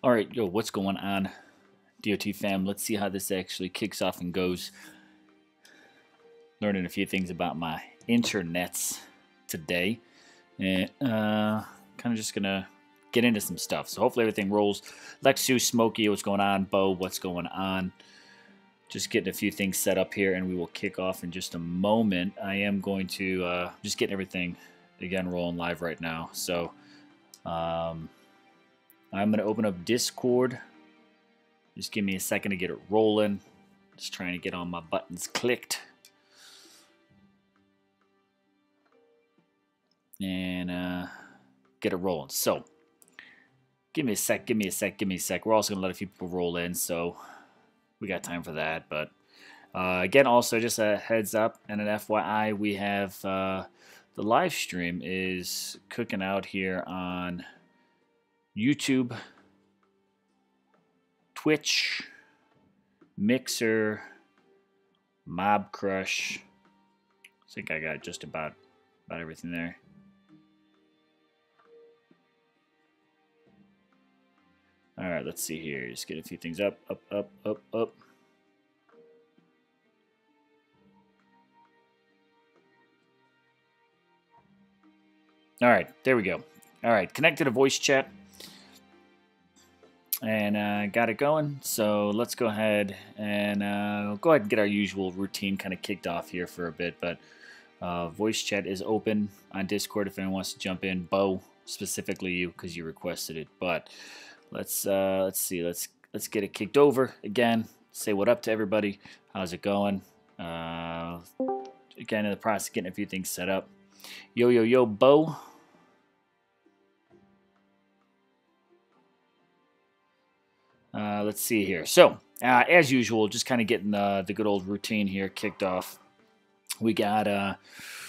All right, yo, what's going on, DOT fam? Let's see how this actually kicks off and goes. Learning a few things about my internets today, and kind of just gonna get into some stuff. So hopefully everything rolls. Lexu, Smokey, what's going on? Bo, what's going on? Just getting a few things set up here, and we will kick off in just a moment. I am going to just getting everything again rolling live right now. So I'm going to open up Discord. Just give me a second to get it rolling. Just trying to get all my buttons clicked. And get it rolling. So give me a sec. We're also going to let a few people roll in, so we got time for that. But again, also just a heads up and an FYI, we have the live stream is cooking out here on YouTube, Twitch, Mixer, Mob Crush. I think I got just about everything there. All right, let's see here. Just get a few things up. All right, there we go. All right, connected to voice chat. And got it going. So let's go ahead and get our usual routine kind of kicked off here for a bit. But voice chat is open on Discord if anyone wants to jump in. Bo, specifically you, because you requested it. But let's see. Let's get it kicked over again. Say what up to everybody. How's it going? Again, in the process of getting a few things set up. Yo, Bo. Let's see here. So, as usual, just kind of getting the good old routine here kicked off. We got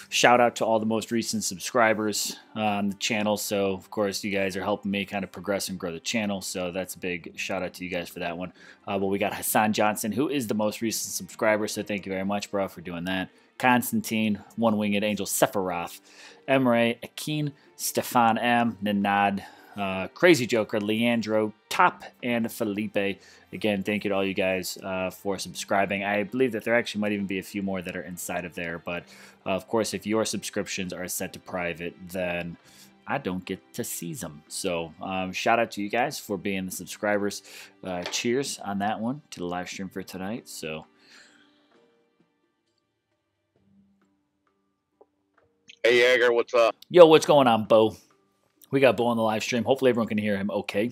shout out to all the most recent subscribers on the channel. So, of course, you guys are helping me kind of progress and grow the channel. So that's a big shout out to you guys for that one. Well, we got Hassan Johnson, who is the most recent subscriber. So thank you very much, bro, for doing that. Constantine, One Winged Angel, Sephiroth, Emre, Akin, Stefan M, Nanad, Crazy Joker, Leandro, Top, and Felipe. Again, thank you to all you guys for subscribing. I believe that there actually might even be a few more that are inside of there. But, of course, if your subscriptions are set to private, then I don't get to see them. So, shout out to you guys for being the subscribers. Cheers on that one to the live stream for tonight. So, hey, Jaeger, what's up? yo, what's going on, Bo? We got Bo on the live stream. Hopefully everyone can hear him okay.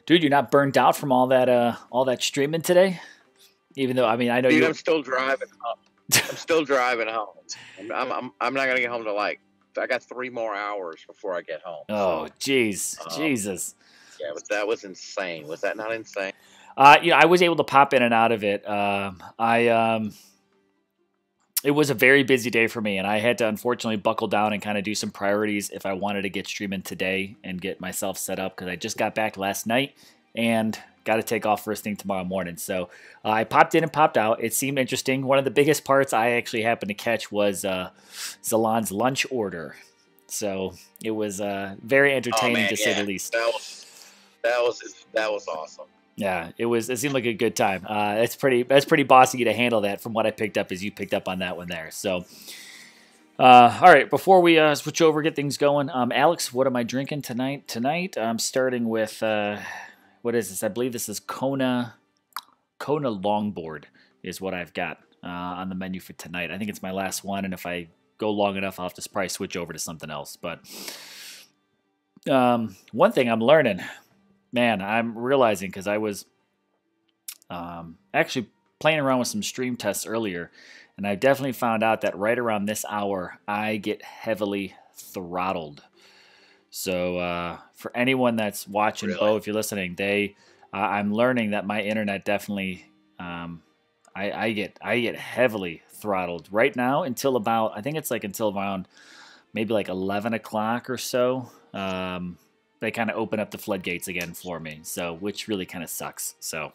Dude, you're not burnt out from all that streaming today? Even though, I mean, I know Dude, I'm still driving home. I'm still driving home. I'm not gonna get home till I got 3 more hours before I get home. Oh, jeez, Jesus. Yeah, but that was insane. Was that not insane? I was able to pop in and out of it. It was a very busy day for me, and I had to unfortunately buckle down and kind of do some priorities if I wanted to get streaming today and get myself set up, because I just got back last night and got to take off first thing tomorrow morning. So I popped in and popped out. It seemed interesting. One of the biggest parts I actually happened to catch was Zalon's lunch order. So it was very entertaining, to say the least. That was awesome. Yeah, it seemed like a good time. That's pretty bossy to handle that. From what I picked up, as you picked up on that one there. So, all right, before we switch over, get things going. Alex, what am I drinking tonight? Tonight, I'm starting with what is this? I believe this is Kona Longboard is what I've got on the menu for tonight. I think it's my last one, and if I go long enough, I'll have to probably switch over to something else. But one thing I'm learning. Man, I'm realizing, because I was actually playing around with some stream tests earlier, and I definitely found out that right around this hour, I get heavily throttled. So for anyone that's watching, really? Bo, if you're listening, I'm learning that my internet definitely, I get heavily throttled right now until about, I think it's like until around maybe like 11 o'clock or so. They kind of open up the floodgates again for me, so which really kind of sucks. So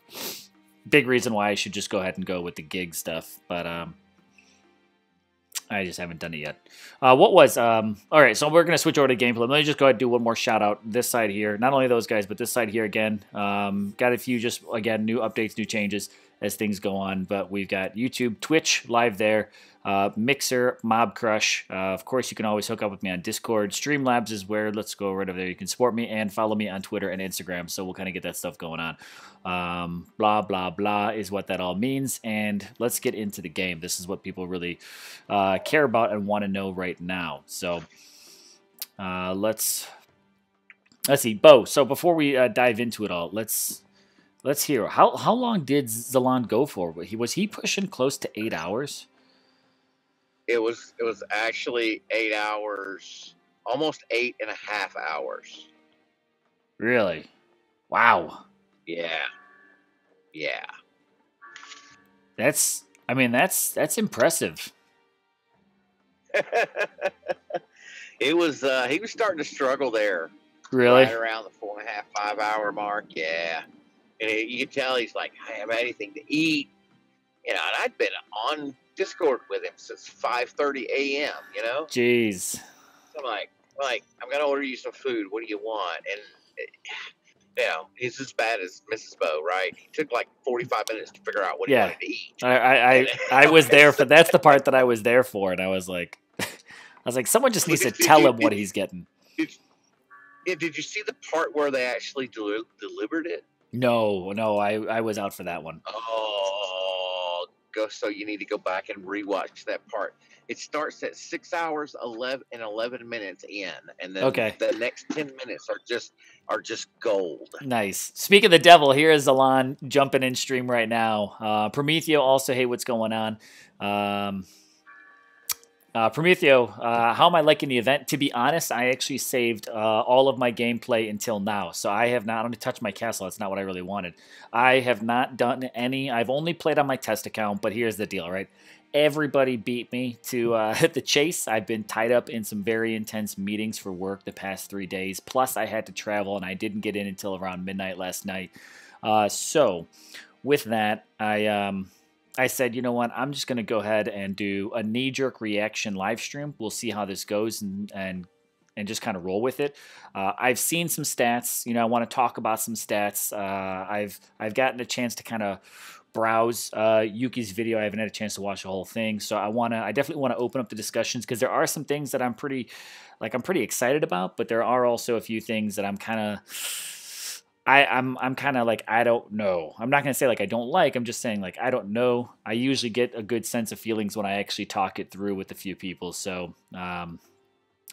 big reason why I should just go ahead and go with the gig stuff. But I just haven't done it yet. What was all right? So we're gonna switch over to gameplay. Let me just go ahead and do one more shout out. This side here, not only those guys, but this side here again. Got a few just again new updates, new changes as things go on. But we've got YouTube, Twitch live there, Mixer, Mob Crush. Of course, you can always hook up with me on Discord. Streamlabs is where. Let's go right over there. You can support me and follow me on Twitter and Instagram. So we'll kind of get that stuff going on. Blah blah blah is what that all means, and let's get into the game. This is what people really care about and want to know right now. So let's see, Bo. So before we dive into it all, let's hear how long did Zalan go for? Was he pushing close to 8 hours? It was actually 8 hours, almost 8.5 hours. Really? Wow. Yeah. That's impressive. It was he was starting to struggle there. Really? Right around the 4.5, 5 hour mark. Yeah. And you can tell he's like, I haven't had anything to eat. You know, and I'd been on Discord with him since 5:30 a.m., you know? Jeez. So I'm like, I'm going to order you some food. What do you want? And, you know, he's as bad as Mrs. Bo, right? He took like 45 minutes to figure out what he wanted to eat. I was there for, that's the part that I was there for. And I was like, someone just needs to tell him what he's getting. Did you see the part where they actually delivered it? No, I was out for that one. Oh, so you need to go back and rewatch that part. It starts at 6 hours 11 minutes in, and then the next 10 minutes are just gold. Nice. Speaking of the devil, here is Zalan jumping in stream right now. Prometheo also, hey, what's going on? Prometheo, how am I liking the event? To be honest, I actually saved all of my gameplay until now. So I have not only touched my castle. That's not what I really wanted. I have not done any. I've only played on my test account, but here's the deal, right? Everybody beat me to the chase. I've been tied up in some very intense meetings for work the past 3 days. Plus, I had to travel, and I didn't get in until around midnight last night. So with that, I said, you know what, I'm just going to go ahead and do a knee-jerk reaction live stream. We'll see how this goes and just kind of roll with it. I've seen some stats. You know, I want to talk about some stats. I've gotten a chance to kind of browse Yuki's video. I haven't had a chance to watch the whole thing. So I definitely want to open up the discussions because there are some things that I'm pretty excited about, but there are also a few things that I'm kind of like, I don't know. I'm not going to say like I don't like. I'm just saying like I don't know. I usually get a good sense of feelings when I actually talk it through with a few people. So,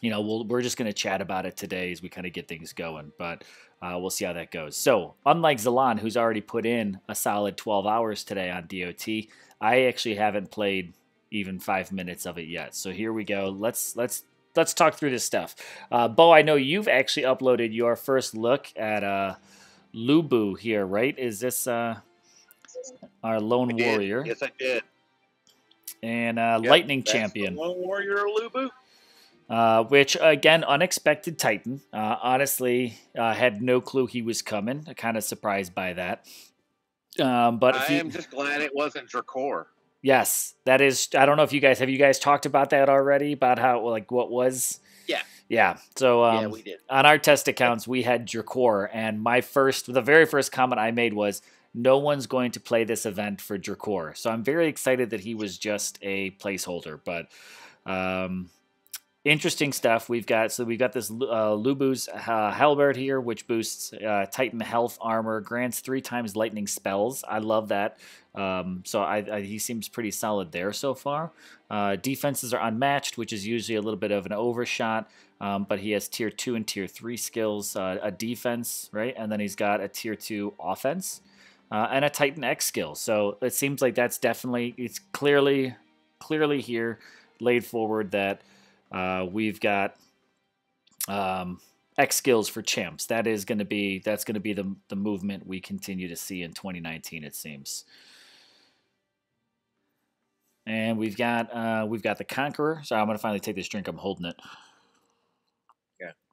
you know, we're just going to chat about it today as we kind of get things going. But we'll see how that goes. So, unlike Zalan, who's already put in a solid 12 hours today on DOT, I actually haven't played even 5 minutes of it yet. So here we go. Let's talk through this stuff. Bo, I know you've actually uploaded your first look at Lubu here, right? Is this our lone warrior? Yes, I did. And lightning champion. The lone warrior Lubu. Which, again, unexpected Titan. Honestly, had no clue he was coming. Kind of surprised by that. But I am just glad it wasn't Drakor. Yes, that is. I don't know if you guys talked about that already, about how, like, what was... Yeah. So yeah, we did. On our test accounts, we had Drakor, and the very first comment I made was, no one's going to play this event for Drakor. So I'm very excited that he was just a placeholder. But interesting stuff. We've got this Lubu's Halberd here, which boosts Titan health, armor, grants 3 times lightning spells. I love that. So he seems pretty solid there so far. Defenses are unmatched, which is usually a little bit of an overshot. But he has tier 2 and tier 3 skills, a defense, right? And then he's got a tier 2 offense and a Titan X skill. So it seems like that's definitely, it's clearly here laid forward that we've got X skills for champs. That's going to be the movement we continue to see in 2019, it seems. And we've got the Conqueror. So I'm going to finally take this drink. I'm holding it.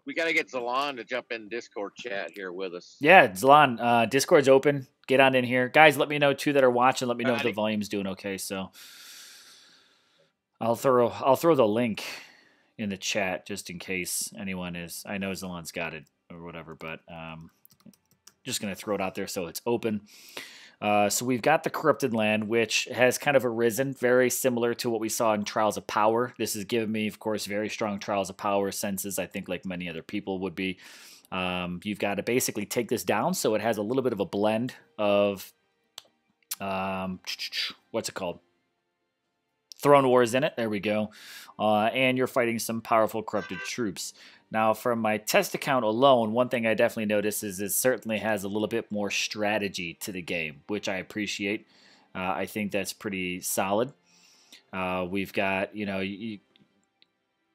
We got to get Zalan to jump in Discord chat here with us. Yeah, Zalan, Discord's open. Get on in here. Guys, let me know, too, that are watching. Let me know if the volume's doing okay. So, I'll throw the link in the chat just in case anyone is. I know Zalon's got it or whatever, but just gonna throw it out there so it's open. So we've got the Corrupted Land, which has kind of arisen, very similar to what we saw in Trials of Power. This has given me, of course, very strong Trials of Power senses, I think like many other people would be. You've got to basically take this down, so it has a little bit of a blend of, what's it called? Throne Wars in it. There we go. And you're fighting some powerful corrupted troops. Now, from my test account alone, one thing I definitely notice is it certainly has a little bit more strategy to the game, which I appreciate. I think that's pretty solid. We've got,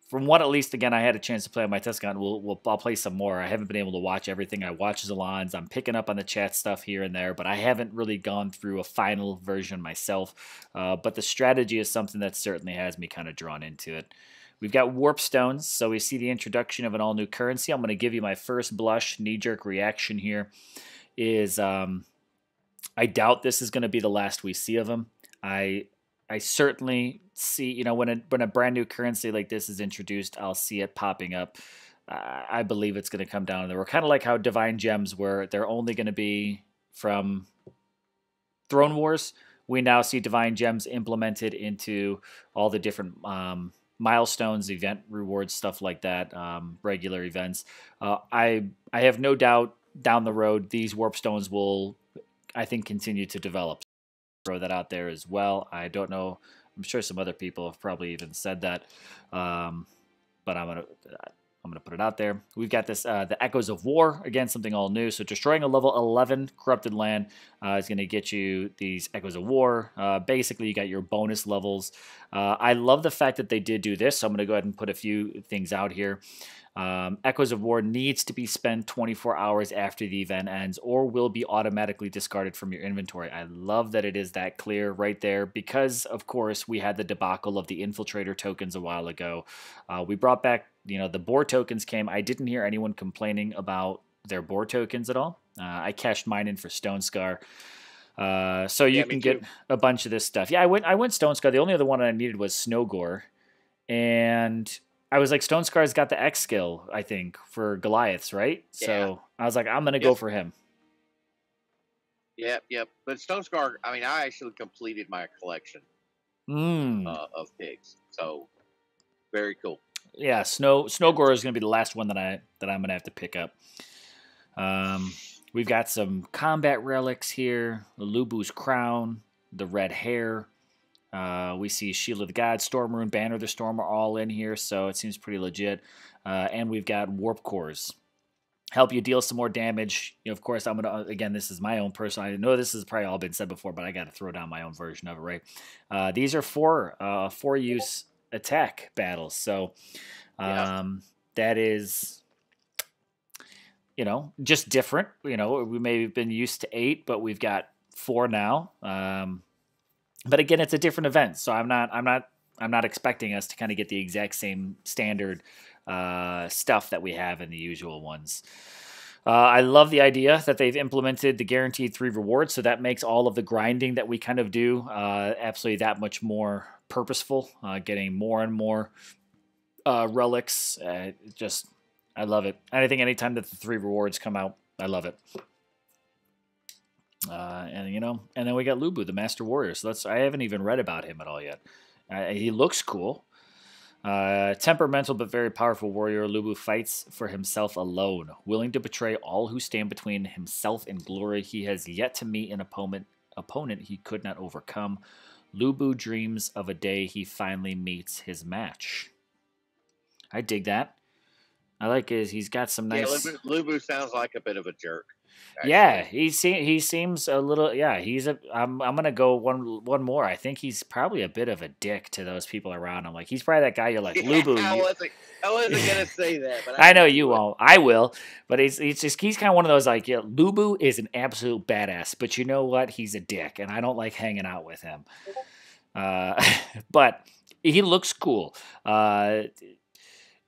from what at least, again, I had a chance to play on my test account. I'll play some more. I haven't been able to watch everything. I watch Zalon's. I'm picking up on the chat stuff here and there, but I haven't really gone through a final version myself. But the strategy is something that certainly has me kind of drawn into it. We've got warp stones, so we see the introduction of an all-new currency. I'm going to give you my first blush knee-jerk reaction here is I doubt this is going to be the last we see of him. I certainly see, when a brand new currency like this is introduced, I'll see it popping up. I believe it's going to come down to there. Kind of like how Divine Gems were. They're only going to be from Throne Wars. We now see Divine Gems implemented into all the different milestones, event rewards, stuff like that, regular events. I have no doubt down the road these warp stones will, I think, continue to develop. Throw that out there as well. I don't know. I'm sure some other people have probably even said that, but I'm gonna put it out there. We've got this the Echoes of War, again, something all new. So destroying a level 11 corrupted land is going to get you these Echoes of War. Basically, you got your bonus levels. I love the fact that they did do this, so I'm going to go ahead and put a few things out here. Echoes of War needs to be spent 24 hours after the event ends or will be automatically discarded from your inventory. I love that it is that clear right there because, of course, we had the debacle of the Infiltrator tokens a while ago. We brought back, the Boar tokens came. I didn't hear anyone complaining about their Boar tokens at all. I cashed mine in for Stone Scar. So you can get a bunch of this stuff. Yeah, I went Stone Scar. The only other one I needed was Snowgore. And I was like, Stone Scar's got the X skill, I think, for Goliaths, right? Yeah. So I was like, I'm going to go for him. Yep. But Stone Scar, I actually completed my collection of pigs. So very cool. Yeah, Snowgore is going to be the last one that I'm going to have to pick up. We've got some combat relics here. Lubu's crown, the red hair. We see Shield of the Gods, Storm Rune, Banner of the Storm are all in here, so it seems pretty legit. And we've got Warp Cores. Help you deal some more damage. Of course, I'm going to, again, this is my own personal, I know this has probably all been said before, but I got to throw down my own version of it, right? These are four use attack battles, so that is, just different. We may have been used to 8, but we've got 4 now. But again, it's a different event, so I'm not expecting us to kind of get the exact same standard stuff that we have in the usual ones. I love the idea that they've implemented the guaranteed 3 rewards, so that makes all of the grinding that we kind of do absolutely that much more purposeful, getting more and more relics. I love it. And I think anytime that the 3 rewards come out, I love it. And then we got Lubu, the Master Warrior. So I haven't even read about him at all yet. He looks cool. Temperamental but very powerful warrior, Lubu fights for himself alone, willing to betray all who stand between himself and glory. He has yet to meet an opponent he could not overcome. Lubu dreams of a day he finally meets his match. I dig that. I like he's got some nice. Yeah, Lubu sounds like a bit of a jerk. Actually. Yeah, he seems a little. Yeah, I'm gonna go one more. I think he's probably a bit of a dick to those people around him. Like he's probably that guy you're like, Lubu. I wasn't gonna say that, but I know you won't. I will, but he's kind of one of those like, yeah, Lubu is an absolute badass, but you know what? He's a dick, and I don't like hanging out with him. But he looks cool.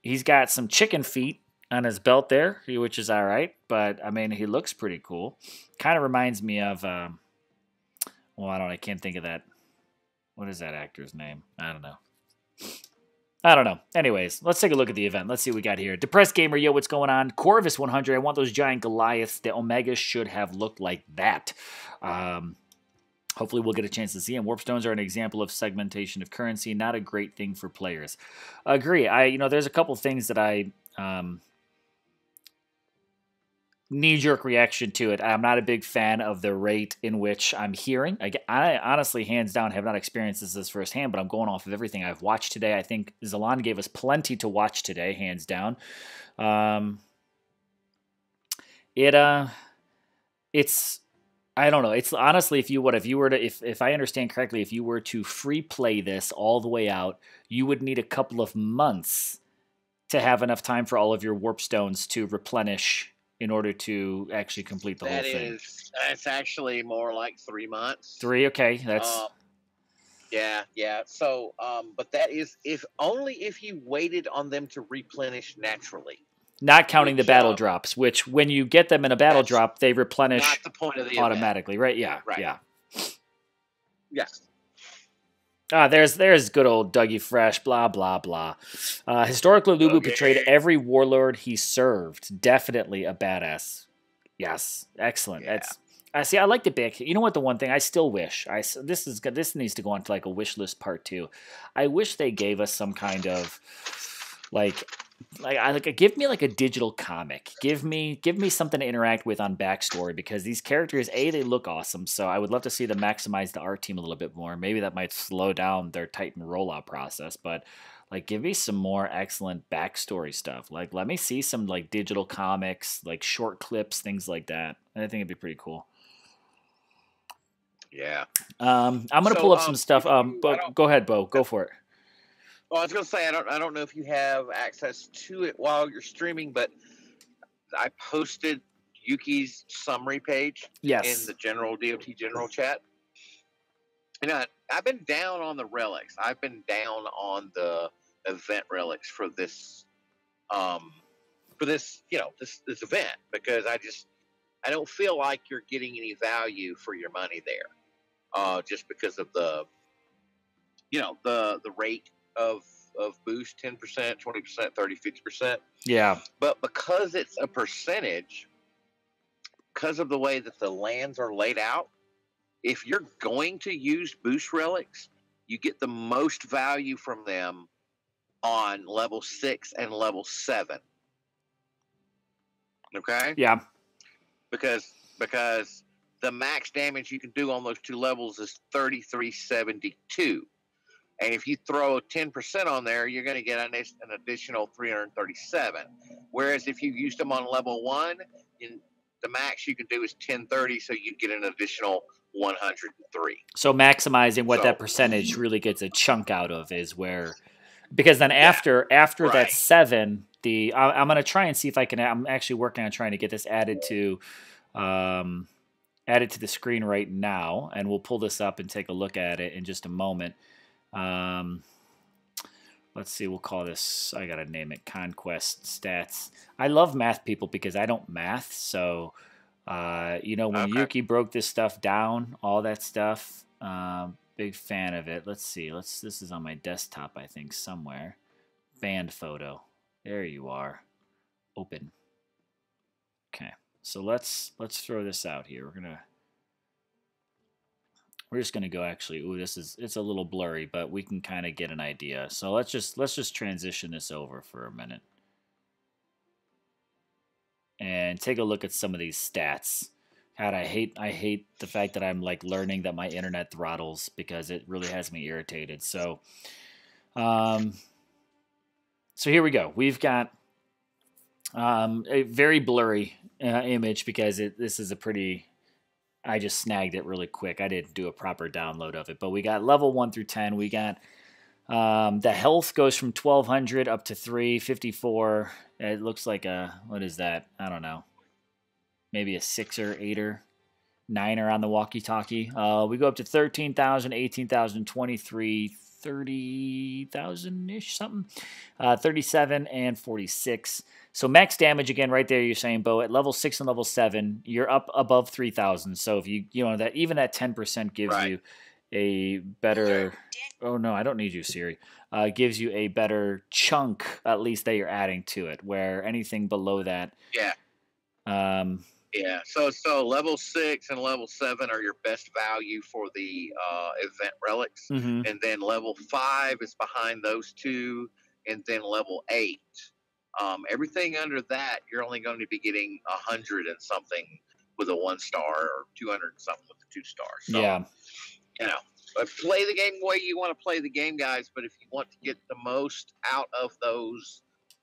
He's got some chicken feet on his belt there, which is all right, but he looks pretty cool. Kind of reminds me of I can't think of that. What is that actor's name? I don't know. I don't know. Anyways, let's take a look at the event. Let's see what we got here. Depressed Gamer, yo, what's going on? Corvus 100, I want those giant Goliaths. The Omegas should have looked like that. Hopefully we'll get a chance to see them. Warpstones are an example of segmentation of currency, not a great thing for players. Agree. There's a couple things that I knee-jerk reaction to it. I'm not a big fan of the rate in which I'm hearing. I honestly, hands down, have not experienced this firsthand, but I'm going off of everything I've watched today. I think Zalon gave us plenty to watch today, hands down. It's I don't know. It's honestly, if I understand correctly, if you were to free play this all the way out, you would need a couple of months to have enough time for all of your warp stones to replenish in order to actually complete the whole thing. That's actually more like 3 months. 3, okay. That's yeah. So, but that is only if you waited on them to replenish naturally. Not counting the battle drops, which when you get them in a battle drop, they replenish not the point of the automatically, event. Right? Yeah, right. Yeah. There's good old Dougie Fresh, blah, blah, blah. Historically, Lubu portrayed every warlord he served. Definitely a badass. Yes, excellent. Yeah. See, I like the back. You know what? The one thing I still wish this needs to go on to like a wish list part 2. I wish they gave us some kind of give me like a digital comic. Give me something to interact with on backstory, because these characters, they look awesome. So I would love to see them maximize the art team a little bit more. Maybe that might slow down their Titan rollout process, but like give me some more excellent backstory stuff. Like let me see some like digital comics, like short clips, things like that. I think it'd be pretty cool. Yeah. I'm gonna pull up some stuff. But go ahead, Bo. Go for it. Well, I was going to say, I don't know if you have access to it while you're streaming, but I posted Yuki's summary page in the general DOT general chat. And I've been down on the relics. I've been down on the event relics for this this event, because I don't feel like you're getting any value for your money there. Just because of the rate of boost, 10%, 20%, 30%, 50%. Yeah. But because it's a percentage, because of the way that the lands are laid out, if you're going to use boost relics, you get the most value from them on level 6 and level 7. Okay? Yeah. Because the max damage you can do on those 2 levels is 3372. And if you throw 10% on there, you're going to get an additional 337. Whereas if you used them on level 1, the max you can do is 1030, so you get an additional 103. So maximizing what that percentage really gets a chunk out of is where, because then after that 7, I'm going to try and see if I can. I'm actually working on trying to get this added to the screen right now, and we'll pull this up and take a look at it in just a moment. Let's see, we'll call this, I gotta name it, Conquest Stats. I love math, people, because I don't math, so, when Yuki broke this stuff down, all that stuff, big fan of it. Let's see, this is on my desktop, I think, somewhere. Band photo. There you are. Open. Okay, so let's throw this out here. We're just gonna go actually. Ooh, it's a little blurry, but we can kind of get an idea. So let's just transition this over for a minute and take a look at some of these stats. God, I hate the fact that I'm like learning that my internet throttles, because it really has me irritated. So, so here we go. We've got a very blurry image, because this is a pretty. I just snagged it really quick. I didn't do a proper download of it. But we got level 1 through 10. We got the health goes from 1200 up to 354. It looks like what is that? I don't know. Maybe a 6er, 8er, 9er on the walkie-talkie. We go up to 13,000, 18,000, 23, 30,000-ish, something. 37 and 46. So max damage, again, right there, you're saying, Bo, at level 6 and level 7, you're up above 3,000. So if that even that 10% gives you a better. Oh no, I don't need you, Siri. gives you a better chunk, at least, that you're adding to it, where anything below that. Yeah. Yeah. So level 6 and level 7 are your best value for the event relics. Mm-hmm. And then level 5 is behind those two. And then level 8. Everything under that, you're only going to be getting 100 and something with a 1 star, or 200 and something with a 2 star. So, yeah. Play the game the way you want to play the game, guys. But if you want to get the most out of those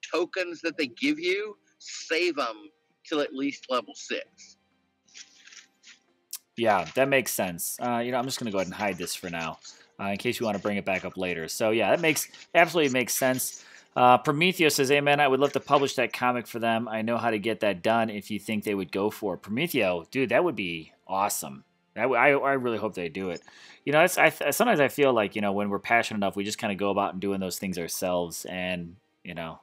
tokens that they give you, save them till at least level 6. Yeah, that makes sense. I'm just going to go ahead and hide this for now, in case you want to bring it back up later. So yeah, that absolutely makes sense. Prometheus says, hey man, I would love to publish that comic for them. I know how to get that done if you think they would go for it. Prometheo, dude, that would be awesome. I really hope they do it. Sometimes I feel like, when we're passionate enough, we just kind of go about and doing those things ourselves. And, yeah.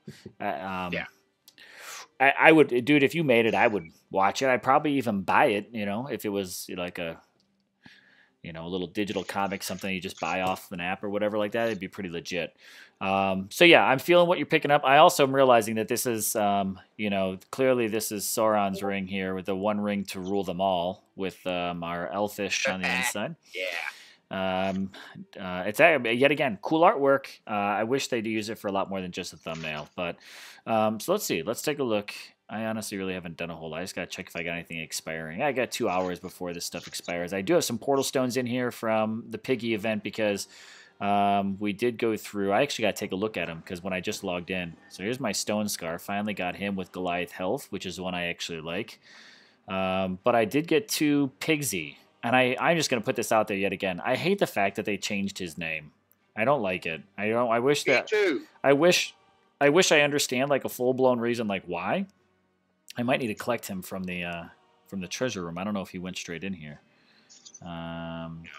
I would, dude, if you made it, I would watch it. I'd probably even buy it, if it was like a little digital comic, something you just buy off an app or whatever like that. It'd be pretty legit. So yeah, I'm feeling what you're picking up. I also am realizing that this is, clearly this is Sauron's ring here with the one ring to rule them all with our elfish on the inside. Yeah. It's yet again cool artwork. I wish they'd use it for a lot more than just a thumbnail. But so let's see. Let's take a look. I honestly really haven't done a whole lot. I just got to check if I got anything expiring. I got 2 hours before this stuff expires. I do have some portal stones in here from the Piggy event because we did go through. I actually got to take a look at them because when I just logged in. So here's my stone scar. Finally got him with Goliath health, which is the one I actually like. But I did get 2 Pigsy. And I'm just going to put this out there yet again. I hate the fact that they changed his name. I don't like it. I wish that. Me too. I wish I understand like a full-blown reason like why. I might need to collect him from the treasure room. I don't know if he went straight in here. MNO.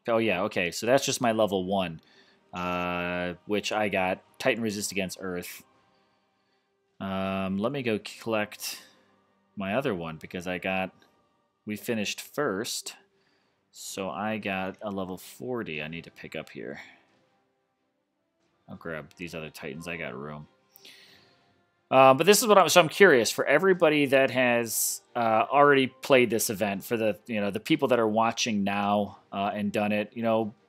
Oh yeah, okay. So that's just my level 1, which I got Titan resist against Earth. Let me go collect my other one because we finished first. So I got a level 40 I need to pick up here. I'll grab these other Titans. I got room. But this is what I'm curious for everybody that has already played this event, for the the people that are watching now and done it.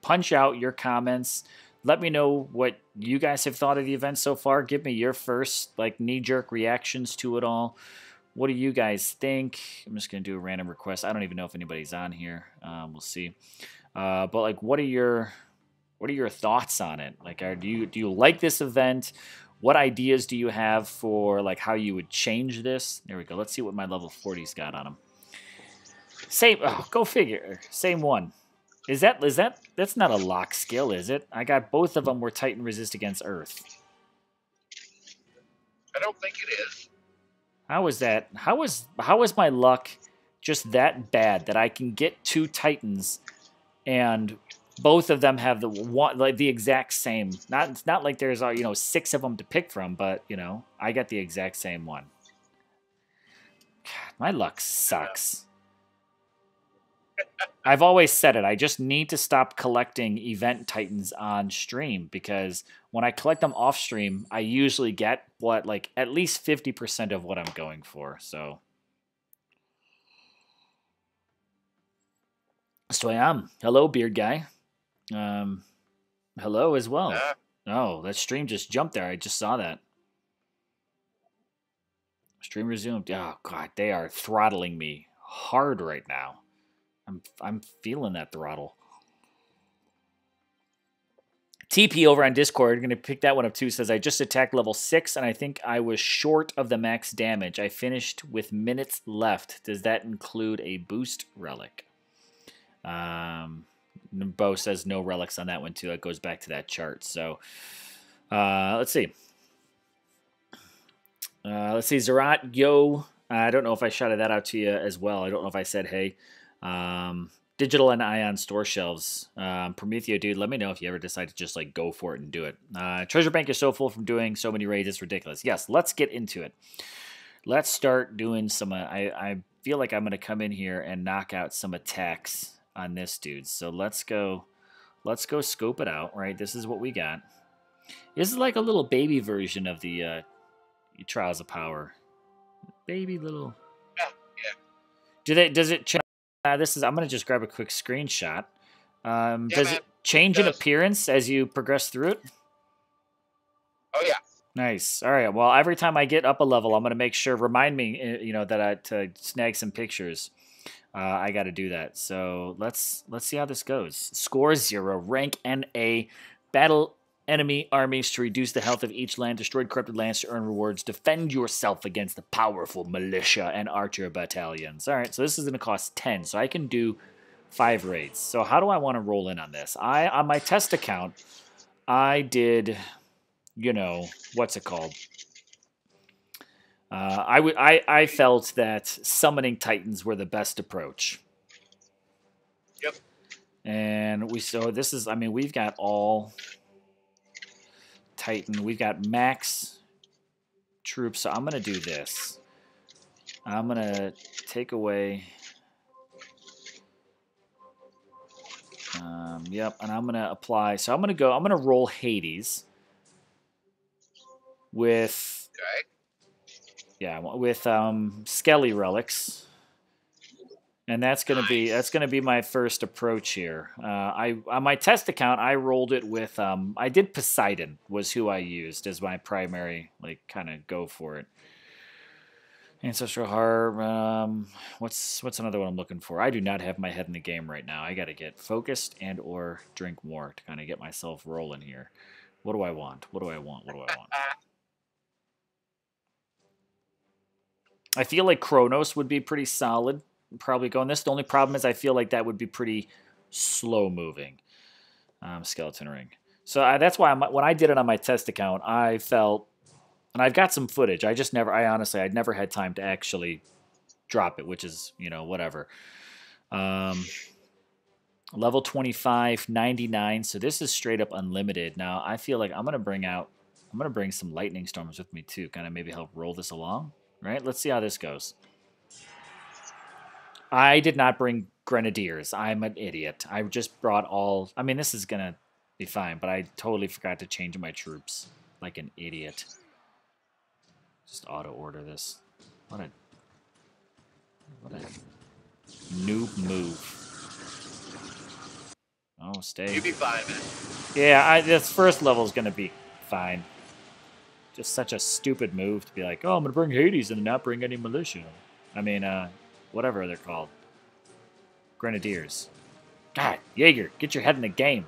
Punch out your comments. Let me know what you guys have thought of the event so far. Give me your first knee-jerk reactions to it all. What do you guys think? I'm just gonna do a random request. I don't even know if anybody's on here. We'll see. But what are your thoughts on it? Do you like this event? What ideas do you have for how you would change this? There we go. Let's see what my level 40's got on them. Same. Oh, go figure. Same one. That's not a lock skill, is it? I got both of them were Titan resist against Earth. I don't think it is. How is that? How is my luck just that bad that I can get 2 Titans and both of them have the exact same? It's not like there's 6 of them to pick from, but I got the exact same one. God, my luck sucks. I've always said it. I just need to stop collecting event Titans on stream because when I collect them off stream, I usually get at least 50% of what I'm going for. So I am. Hello, beard guy. Hello as well. Oh, that stream just jumped there. I just saw that. Stream resumed. Oh God, they are throttling me hard right now. I'm feeling that throttle. TP over on Discord, going to pick that one up too, says, I just attacked level 6 and I think I was short of the max damage. I finished with minutes left. Does that include a boost relic? Bo says no relics on that one too. That goes back to that chart. So let's see. Zerat, yo. I don't know if I shouted that out to you as well. I don't know if I said hey. Digital and Ion store shelves. Prometheo, dude, let me know if you ever decide to just go for it and do it. Treasure Bank is so full from doing so many raids, it's ridiculous. Yes, let's get into it. Let's start doing some. I feel like I'm going to come in here and knock out some attacks on this dude. So let's go let's go scope it out, right? This is what we got. This is like a little baby version of the Trials of Power. Baby little. Yeah. Does it change? This is. I'm gonna just grab a quick screenshot. Does man, it change in appearance as you progress through it? Oh yeah. Nice. All right. Well, every time I get up a level, I'm gonna make sure. Remind me, that I to snag some pictures. I got to do that. So let's see how this goes. Score 0. Rank NA. Battle enemy armies to reduce the health of each land. Destroyed corrupted lands to earn rewards. Defend yourself against the powerful militia and archer battalions. All right. So this is going to cost 10. So I can do 5 raids. So how do I want to roll in on this? On my test account, I did, what's it called? I felt that summoning titans were the best approach. Yep. And we've got all titan. We've got max troops. So I'm gonna do this. I'm gonna take away. Yep, and I'm gonna apply. So I'm gonna roll Hades with. Okay. Yeah, with Skelly relics, and that's gonna be my first approach here. On my test account, I rolled it with I did Poseidon was who I used as my primary kind of go for it. Ancestral Harp. What's another one I'm looking for? I do not have my head in the game right now. I got to get focused and or drink more to kind of get myself rolling here. What do I want? What do I want? I feel like Kronos would be pretty solid. Probably going this. The only problem is I feel like that would be pretty slow moving. Skeleton Ring. So that's why when I did it on my test account, I felt, and I've got some footage. I'd never had time to actually drop it, which is, whatever. Level 25, 99. So this is straight up unlimited. Now I feel like I'm going to bring some lightning storms with me too. Kind of maybe help roll this along. Right, let's see how this goes. I did not bring grenadiers. I'm an idiot. I just brought all. I mean, this is gonna be fine, but I totally forgot to change my troops like an idiot. Just auto order this. What a noob move. Oh, stay. You'll be fine, man. Yeah, this first level is gonna be fine. Just such a stupid move to be like, oh, I'm going to bring Hades and not bring any militia. I mean, whatever they're called. Grenadiers. God, Jaeger, get your head in the game.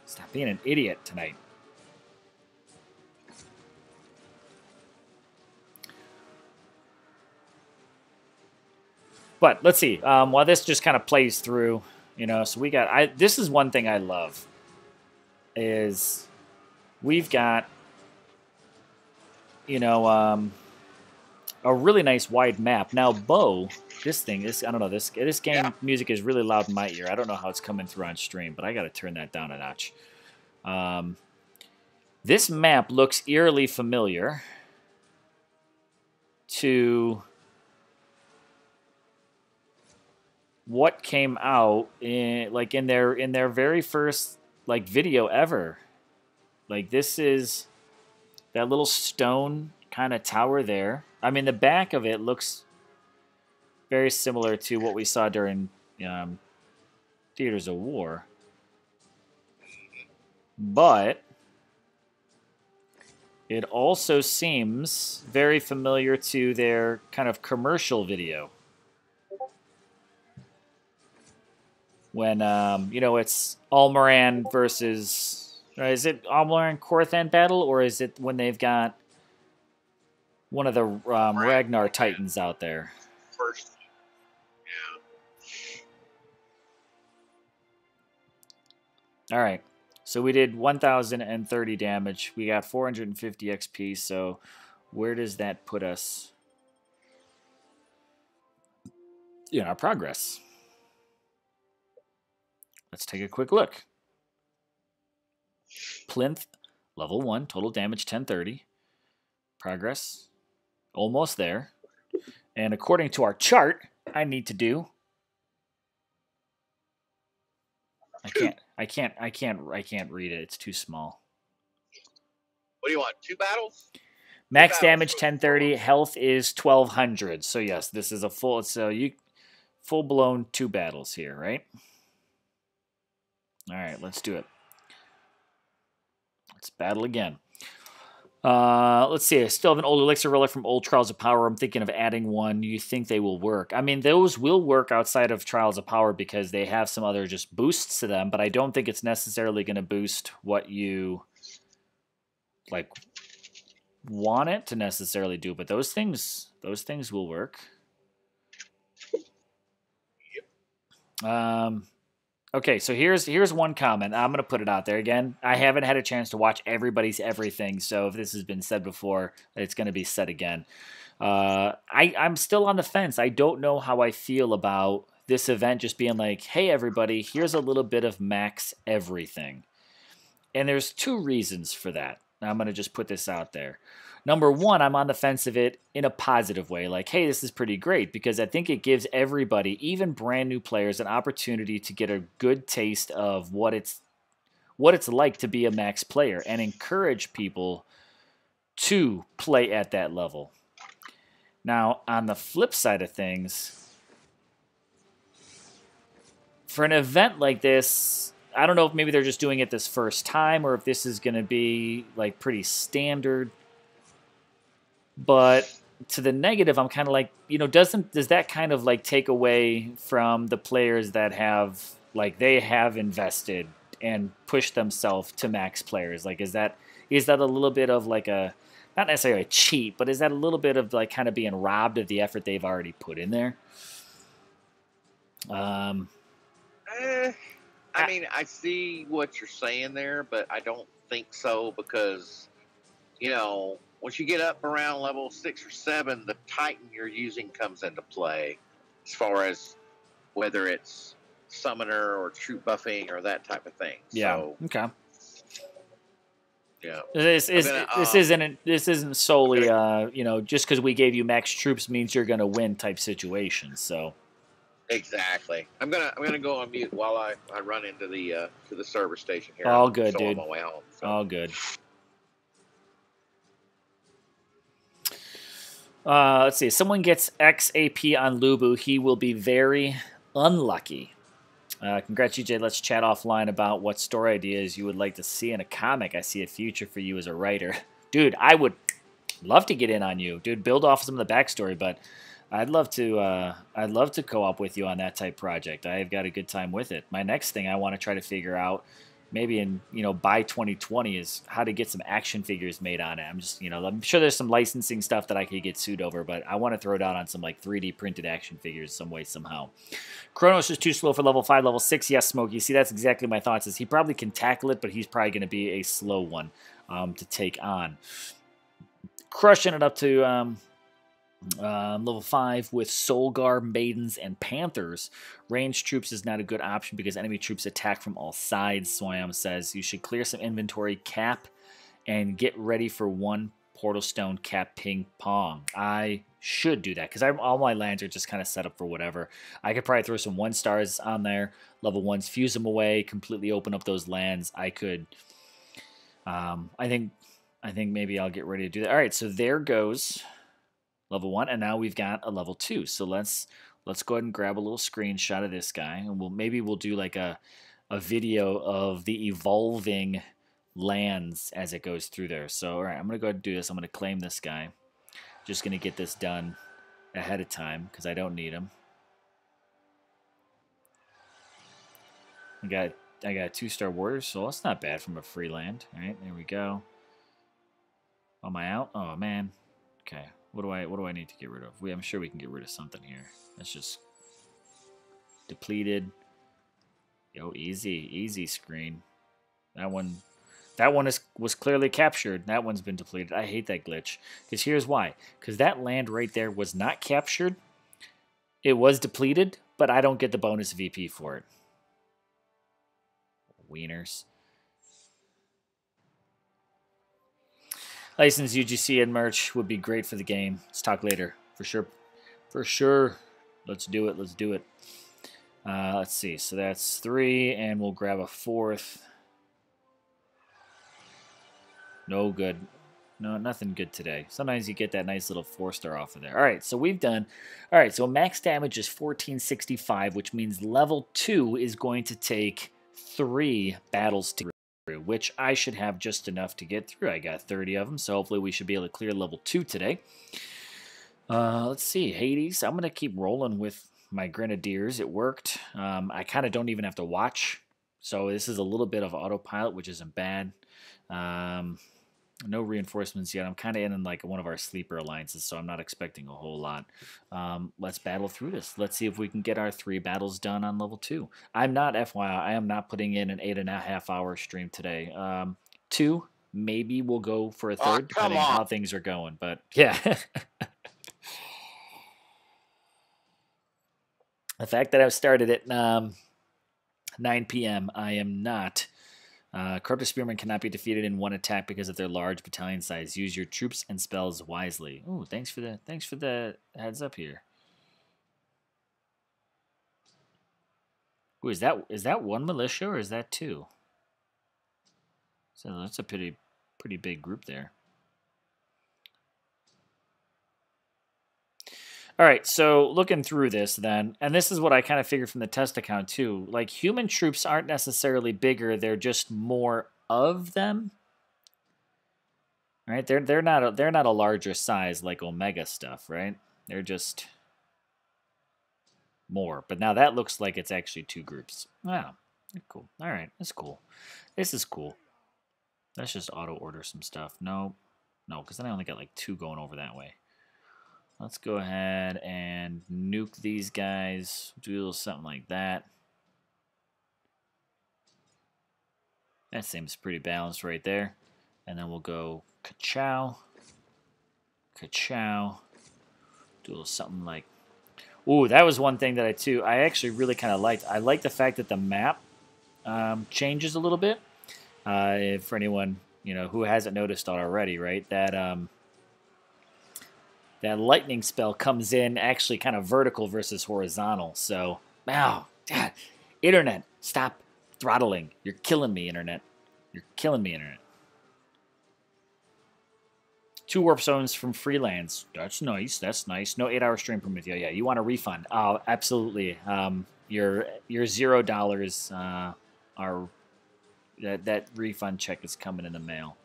Stop being an idiot tonight. But let's see. While this just kind of plays through, so we got... This is one thing I love. Is we've got... a really nice wide map. Now, Bo, I don't know, this game music is really loud in my ear. I don't know how it's coming through on stream, but I got to turn that down a notch. This map looks eerily familiar to what came out in their very first video ever. This is that little stone kind of tower there. I mean, the back of it looks very similar to what we saw during Theaters of War. But it also seems very familiar to their kind of commercial video. When, it's Almoran versus... Is it Almoran Korthan battle, or is it when they've got one of the Ragnar Titans out there? First. Yeah. All right. So we did 1,030 damage. We got 450 XP. So where does that put us in our progress? Let's take a quick look. Plinth, level 1, total damage 1030. Progress, almost there. And according to our chart, I need to do... I can't read it. It's too small. What do you want? 2 battles? Max damage 1030. Health is 1200. So yes, this is a full blown 2 battles here, right? All right, let's do it. Let's battle again. Let's see. I still have an old elixir relic from old Trials of Power. I'm thinking of adding one. You think they will work? I mean, those will work outside of Trials of Power because they have some other just boosts to them, but I don't think it's necessarily going to boost what you like want it to necessarily do. But those things will work. Okay, so here's one comment. I'm going to put it out there again. I haven't had a chance to watch everybody's everything, so if this has been said before, it's going to be said again. I'm still on the fence. I don't know how I feel about this event just being like, hey, everybody, here's a little bit of max everything. And there's 2 reasons for that. I'm going to just put this out there. Number 1, I'm on the fence of it in a positive way. Like, hey, this is pretty great because I think it gives everybody, even brand new players, an opportunity to get a good taste of what it's like to be a max player and encourage people to play at that level. Now, on the flip side of things, for an event like this, I don't know if maybe they're just doing it this first time or if this is going to be like pretty standard. But to the negative, I'm kind of like, does that kind of like take away from the players that have they have invested and pushed themselves to max players? Like, is that a little bit of like a, not necessarily a cheat, but is that a little bit of like kind of being robbed of the effort they've already put in there? I mean, I see what you're saying there, but I don't think so because, once you get up around level 6 or 7, the Titan you're using comes into play as far as whether it's summoner or troop buffing or that type of thing. Yeah. So, okay. Yeah. This isn't solely just because we gave you max troops means you're gonna win type situation. So. Exactly. I'm gonna go on mute while I run into the service station here. All good, dude. On my way home. So. All good. Let's see. If someone gets X AP on Lubu, he will be very unlucky. Congrats, EJ. Let's chat offline about what story ideas you would like to see in a comic. I see a future for you as a writer. Dude, I would love to get in on you. Dude, build off some of the backstory, but I'd love to co-op with you on that type project. I've got a good time with it. My next thing I want to try to figure out, maybe in by 2020, is how to get some action figures made on it. I'm just I'm sure there's some licensing stuff that I could get sued over, but I want to throw it out on some like 3D printed action figures some way somehow. Kronos is too slow for level 5, level 6. Yes, Smokey. See, that's exactly my thoughts. Is he probably can tackle it, but he's probably going to be a slow one to take on. Crushing it up to level 5 with Solgar, Maidens, and Panthers. Ranged troops is not a good option because enemy troops attack from all sides. Soyam says you should clear some inventory, cap, and get ready for 1 Portal Stone cap ping pong. I should do that because all my lands are just kind of set up for whatever. I could probably throw some 1-stars on there, level 1s, fuse them away, completely open up those lands. I could. I think maybe I'll get ready to do that. All right, so there goes level 1, and now we've got a level 2. So let's go ahead and grab a little screenshot of this guy, and we'll do like a video of the evolving lands as it goes through there. So all right, I'm gonna go ahead and do this. I'm gonna claim this guy. Just gonna get this done ahead of time because I don't need him. I got a 2-star warrior, so that's not bad from a free land. All right, there we go. Am I out? Oh man. Okay. What do I need to get rid of? I'm sure we can get rid of something here. That's just depleted. Yo, easy screen. That one was clearly captured. That one's been depleted. I hate that glitch. Because here's why. Because that land right there was not captured. It was depleted, but I don't get the bonus VP for it. Wieners. License UGC and merch would be great for the game. Let's talk later. For sure. Let's do it. Let's see. So that's 3, and we'll grab a 4th. No good. No, nothing good today. Sometimes you get that nice little 4-star off of there. All right, so we've done. All right, so max damage is 1465, which means level 2 is going to take 3 battles to get through, which I should have just enough to get through. I got 30 of them, so hopefully we should be able to clear level 2 today. Let's see, Hades. I'm going to keep rolling with my Grenadiers. It worked. I kind of don't even have to watch, so this is a little bit of autopilot, which isn't bad. No reinforcements yet. I'm kind of in like one of our sleeper alliances, so I'm not expecting a whole lot. Let's battle through this. Let's see if we can get our 3 battles done on level 2. I'm not, FYI, I am not putting in an 8.5-hour stream today. 2, maybe we'll go for a 3rd, depending on how things are going. But yeah. The fact that I've started at 9 p.m., I am not. Corrupted Spearmen cannot be defeated in one attack because of their large battalion size. Use your troops and spells wisely. Ooh, thanks for the heads up here. Ooh, is that 1 militia or is that 2? So that's a pretty big group there. All right, so looking through this then, and this is what I kind of figured from the test account too. Like, human troops aren't necessarily bigger; they're just more of them. Right? They're not a larger size like Omega stuff, right? They're just more. But now that looks like it's actually 2 groups. Wow, cool. All right, that's cool. This is cool. Let's just auto order some stuff. No, because then I only got like 2 going over that way. Let's go ahead and nuke these guys. Do a little something like that. That seems pretty balanced right there. And then we'll go ka-chow. Ka-chow. Do a little something like... Ooh, that was one thing that I actually really kind of liked. I like the fact that the map changes a little bit. For anyone, who hasn't noticed already, right? That lightning spell comes in actually kind of vertical versus horizontal. So, wow, God, Internet, stop throttling. You're killing me, Internet. You're killing me, Internet. 2 warp zones from Freelance. That's nice. That's nice. No 8-hour stream permit. Yeah. You want a refund? Oh, absolutely. Your $0 are that refund check is coming in the mail.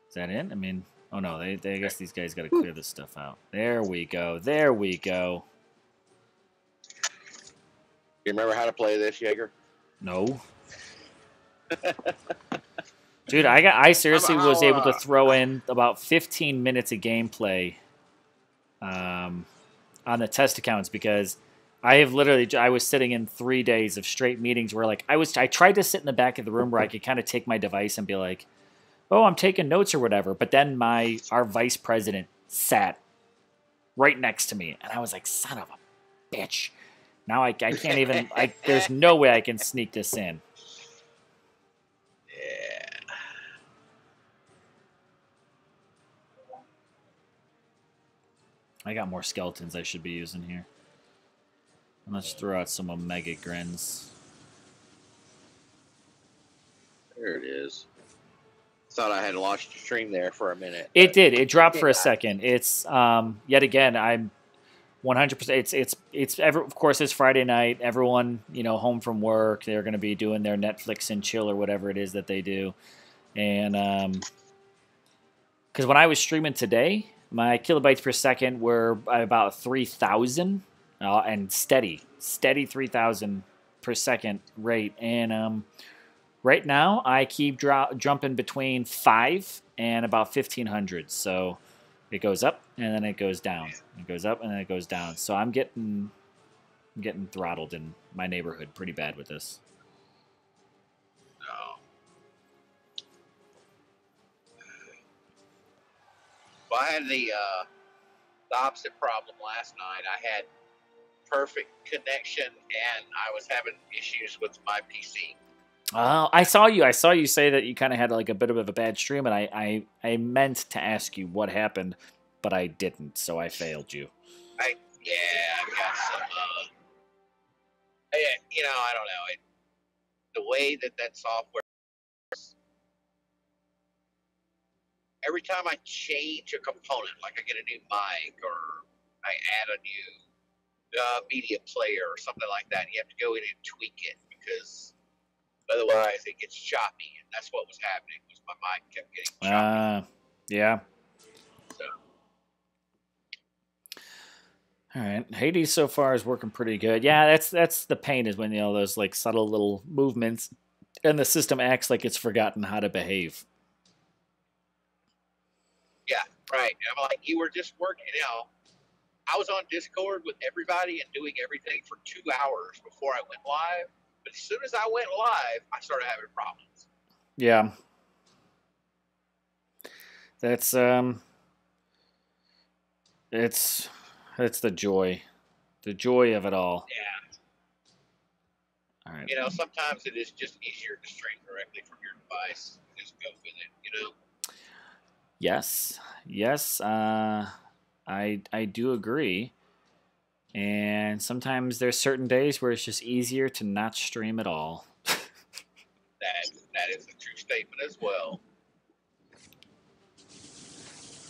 Is that it? I mean, oh no, I guess these guys got to clear this stuff out. There we go. There we go. You remember how to play this, Jaeger? No. Dude, I seriously was able to throw in about 15 minutes of gameplay on the test accounts because I was sitting in 3 days of straight meetings where like I tried to sit in the back of the room where I could kind of take my device and be like, oh, I'm taking notes or whatever. But then our vice president sat right next to me, and I was like, son of a bitch. Now I can't even, there's no way I can sneak this in. Yeah. I got more skeletons I should be using here. And let's throw out some Omega Grins. There it is. Thought I had launched the stream there for a minute. It did. It dropped for a second. It's yet again. I'm 100%. Of course, it's Friday night. Everyone, home from work. They're going to be doing their Netflix and chill or whatever it is that they do. And because when I was streaming today, my kilobytes per second were about 3,000 and steady 3,000 per second rate. And right now, I keep jumping between 5 and about 1,500. So it goes up and then it goes down. It goes up and then it goes down. So I'm getting throttled in my neighborhood pretty bad with this. No. Well, I had the opposite problem last night. I had perfect connection and I was having issues with my PC. I saw you say that you kind of had like a bit of a bad stream, and I meant to ask you what happened, but I didn't, so I failed you. I've got some. I don't know. The way that software. Every time I change a component, like I get a new mic or I add a new media player or something like that, you have to go in and tweak it because otherwise it gets choppy, and that's what was happening. Was my mic kept getting choppy. Yeah. So. All right, Hades so far is working pretty good. Yeah, that's the pain is when those like subtle little movements, and the system acts like it's forgotten how to behave. Yeah, right. I'm like, you were just working. I was on Discord with everybody and doing everything for 2 hours before I went live. But as soon as I went live, I started having problems. Yeah. That's it's the joy of it all. Yeah. All right. Sometimes it is just easier to stream directly from your device. Just go with it. Yes. I do agree. And sometimes there's certain days where it's just easier to not stream at all. That is a true statement as well.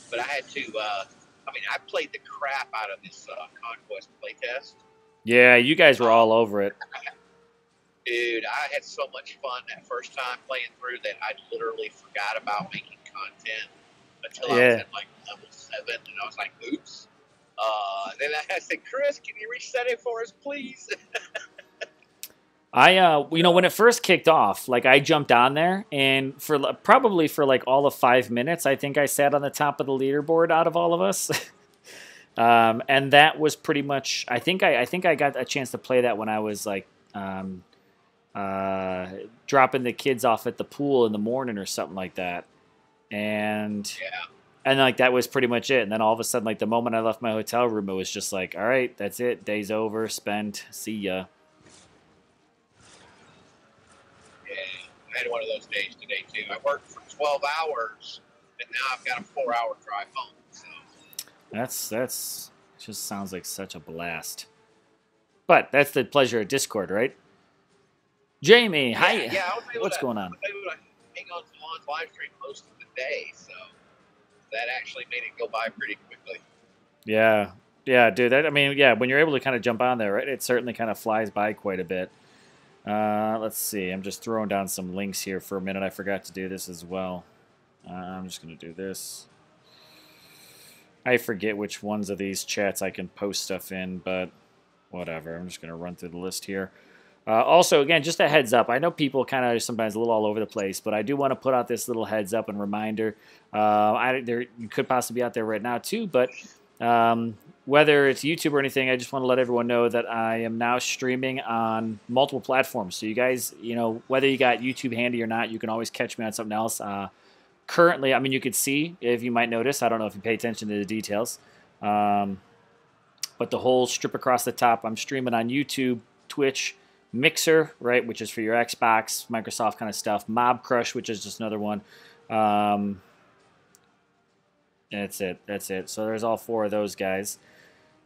But I had to. I played the crap out of this Conquest playtest. Yeah, you guys were all over it. Dude, I had so much fun that first time playing through that I literally forgot about making content until I was at like level 7, and I was like, oops. Then I said, Chris, can you reset it for us, please? When it first kicked off, like I jumped on there, and probably for like all of 5 minutes, I think I sat on the top of the leaderboard out of all of us. And that was pretty much. I think I got a chance to play that when I was like dropping the kids off at the pool in the morning or something like that, and like that was pretty much it. And then all of a sudden, like the moment I left my hotel room, it was just like, all right, that's it, day's over, spent, see ya. Yeah, I had one of those days today too. I worked for 12 hours, and now I've got a 4-hour drive home. So. That's just sounds like such a blast. But that's the pleasure of Discord, right? Jamie, hi. Yeah, what's going on? I was able to hang on to Lon's live stream most of the day, so that actually made it go by pretty quickly. Yeah, dude. When you're able to kind of jump on there, right, it certainly kind of flies by quite a bit. Let's see. I'm just throwing down some links here for a minute. I forgot to do this as well. I'm just going to do this. I forget which ones of these chats I can post stuff in, but whatever. I'm just going to run through the list here. Also, again, just a heads up. I know people kind of sometimes a little all over the place, but I do want to put out this little heads up and reminder. You could possibly be out there right now too, but whether it's YouTube or anything, I just want to let everyone know that I am now streaming on multiple platforms. So you guys, whether you got YouTube handy or not, you can always catch me on something else. Currently, you could see, if you might notice, I don't know if you pay attention to the details, but the whole strip across the top, I'm streaming on YouTube, Twitch, Mixer, right, which is for your Xbox, Microsoft kind of stuff, Mob Crush, which is just another one. That's it. So there's all 4 of those guys.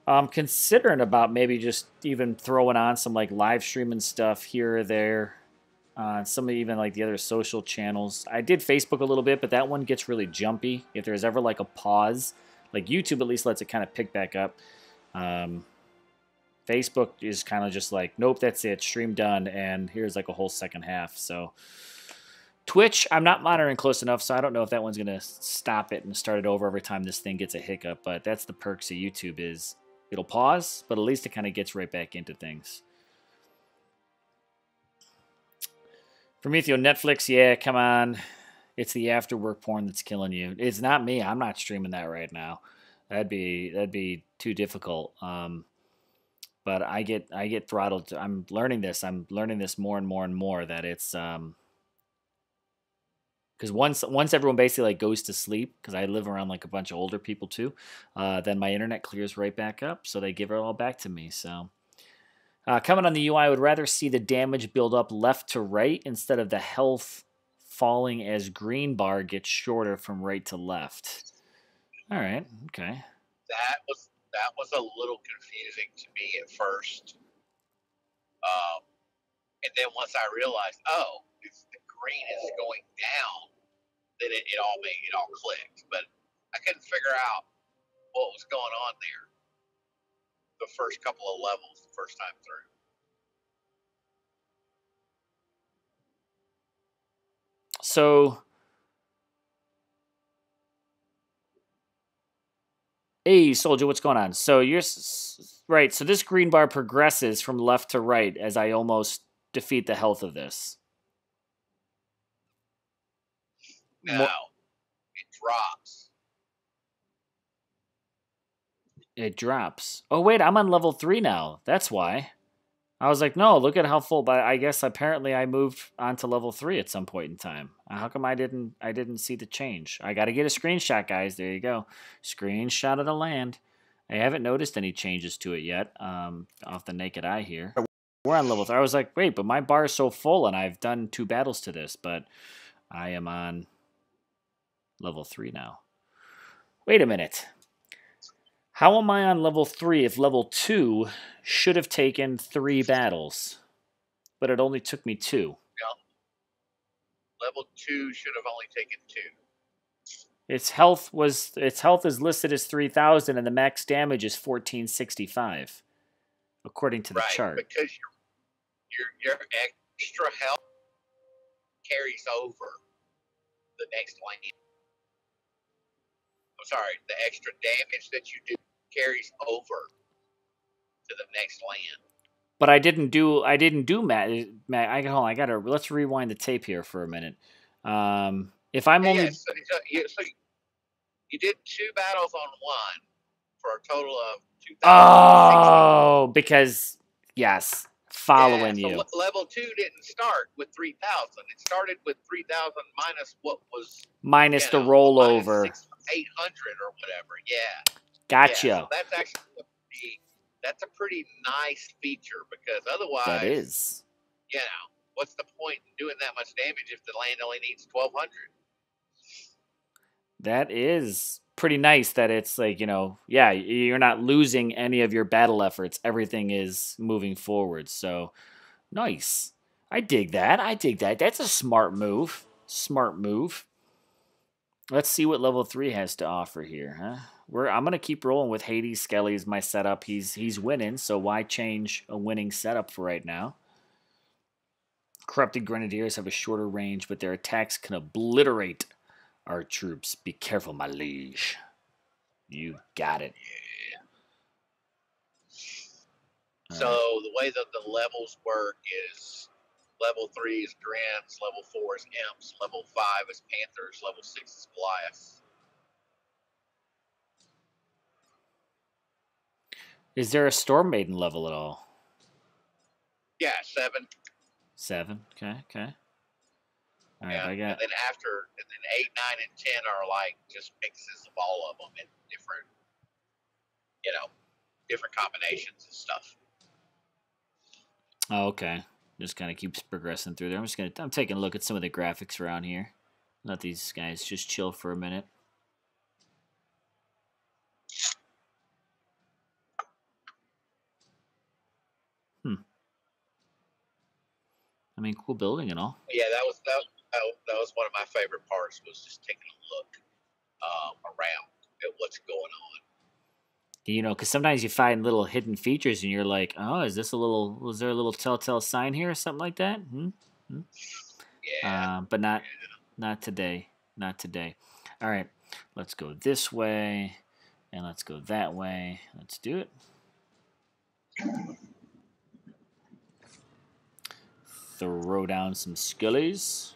I'm considering about maybe just even throwing on some like live streaming stuff here or there. Some of even like the other social channels. I did Facebook a little bit, but that one gets really jumpy. If there's ever like a pause, like YouTube at least lets it kind of pick back up. Facebook is kind of just like, nope, that's it, stream done, and here's like a whole second half. So Twitch, I'm not monitoring close enough, so I don't know if that one's going to stop it and start it over every time this thing gets a hiccup, but that's the perks of YouTube is it'll pause, but at least it kind of gets right back into things. Prometheo, Netflix, yeah, come on. It's the after work porn that's killing you. It's not me. I'm not streaming that right now. That'd be too difficult. But I get throttled. I'm learning this. More and more that it's because once everyone basically like goes to sleep, because I live around like a bunch of older people too, then my internet clears right back up. So they give it all back to me. So coming on the UI, I would rather see the damage build up left to right instead of the health falling as green bar gets shorter from right to left. All right. Okay. that was a little confusing to me at first. And then once I realized, oh, the green is going down, then it all clicked. But I couldn't figure out what was going on there the first couple of levels the first time through. So, hey, soldier, what's going on? So you're right. So this green bar progresses from left to right as I almost defeat the health of this. No, it drops. It drops. Oh wait, I'm on level 3 now. That's why. I was like, no, look at how full. But I guess apparently I moved on to level 3 at some point in time. How come I didn't see the change? I got to get a screenshot, guys. There you go, screenshot of the land. I haven't noticed any changes to it yet. Off the naked eye here. We're on level 3. I was like, wait, but my bar is so full, and I've done 2 battles to this, but I am on level 3 now. Wait a minute. How am I on level 3 if level 2 should have taken 3 battles, but it only took me 2? Yeah. Level 2 should have only taken 2. Its health is listed as 3,000, and the max damage is 1,465, according to the chart. Because your extra health carries over the next lane. I'm sorry, the extra damage that you do carries over to the next land. But I didn't do Matt. I gotta let's rewind the tape here for a minute. If I'm only so you did 2 battles on 1 for a total of 2,060. Oh, because yes, following you. Level 2 didn't start with 3,000. It started with 3,000 minus what was minus the rollover. 800 or whatever. Yeah. Gotcha. Yeah, so that's a pretty nice feature, because otherwise, that is. You know, what's the point in doing that much damage if the land only needs 1,200? That is pretty nice that it's like, yeah, you're not losing any of your battle efforts. Everything is moving forward. So, nice. I dig that. That's a smart move. Let's see what level 3 has to offer here, huh? I'm going to keep rolling with Hades. Skelly is my setup. He's winning, so why change a winning setup for right now? Corrupted Grenadiers have a shorter range, but their attacks can obliterate our troops. Be careful, my liege. You got it. Yeah. So the way that the levels work is level 3 is Grants, level 4 is Imps, level 5 is Panthers, level 6 is Goliath. Is there a Storm Maiden level at all? Yeah, 7. 7. Okay. All right, yeah, and then 8, 9, and 10 are like just mixes of all of them in different combinations and stuff. Oh, okay. Just kind of keeps progressing through there. I'm taking a look at some of the graphics around here. Let these guys just chill for a minute. I mean, cool building and all. Yeah, that was one of my favorite parts, was just taking a look around at what's going on. Because sometimes you find little hidden features, and you're like, "Oh, was there a little telltale sign here, or something like that?" Yeah. But not today. Not today. All right, let's go this way, and let's go that way. Let's do it. Throw down some scullies.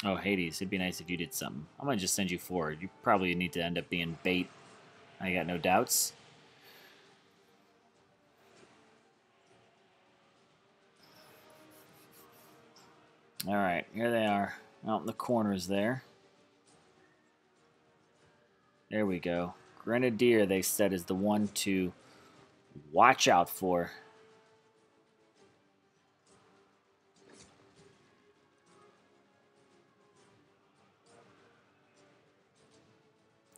Oh, Hades, it'd be nice if you did something. I'm going to just send you forward. You probably need to end up being bait. I got no doubts. All right, here they are. Out in the corners there. There we go. Grenadier, they said, is the one to watch out for.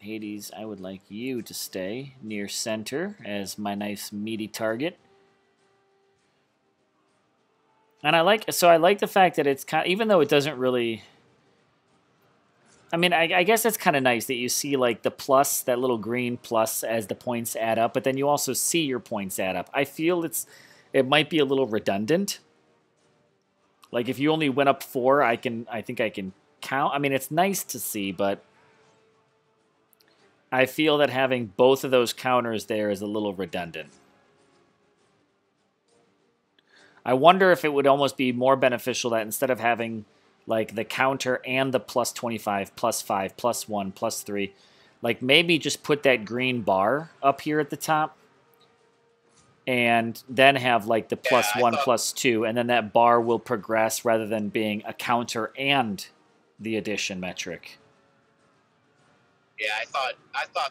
Hades, I would like you to stay near center as my nice meaty target. And I like the fact that it's kind of, even though it doesn't really, I mean, I guess it's kind of nice that you see like the plus, that little green plus as the points add up, but then you also see your points add up. I feel it might be a little redundant. Like if you only went up 4, I think I can count. I mean, it's nice to see, but I feel that having both of those counters there is a little redundant. I wonder if it would almost be more beneficial that instead of having like the counter and the plus 25, plus 5, plus 1, plus 3, like maybe just put that green bar up here at the top and then have like the plus 1, plus 2, and then that bar will progress rather than being a counter and the addition metric. Yeah, I thought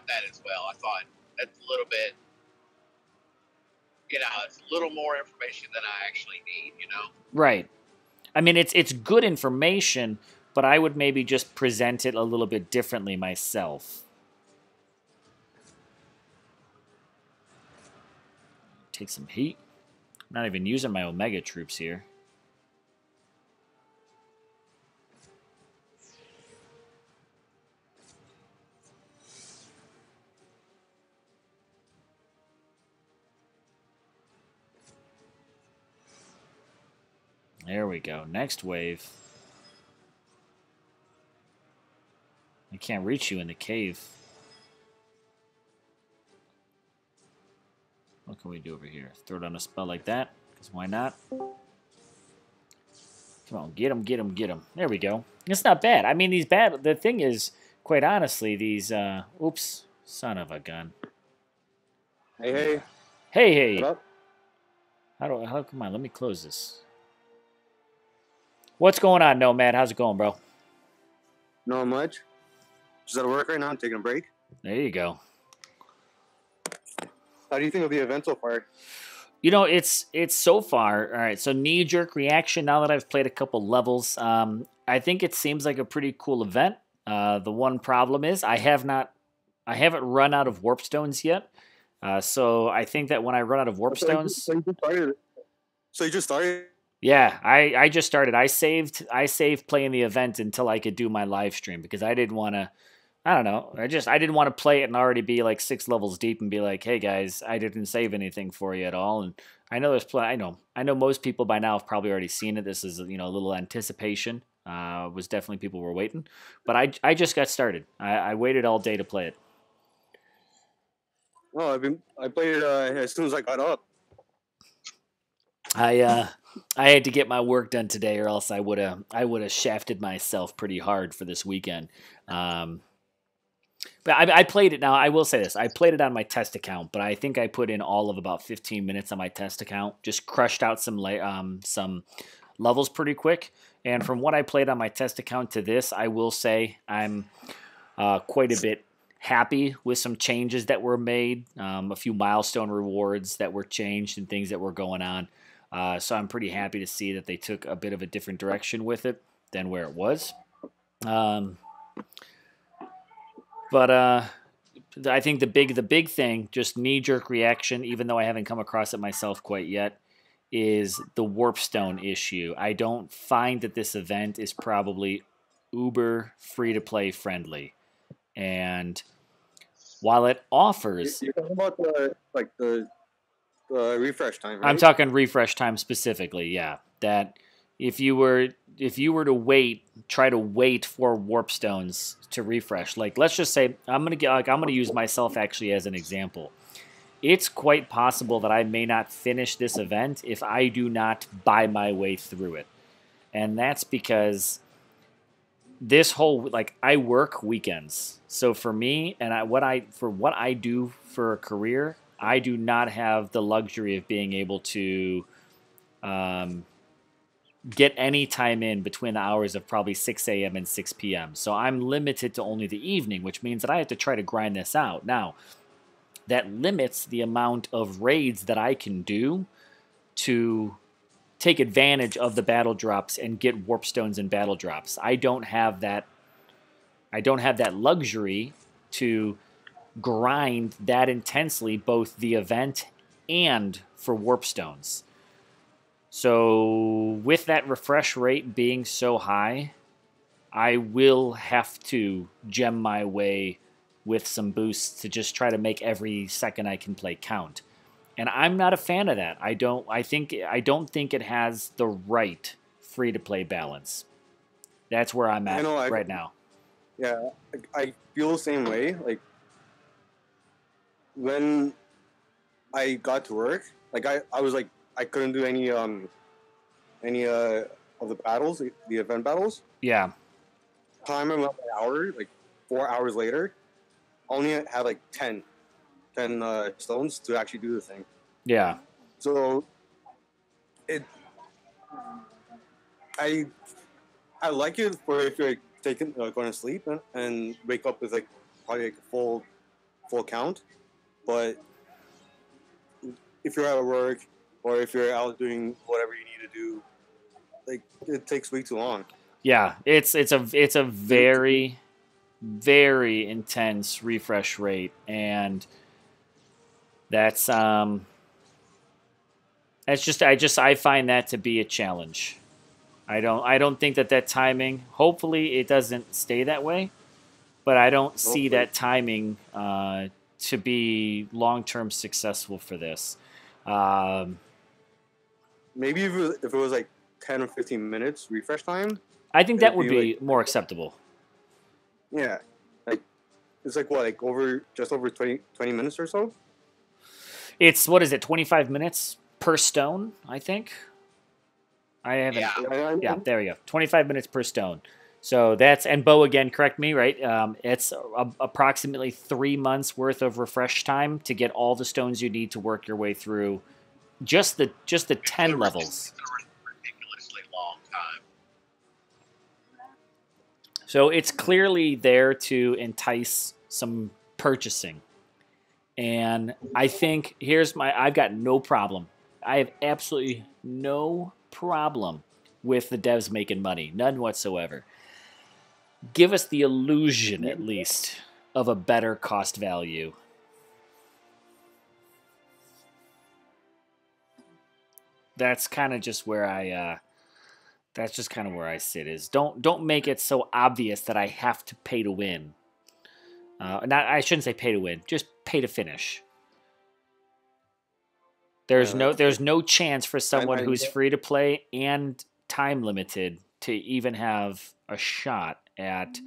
that as well. I thought that's a little bit, it's a little more information than I actually need, Right. I mean, it's good information, but I would maybe just present it a little bit differently myself. Take some heat. I'm not even using my Omega troops here. There we go. Next wave. I can't reach you in the cave. What can we do over here? Throw down a spell like that, because why not? Come on, get him, get him, get him. There we go. It's not bad. I mean, the thing is, quite honestly, these, oops, son of a gun. Hey, hey. Hey, hey. How come on, let me close this. What's going on, Nomad? How's it going, bro? Not much. Just at work right now. I'm taking a break. There you go. How do you think of the event so far? It's so far, all right, so knee-jerk reaction now that I've played a couple levels. I think it seems like a pretty cool event. The one problem is I haven't run out of warp stones yet. So I think that when I run out of warp stones... So you just started? Yeah, I just started. I saved playing the event until I could do my live stream because I didn't want to. I don't know. I didn't want to play it and already be like 6 levels deep and be like, "Hey guys, I didn't save anything for you at all." And I know I know most people by now have probably already seen it. This is a little anticipation. Was definitely people were waiting, but I just got started. I waited all day to play it. Well, I played it as soon as I got up. I had to get my work done today, or else I would have shafted myself pretty hard for this weekend. But I played it. Now I will say this: I played it on my test account, but I think I put in all of about 15 minutes on my test account. Just crushed out some levels pretty quick. And from what I played on my test account to this, I will say I'm quite a bit happy with some changes that were made, a few milestone rewards that were changed, and things that were going on. So I'm pretty happy to see that they took a bit of a different direction with it than where it was. But I think the big thing, just knee-jerk reaction, even though I haven't come across it myself quite yet, is the warpstone issue. I don't find that this event is probably uber free-to-play friendly. And while it offers... You're talking about the refresh time, right? I'm talking refresh time specifically, yeah. That if you were to try to wait for warpstones to refresh, like let's just say I'm gonna use myself actually as an example. It's quite possible that I may not finish this event if I do not buy my way through it. And that's because this whole, I work weekends. So for me, and what I do for a career, I do not have the luxury of being able to get any time in between the hours of probably 6 a.m. and 6 p.m. So I'm limited to only the evening, which means that I have to try to grind this out. Now, that limits the amount of raids that I can do to take advantage of the battle drops and get warp stones and battle drops. I don't have that luxury to grind that intensely, both the event and for warp stones. So with that refresh rate being so high, I will have to gem my way with some boosts to just try to make every second I can play count. And I'm not a fan of that. I don't think it has the right free to play balance. That's where I'm at right now. Yeah, I feel the same way. Like when I got to work, like I was like I couldn't do any of the battles, the event battles. Yeah. Time about an hour, like 4 hours later, I only had like 10 stones to actually do the thing. Yeah. So I like it for if you're taking going to sleep and wake up with like probably like a full count, but if you're at work or if you're out doing whatever you need to do, like it takes way too long. Yeah, it's a very, very intense refresh rate, and that's I find that to be a challenge. I don't think that timing. Hopefully, it doesn't stay that way, but I don't see that timing to be long-term successful for this. Maybe if it was like 10 or 15 minutes refresh time, I think that would be like, more acceptable. Yeah, like it's like what, like just over 20 minutes or so. It's what is it? 25 minutes per stone, I think. I haven't. Yeah, there we go. 25 minutes per stone. So that's, and Bo again, correct me, right? It's approximately 3 months worth of refresh time to get all the stones you need to work your way through just the 10 levels. Ridiculously long time. So it's clearly there to entice some purchasing. And I think I've got no problem. I have absolutely no problem with the devs making money. None whatsoever. Give us the illusion, at least, of a better cost value. That's kind of just where I sit. Is don't make it so obvious that I have to pay to win. I shouldn't say pay to win, just pay to finish. There's no chance for someone who's free to play and time limited to even have a shot at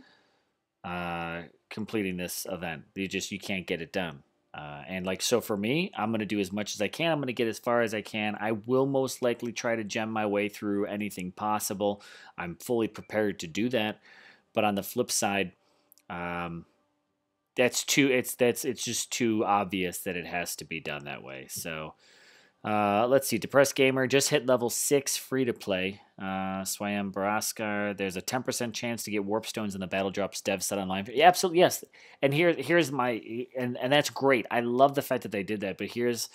completing this event. You can't get it done. And like, so for me, I'm going to do as much as I can. I'm going to get as far as I can. I will most likely try to gem my way through anything possible. I'm fully prepared to do that. But on the flip side, it's just too obvious that it has to be done that way. So let's see. Depressed Gamer just hit level 6 free to play. Swayam Baraskar, there's a 10% chance to get warp stones in the battle drops dev set online. Yeah, absolutely, yes. And here's my and that's great. I love the fact that they did that, but here's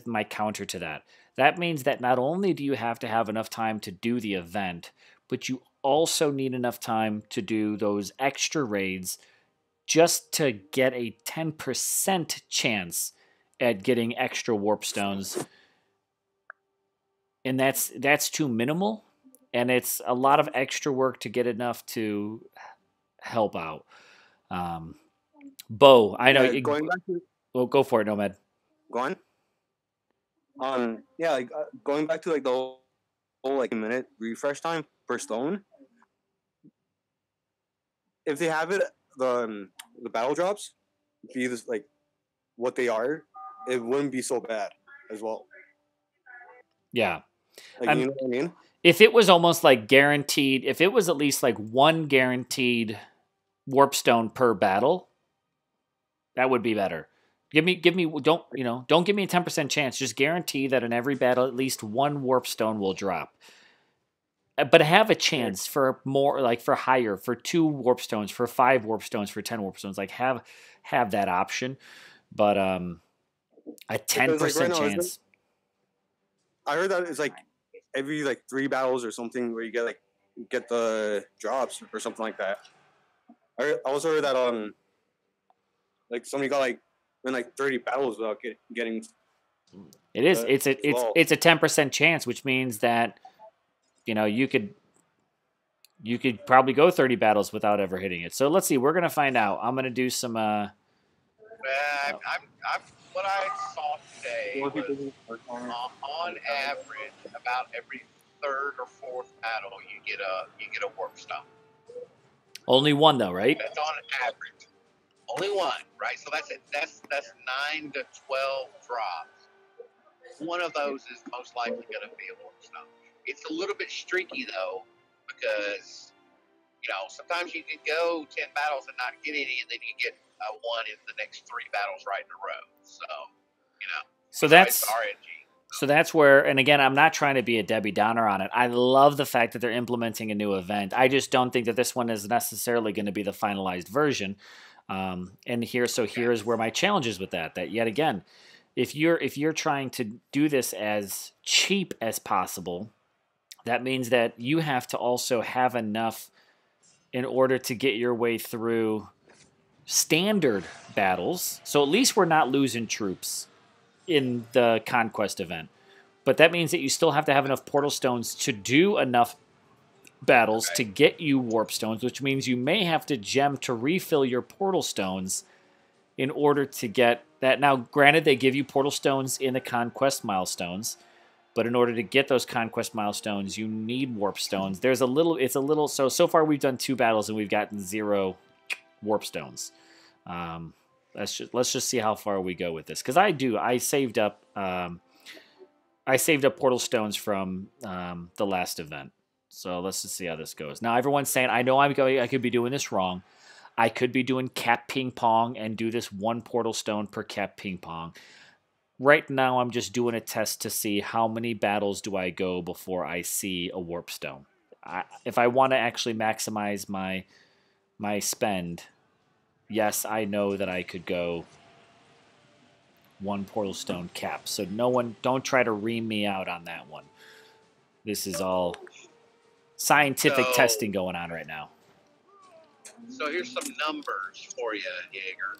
my counter to that. That means that not only do you have to have enough time to do the event, but you also need enough time to do those extra raids just to get a 10% chance at getting extra warp stones. And that's too minimal, and it's a lot of extra work to get enough to help out. Bo, I know. Going back to, well, go for it, Nomad. Go on. Yeah, like going back to like the whole like minute refresh time per stone. If they have it, the battle drops be this like what they are, it wouldn't be so bad as well. Yeah. Like, you know what I mean? If it was almost like guaranteed, if it was at least like one guaranteed warp stone per battle, that would be better. Don't give me a 10% chance. Just guarantee that in every battle at least one warp stone will drop. But have a chance for more, like for higher, for 2 warp stones, for 5 warp stones, for 10 warp stones. Like have that option. But a 10% chance. I heard that it's like every like 3 battles or something where you get the drops or something like that. I also heard that Like somebody got like in like 30 battles without getting. It is. It's a 10% chance, which means that you could probably go 30 battles without ever hitting it. So let's see. We're gonna find out. I'm gonna do some. I'm what I saw today was on average about every third or fourth battle you get a warp stone. Only one though, right? That's on average. Only one, right? So that's 9 to 12 drops. One of those is most likely going to be a warp stone. It's a little bit streaky though, because sometimes you can go 10 battles and not get any, and then you get one in the next 3 battles right in a row. So that's RNG. So that's where, and again, I'm not trying to be a Debbie Downer on it. I love the fact that they're implementing a new event. I just don't think that this one is necessarily going to be the finalized version. And here's where my challenge is with that. That yet again, if you're trying to do this as cheap as possible, that means that you have to also have enough in order to get your way through standard battles. So at least we're not losing troops in the Conquest event. But that means that you still have to have enough portal stones to do enough battles to get you warp stones, which means you may have to gem to refill your portal stones in order to get that. Now, granted, they give you portal stones in the Conquest milestones, but in order to get those Conquest milestones, you need warp stones. So far we've done 2 battles and we've gotten 0 warp stones. Let's just see how far we go with this, because I saved up portal stones from the last event. So let's just see how this goes. Now everyone's saying, I know I could be doing this wrong. I could be doing cap ping pong and do this 1 portal stone per cap ping pong. Right now I'm just doing a test to see how many battles do I go before I see a warp stone. If I want to actually maximize my spend, yes, I know that I could go 1 portal stone cap. So don't try to ream me out on that one. This is all scientific testing going on right now. So here's some numbers for you, Jaeger.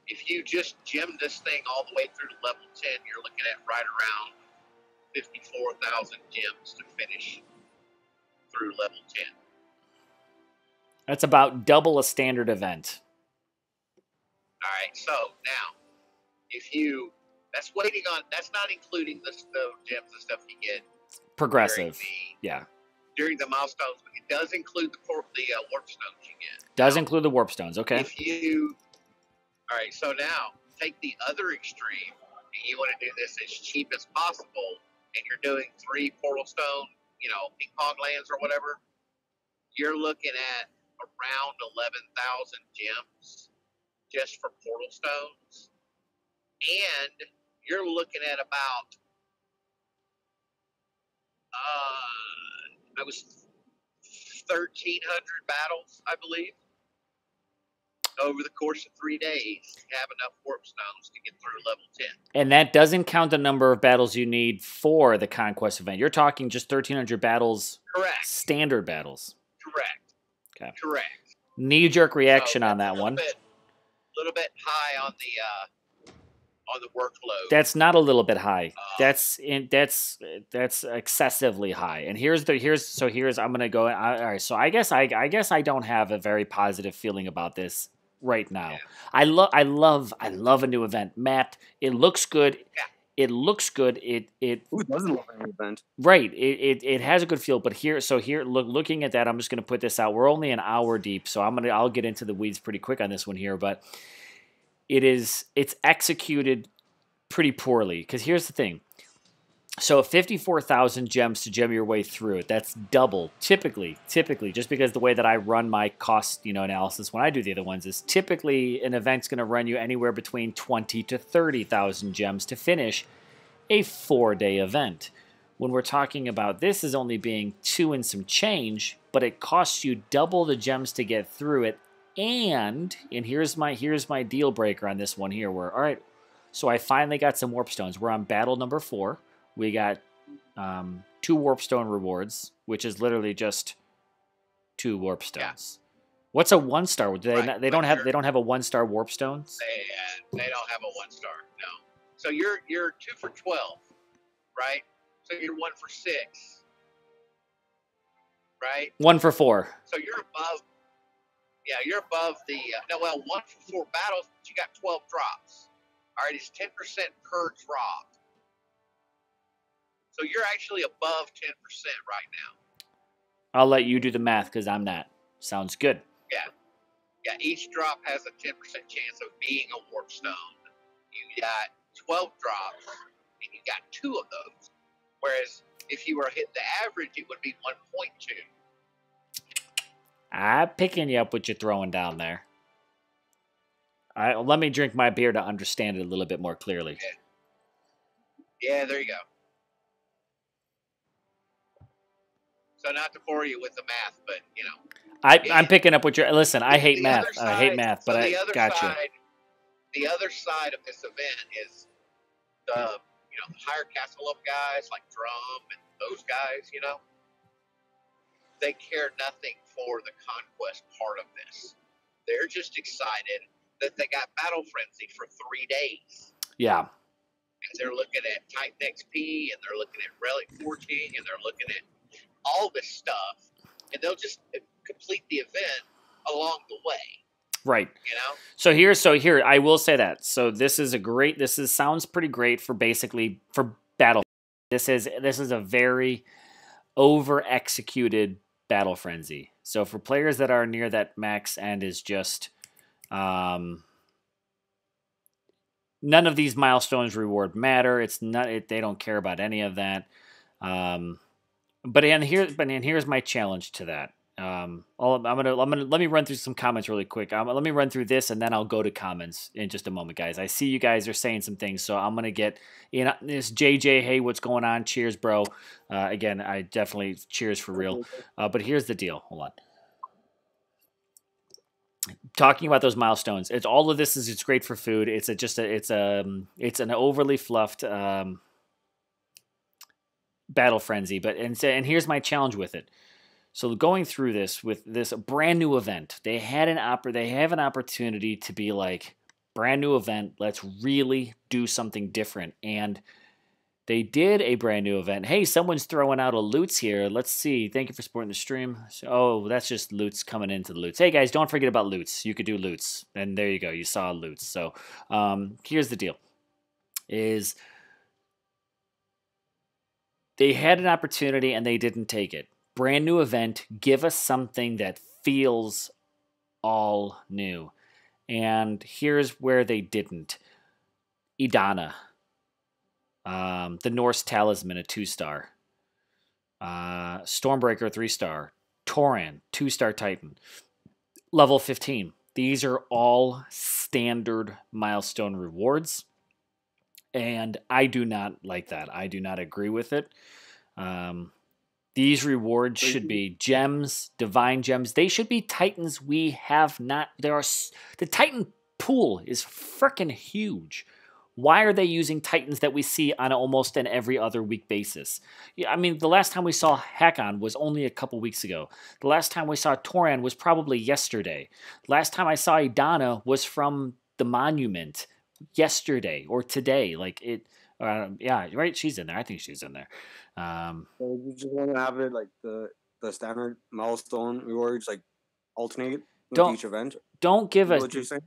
If you just gem this thing all the way through to level 10, you're looking at right around 54,000 gems to finish through level 10. That's about double a standard event. All right, so now, that's not including the gems and stuff you get. Progressive, during the milestones, but it does include the warp stones you get. Does include the warp stones, okay. All right, so now, take the other extreme, and you want to do this as cheap as possible, and you're doing 3 portal stone, ping pong lands or whatever, you're looking at around 11,000 gems just for portal stones, and you're looking at about 1,300 battles, I believe, over the course of 3 days to have enough warp stones to get through level 10. And that doesn't count the number of battles you need for the Conquest event. You're talking just 1,300 battles. Correct. Standard battles. Correct. Okay. Correct. Knee-jerk reaction on that one. A little bit high on the workload. That's not a little bit high. That's excessively high. And here's I'm gonna go. All right. So I guess I don't have a very positive feeling about this right now. Yeah. I love a new event, Matt. It looks good. Yeah. It looks good. Who doesn't love an event? Right. It has a good feel. But looking at that, I'm just gonna put this out. We're only an hour deep, so I'll get into the weeds pretty quick on this one here. But it's executed pretty poorly, because here's the thing. So 54,000 gems to gem your way through it. That's double. Typically, just because the way that I run my cost, analysis when I do the other ones is typically an event's going to run you anywhere between 20 to 30,000 gems to finish a 4-day event. When we're talking about this is only being 2 and some change, but it costs you double the gems to get through it. And here's my deal breaker on this one here. Where all right, so I finally got some warp stones. We're on battle number 4. We got 2 warp stone rewards, which is literally just 2 warp stones. What's a 1-star? Do they Right, not, they don't have they don't have a 1-star warp stones? They don't have a 1-star. No. So you're 2 for 12, right? So you're 1 for 6, right? 1 for 4. So you're above. Yeah, you're above the. No, well, 1 for 4 battles, but you got 12 drops. All right, it's 10% per drop. So you're actually above 10% right now. I'll let you do the math because I'm not. Sounds good. Yeah. Yeah, each drop has a 10% chance of being a warp stone. You got 12 drops, and you got 2 of those. Whereas if you were hitting the average, it would be 1.2. I'm picking you up what you're throwing down there. Let me drink my beer to understand it a little bit more clearly. Yeah, there you go. So not to bore you with the math, but you know. I'm picking up what you're. Listen, I hate math. Side, I hate math, but I got you. The other side of this event is the the higher castle up guys like Drum and those guys. They care nothing for the conquest part of this. They're just excited that they got Battle Frenzy for 3 days. Yeah. And they're looking at Titan XP, and they're looking at Relic Forging, and they're looking at all this stuff, and they'll just complete the event along the way. Right. So here, I will say that. So this sounds pretty great for battle. This is a very over executed Battle Frenzy. So for players that are near that max end is just none of these milestones reward matter. It's not they don't care about any of that. But here's my challenge to that. Let me run through some comments really quick. Let me run through this and then I'll go to comments in just a moment, guys. I see you guys are saying some things, so I'm gonna get this. JJ, hey, what's going on? Cheers, bro. Again, I definitely cheers for real. But here's the deal. Hold on. Talking about those milestones, it's great for food. It's an overly fluffed Battle Frenzy, and here's my challenge with it. So going through this with this brand new event, they have an opportunity to be like, brand new event, let's really do something different. And they did a brand new event. Hey, someone's throwing out a loots here. Let's see. Thank you for supporting the stream. Oh, that's just loots coming into the loots. Hey guys, don't forget about loots. You could do loots. And there you go. You saw loots. So here's the deal. Is they had an opportunity and they didn't take it. Brand new event, give us something that feels all new. And here's where they didn't. Idana. The Norse Talisman, a 2-star. Stormbreaker, 3-star. Tauran, 2-star Titan. Level 15. These are all standard milestone rewards. And I do not like that. I do not agree with it. These rewards should be gems, divine gems. They should be Titans we have not. The Titan pool is freaking huge. Why are they using Titans that we see on almost an every other week basis? Yeah, I mean, the last time we saw Hakon was only a couple weeks ago. The last time we saw Tauran was probably yesterday. Last time I saw Idana was from the Monument yesterday or today. Like it. Yeah, right. She's in there. I think she's in there. So you just want to have it like the standard milestone rewards, like alternate with each event. Don't give us.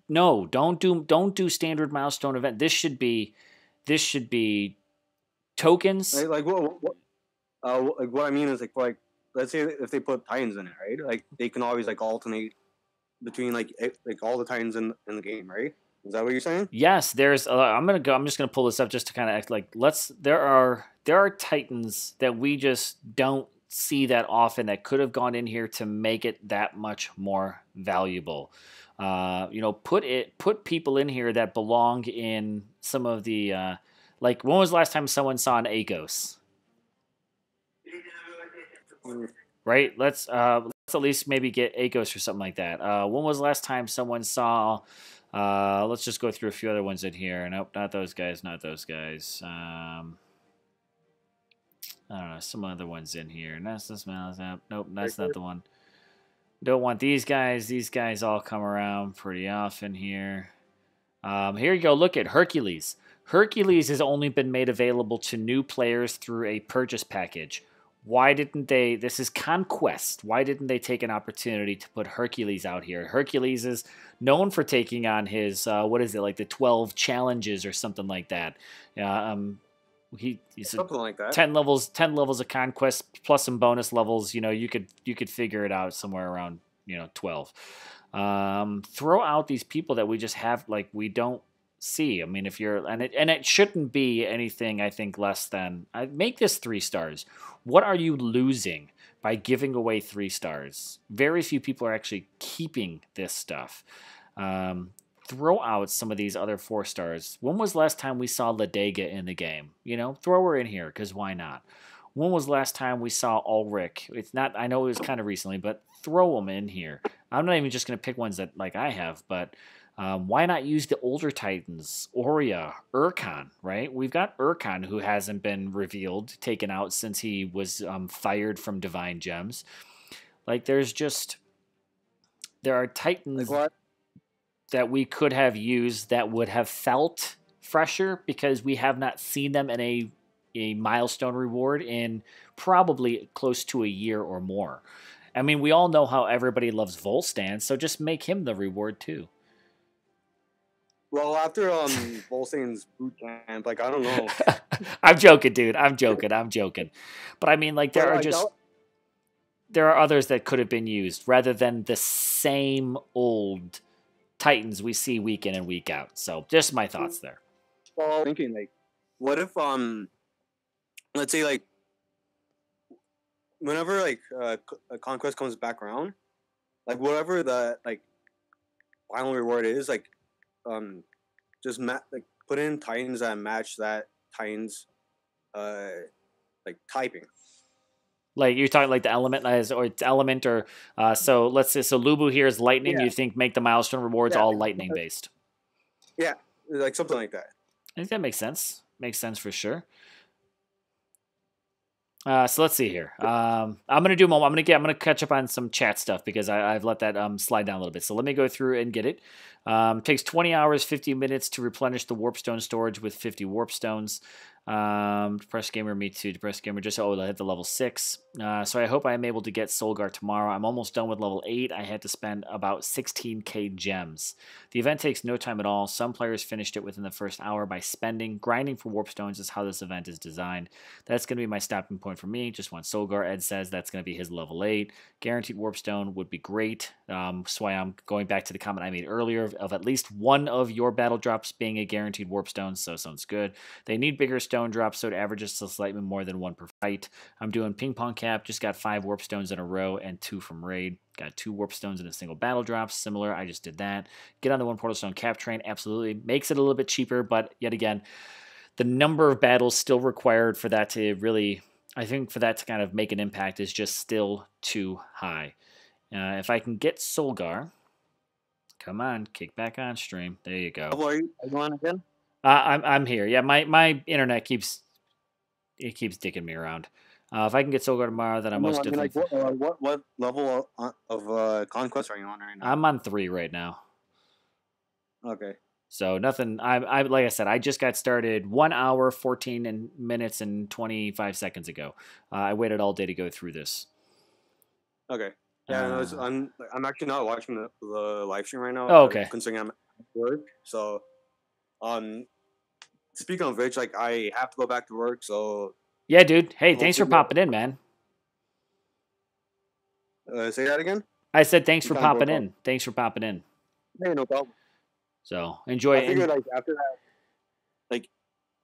No, don't do standard milestone event. This should be tokens. Right? Like what I mean is like let's say if they put Titans in it, right? Like they can always like alternate between like all the Titans in the game, right? Is that what you're saying? Yes, there's. I'm just gonna pull this up just to kind of act like there are Titans that we just don't see that often that could have gone in here to make it that much more valuable. Put people in here that belong in some of the like. When was the last time someone saw an Agos? Right. Let's at least maybe get Agos or something like that. When was the last time someone saw? Let's just go through a few other ones in here. Nope, not those guys. Not those guys. I don't know. Some other ones in here. Nope, that's not the one. Don't want these guys. These guys all come around pretty often here. Here you go. Look at Hercules. Hercules has only been made available to new players through a purchase package. Why didn't they? This is Conquest. Why didn't they take an opportunity to put Hercules out here? Hercules is known for taking on his, what is it, like the 12 challenges or something like that. He's something like that. 10 levels of Conquest plus some bonus levels. You could figure it out somewhere around 12. Throw out these people that we just have, like, we don't see. I mean, if you're, and it shouldn't be anything, I think, less than, I make this 3 stars. What are you losing by giving away 3 stars? Very few people are actually keeping this stuff. Throw out some of these other 4 stars. When was the last time we saw Ladega in the game? Throw her in here, because why not? When was the last time we saw Ulrich? It's not, I know it was kind of recently, but throw them in here. I'm not even just going to pick ones that, like, I have, but why not use the older Titans? Oria, Urkon, right? We've got Urkon, who hasn't been revealed, taken out since he was fired from Divine Gems. Like, there are Titans that we could have used that would have felt fresher, because we have not seen them in a milestone reward in probably close to a year or more. I mean, we all know how everybody loves Volstan, so just make him the reward too. Well, after Volstain's boot camp, like, I don't know. I'm joking, dude. I'm joking. But I mean, like, there are others that could have been used rather than the same old Titans we see week in and week out. So just my thoughts there. Well, thinking, like, what if let's say, like, whenever, like, a Conquest comes back around, like, whatever the, like, final reward is, like, just like, put in Titans that match that Titans like, typing. Like, you're talking like the element so let's say, so Lubu here is lightning. Yeah. You think make the milestone rewards all lightning based? Yeah, like something like that. I think that makes sense. Makes sense for sure. So let's see here. I'm gonna catch up on some chat stuff because I've let that slide down a little bit. So let me go through and get it. Takes 20 hours, 50 minutes to replenish the warpstone storage with 50 warpstones. Depressed Gamer, me too. Depressed Gamer just I hit the level 6. So I hope I am able to get Solgar tomorrow. I'm almost done with level 8. I had to spend about 16k gems. The event takes no time at all. Some players finished it within the first hour by spending. Grinding for warpstones is how this event is designed. That's going to be my stopping point for me. Just want Solgar. Ed says that's going to be his level 8. Guaranteed warpstone would be great. So I'm going back to the comment I made earlier of at least one of your battle drops being a guaranteed warpstone. So sounds good. They need bigger stone drops, so it averages to slightly more than 1 per fight. I'm doing ping pong cap. Just got 5 warpstones in a row and 2 from raid. Got 2 warpstones in a single battle drop. Similar, I just did that. Get on the 1 portal stone cap train. Absolutely makes it a little bit cheaper, but yet again, the number of battles still required for that to really, I think, for that to kind of make an impact is just still too high. If I can get Solgar, come on, kick back on stream. There you go. Are you on again? I'm here. Yeah, my internet keeps dicking me around. If I can get Solgar tomorrow, then I'm most definitely. Like, what level of Conquest are you on right now? I'm on 3 right now. Okay. So nothing. I like I said, I just got started 1 hour, 14 minutes, and 25 seconds ago. I waited all day to go through this. Okay. Yeah, I'm actually not watching the live stream right now. Oh, okay. Considering I'm at work, so speaking of which, like, I have to go back to work. So yeah, dude. Hey, thanks for popping in, man. Say that again. I said thanks for popping in. Thanks for popping in. Hey, no problem. So enjoy. I figured, like, after that, like,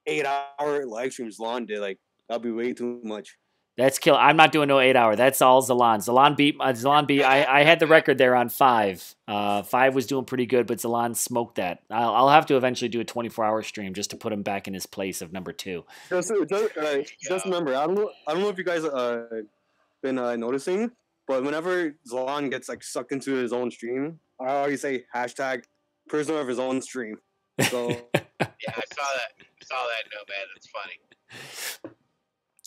8-hour live streams Zalon did, like, that'll be way too much. That's kill. I'm not doing no 8-hour. That's all Zalon. Zalon beat. I had the record there on 5. 5 was doing pretty good, but Zalon smoked that. I'll have to eventually do a 24-hour stream just to put him back in his place of number 2. Just remember, I don't know if you guys been noticing, but whenever Zalon gets, like, sucked into his own stream, I always say #prisoner of his own stream. So yeah, I saw that. No, man, that's funny.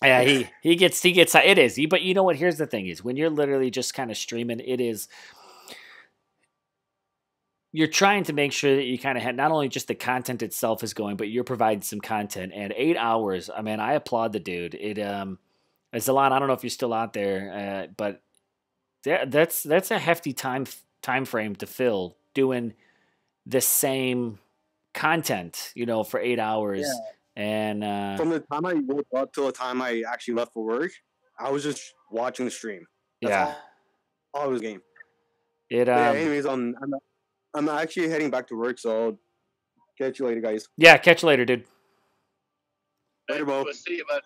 Yeah, he gets it is. But you know what? Here's the thing: is when you're literally just kind of streaming, it is. You're trying to make sure that you kind of have not only just the content itself is going, but you're providing some content. And 8 hours, I mean, I applaud the dude. It's a lot. I don't know if you're still out there, but that's a hefty time frame to fill doing the same content, for 8 hours. Yeah. And from the time I woke up till the time I actually left for work, I was just watching the stream. That's all it was game. Anyways, I'm actually heading back to work, so I'll catch you later, guys. Yeah, catch you later, dude. Later, Bo. See you, bud.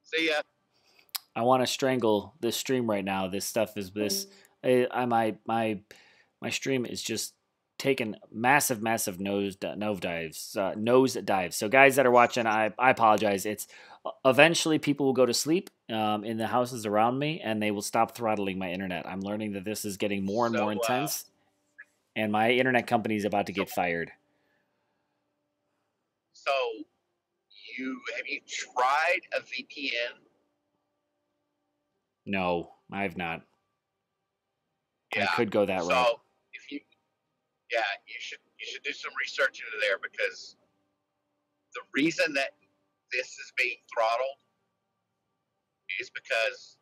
See ya. I want to strangle this stream right now. This stuff is this. My stream is just taking massive nose dives. So guys that are watching, I apologize. It's eventually people will go to sleep in the houses around me, and they will stop throttling my internet. I'm learning that this is getting more and more intense, and my internet company is about to get fired. So, have you tried a VPN? No, I have not. Yeah. I could go that route. So you should do some research into there, because the reason that this is being throttled is because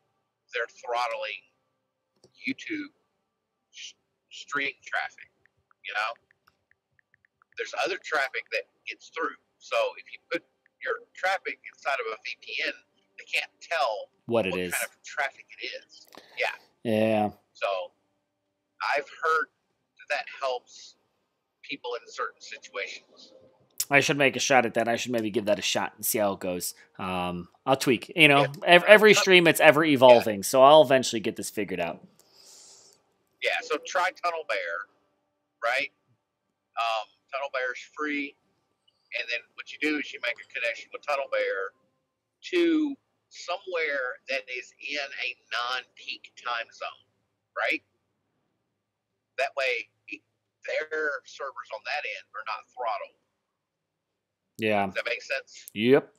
they're throttling YouTube stream traffic. There's other traffic that gets through. So if you put your traffic inside of a VPN, they can't tell what kind of traffic it is. Yeah. Yeah. So I've heard that helps people in certain situations. I should make a shot at that. I should maybe give that a shot and see how it goes. I'll tweak. Every stream it's ever evolving, so I'll eventually get this figured out. Yeah, so try Tunnel Bear, right? Tunnel Bear is free, and then what you do is you make a connection with Tunnel Bear to somewhere that is in a non-peak time zone, right? That way, their servers on that end are not throttled. Yeah. Does that make sense? Yep.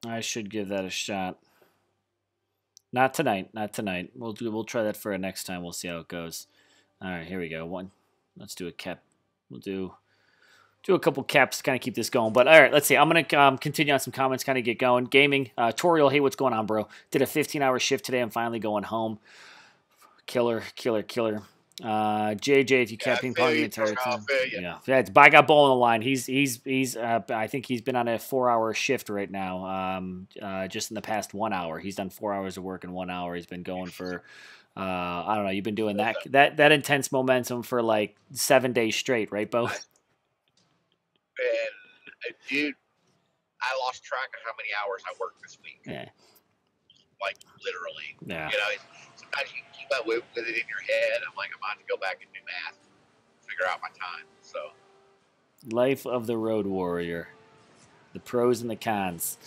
I should give that a shot. Not tonight. We'll try that for a next time. We'll see how it goes. All right, here we go. Let's do a cap. We'll do a couple caps to kind of keep this going. But all right, let's see. I'm going to continue on some comments, kind of get going. Gaming. Toriel, hey, what's going on, bro? Did a 15-hour shift today. I'm finally going home. Killer. JJ, if you can't ping pong the entire time. Yeah. I got Bo on the line. He's I think he's been on a 4-hour shift right now. Just in the past 1 hour. He's done 4 hours of work in 1 hour. He's been going for I don't know, you've been doing that intense momentum for like 7 days straight, right, Bo? And dude, I lost track of how many hours I worked this week. Yeah. Like literally. Yeah. Sometimes you keep up with it in your head. I'm like, I'm about to go back and do math, figure out my time. So, life of the road warrior, the pros and the cons.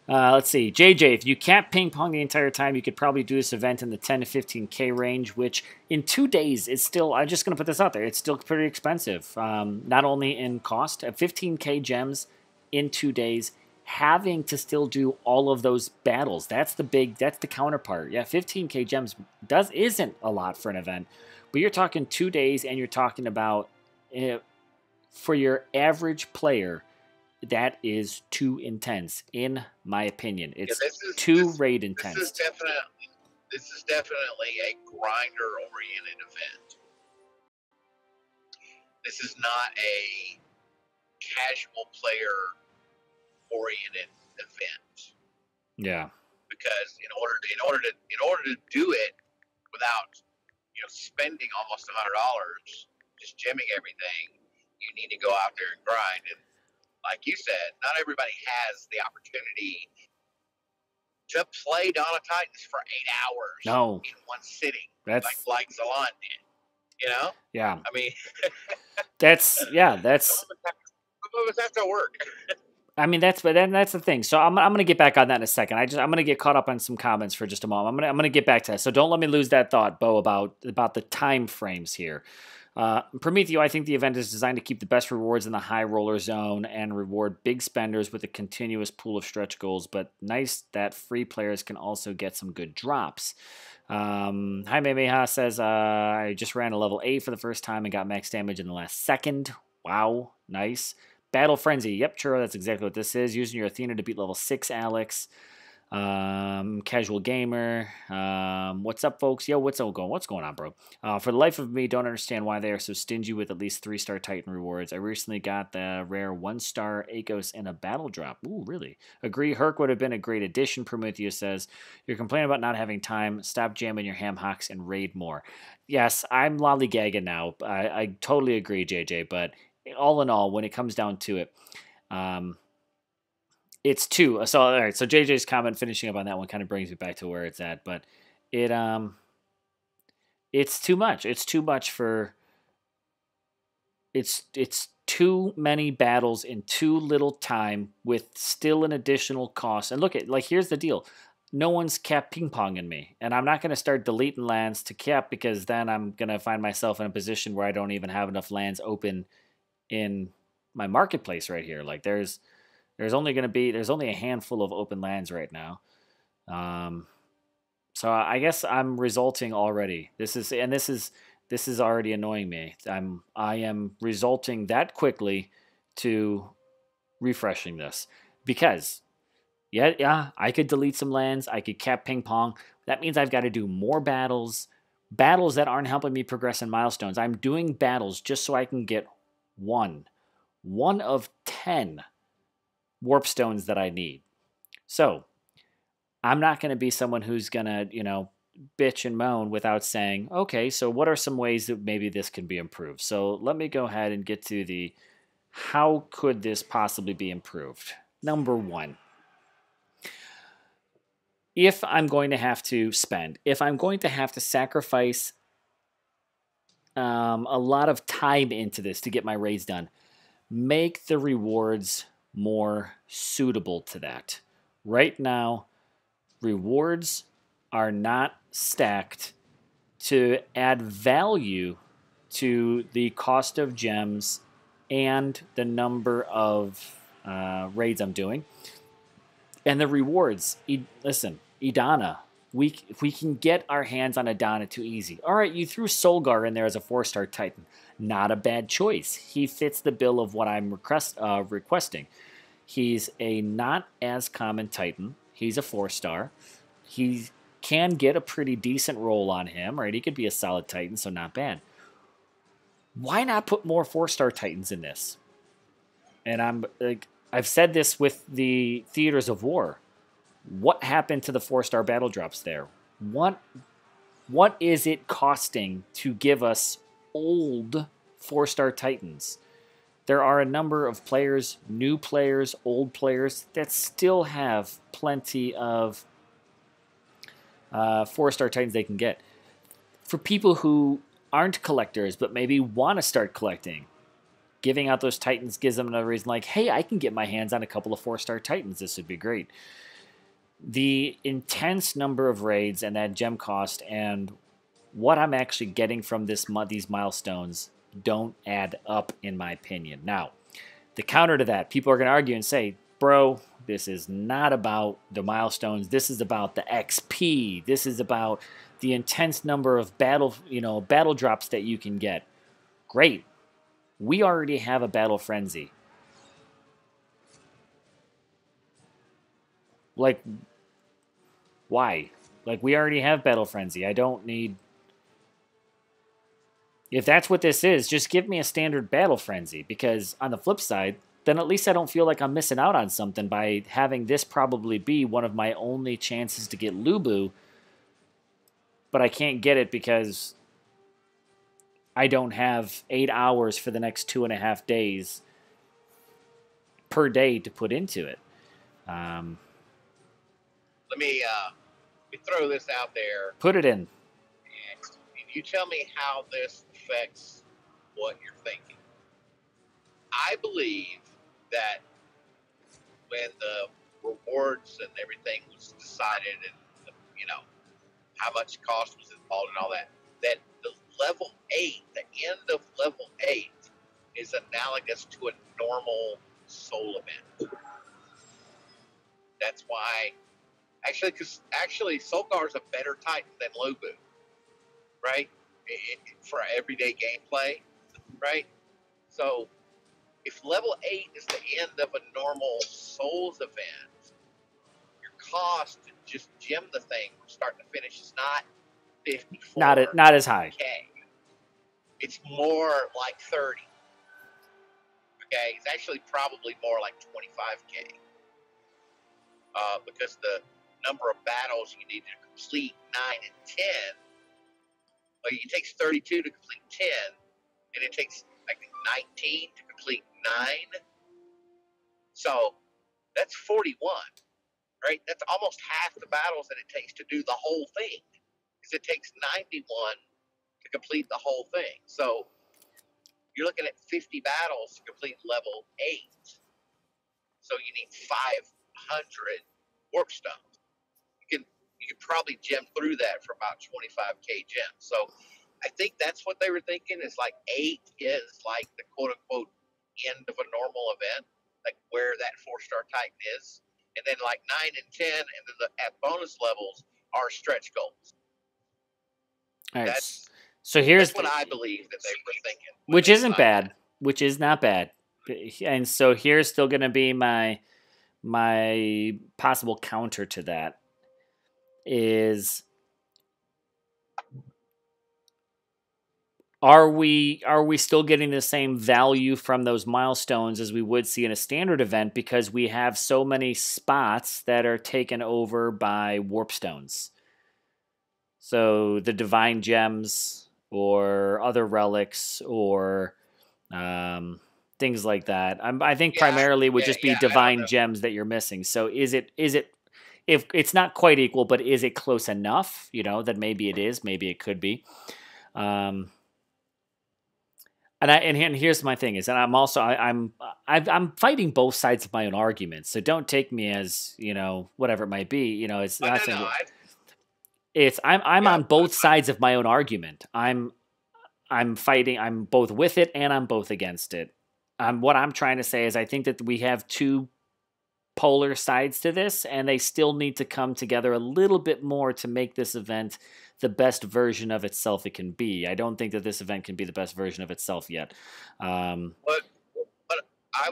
Let's see, JJ. If you can't ping pong the entire time, you could probably do this event in the 10 to 15K range, which in 2 days is still. I'm just going to put this out there. It's still pretty expensive. Not only in cost, at 15K gems in 2 days. Having to still do all of those battles. That's the counterpart. Yeah, 15K gems isn't a lot for an event, but you're talking 2 days, and you're talking about for your average player, that is too intense, in my opinion. It's too raid intense. This is definitely a grinder-oriented event. This is not a casual player oriented event. Yeah. Because in order to do it without spending almost $100 just gemming everything, you need to go out there and grind. And like you said, not everybody has the opportunity to play Dawn of Titans for 8 hours in one sitting. That's like Zalon did. Yeah. I mean that's some of us have to work. I mean, that's the thing. So I'm going to get back on that in a second. I'm going to get caught up on some comments for just a moment. I'm going to get back to that. So don't let me lose that thought, Bo, about the time frames here. Prometheo, I think the event is designed to keep the best rewards in the high roller zone and reward big spenders with a continuous pool of stretch goals, but nice that free players can also get some good drops. Jaime Meja says, I just ran a level 8 for the first time and got max damage in the last second. Wow, nice. Battle Frenzy. Yep, Churro, that's exactly what this is. Using your Athena to beat level 6 Alex. Casual gamer. What's up, folks? Yo, what's going on, bro? For the life of me, don't understand why they are so stingy with at least 3-star Titan rewards. I recently got the rare 1-star Akos in a battle drop. Ooh, really? Agree, Herc would have been a great addition, Prometheus says. You're complaining about not having time. Stop jamming your ham hocks and raid more. Yes, I'm lollygagging now. I totally agree, JJ, but all in all, when it comes down to it, it's 2. So all right. So JJ's comment finishing up on that one kind of brings me back to where it's at, but it's too much. It's too much for. It's too many battles in too little time with still an additional cost. And look at here's the deal. No one's kept ping ponging me, and I'm not going to start deleting lands to cap because then I'm going to find myself in a position where I don't even have enough lands open in my marketplace right here. Like there's only a handful of open lands right now. So I guess I'm resulting already. This is already annoying me. I am resulting that quickly to refreshing this because yeah, I could delete some lands. I could cap ping pong. That means I've got to do more battles that aren't helping me progress in milestones. I'm doing battles just so I can get one of 10 warp stones that I need. So I'm not going to be someone who's going to, bitch and moan without saying, okay, so what are some ways that maybe this can be improved? So let me go ahead and get to the how could this possibly be improved? Number 1, if I'm going to have to spend, if I'm going to have to sacrifice a lot of time into this to get my raids done, make the rewards more suitable to that. Right now, rewards are not stacked to add value to the cost of gems and the number of raids I'm doing. And the rewards, listen, Idana, if we can get our hands on Idana too easy. All right, you threw Solgar in there as a 4-star Titan. Not a bad choice. He fits the bill of what I'm requesting. He's a not as common Titan. He's a 4-star. He can get a pretty decent roll on him, right? He could be a solid Titan, so not bad. Why not put more 4-star Titans in this? And I've said this with the Theaters of War. What happened to the 4-star battle drops there? What is it costing to give us old 4-star Titans? There are a number of players, new players, old players, that still have plenty of 4-star Titans they can get. For people who aren't collectors but maybe want to start collecting, giving out those Titans gives them another reason like, hey, I can get my hands on a couple of 4-star Titans. This would be great. The intense number of raids and that gem cost and what I'm actually getting from these milestones don't add up, in my opinion. Now, the counter to that, people are going to argue and say, bro, this is not about the milestones. This is about the XP. This is about the intense number of battle drops that you can get. Great. We already have a battle frenzy. Like, why? Like, we already have battle frenzy. I don't need... If that's what this is, just give me a standard battle frenzy. Because on the flip side, then at least I don't feel like I'm missing out on something by having this probably be one of my only chances to get Lubu. But I can't get it because I don't have 8 hours for the next 2.5 days per day to put into it. Let me throw this out there. Put it in. And you tell me how this affects what you're thinking. I believe that when the rewards and everything was decided and, how much cost was involved and all that, that the level 8 that end of level 8 is analogous to a normal soul event. That's why, actually, Solgar is a better Titan than Lubu, right? For everyday gameplay, right? So, if level 8 is the end of a normal Souls event, your cost to just gem the thing from start to finish is not 54. Not as high. It's more like 30. Okay, it's actually probably more like 25K. Because the number of battles you need to complete 9 and 10, well, it takes 32 to complete 10, and it takes like 19 to complete 9. So that's 41, right? That's almost half the battles that it takes to do the whole thing. Because it takes 91 to complete the whole thing. So you're looking at 50 battles to complete level 8. So you need 500 warp stones. You can probably gem through that for about 25K gems. So I think that's what they were thinking, is like 8 is like the quote unquote end of a normal event, like where that 4-star Titan is. And then like 9 and 10, and then at bonus levels are stretch goals. All right. That's what I believe that they were thinking. Which isn't bad. Which is not bad. And so here's still going to be my possible counter to that is, are we still getting the same value from those milestones as we would see in a standard event, because we have so many spots that are taken over by warp stones? So the divine gems or other relics or things like that. I think primarily would just be divine gems that you're missing. So is it if it's not quite equal, but is it close enough? That maybe it is, maybe it could be. And here's my thing is, and I'm also I'm fighting both sides of my own arguments. So don't take me as whatever it might be. It's not. I'm on both sides of my own argument. I'm fighting. I'm both with it and I'm both against it. What I'm trying to say is I think that we have two polar sides to this, and they still need to come together a little bit more to make this event the best version of itself it can be. I don't think that this event can be the best version of itself yet. But I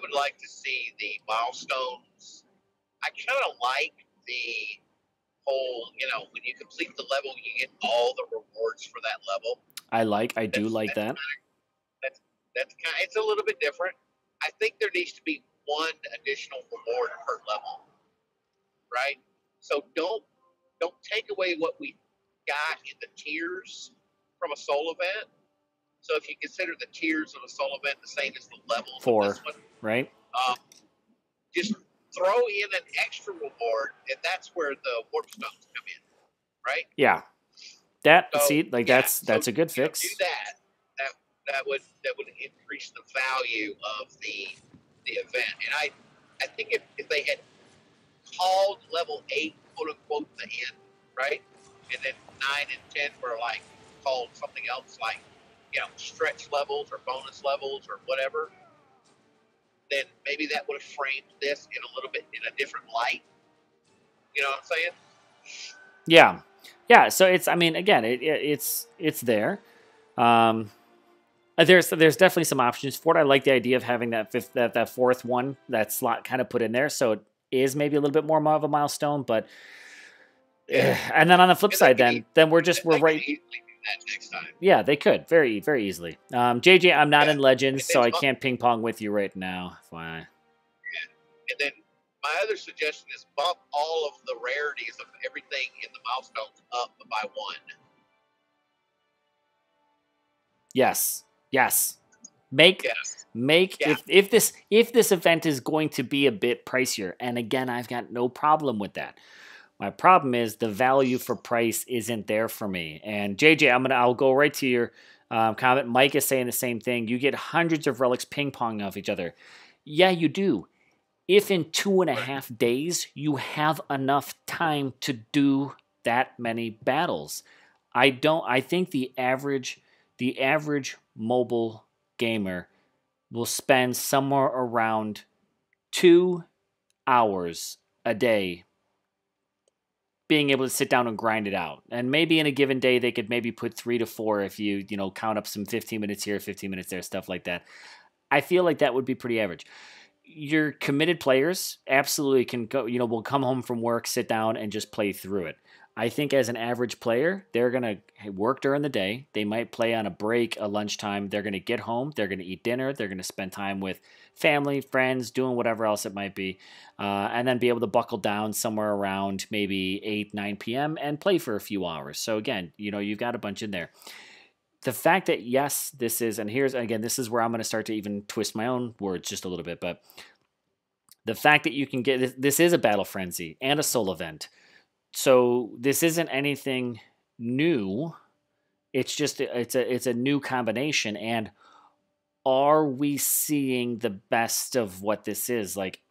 would like to see the milestones. I kind of like the whole, when you complete the level, you get all the rewards for that level. I do like that. That's it's a little bit different. I think there needs to be one additional reward per level, right? So don't take away what we got in the tiers from a soul event. So if you consider the tiers of a soul event the same as the levels 4, of this one, right? Just throw in an extra reward, and that's where the warp stones come in, right? Yeah. That's a good fix. Do that. That would increase the value of the event. And I think if they had called level 8 quote unquote the end, right? And then 9 and 10 were like called something else, like stretch levels or bonus levels or whatever, then maybe that would have framed this in a different light. You know what I'm saying? Yeah. Yeah, so it's it's there. There's definitely some options for it. I like the idea of having that fourth one, that slot kind of put in there, so it is maybe a little bit more of a milestone. But and then on the flip side, then we're right. Next time. Yeah, they could very very easily. JJ, I'm not in Legends, so I can't ping pong with you right now. Why? Yeah. And then my other suggestion is bump all of the rarities of everything in the milestones up by 1. Yes. If this event is going to be a bit pricier, and again, I've got no problem with that. My problem is the value for price isn't there for me. And JJ, I'll go right to your comment. Mike is saying the same thing. You get hundreds of relics ping ponging off each other. Yeah, you do. If in 2.5 days you have enough time to do that many battles. I think the average the average mobile gamer will spend somewhere around 2 hours a day being able to sit down and grind it out. And maybe in a given day, they could maybe put 3 to 4 if you count up some 15 minutes here, 15 minutes there, stuff like that. I feel like that would be pretty average. Your committed players absolutely can go, will come home from work, sit down, and just play through it. I think as an average player, they're going to work during the day. They might play on a break, a lunchtime. They're going to get home. They're going to eat dinner. They're going to spend time with family, friends, doing whatever else it might be. And then be able to buckle down somewhere around maybe 8, 9 p.m. and play for a few hours. So again, you've got a bunch in there. The fact that, yes, this is, and here's, again, this is where I'm going to start to even twist my own words just a little bit, but the fact that you can get, this is a Battle Frenzy and a soul event. So this isn't anything new. It's just, it's a new combination. And are we seeing the best of what this is? Like,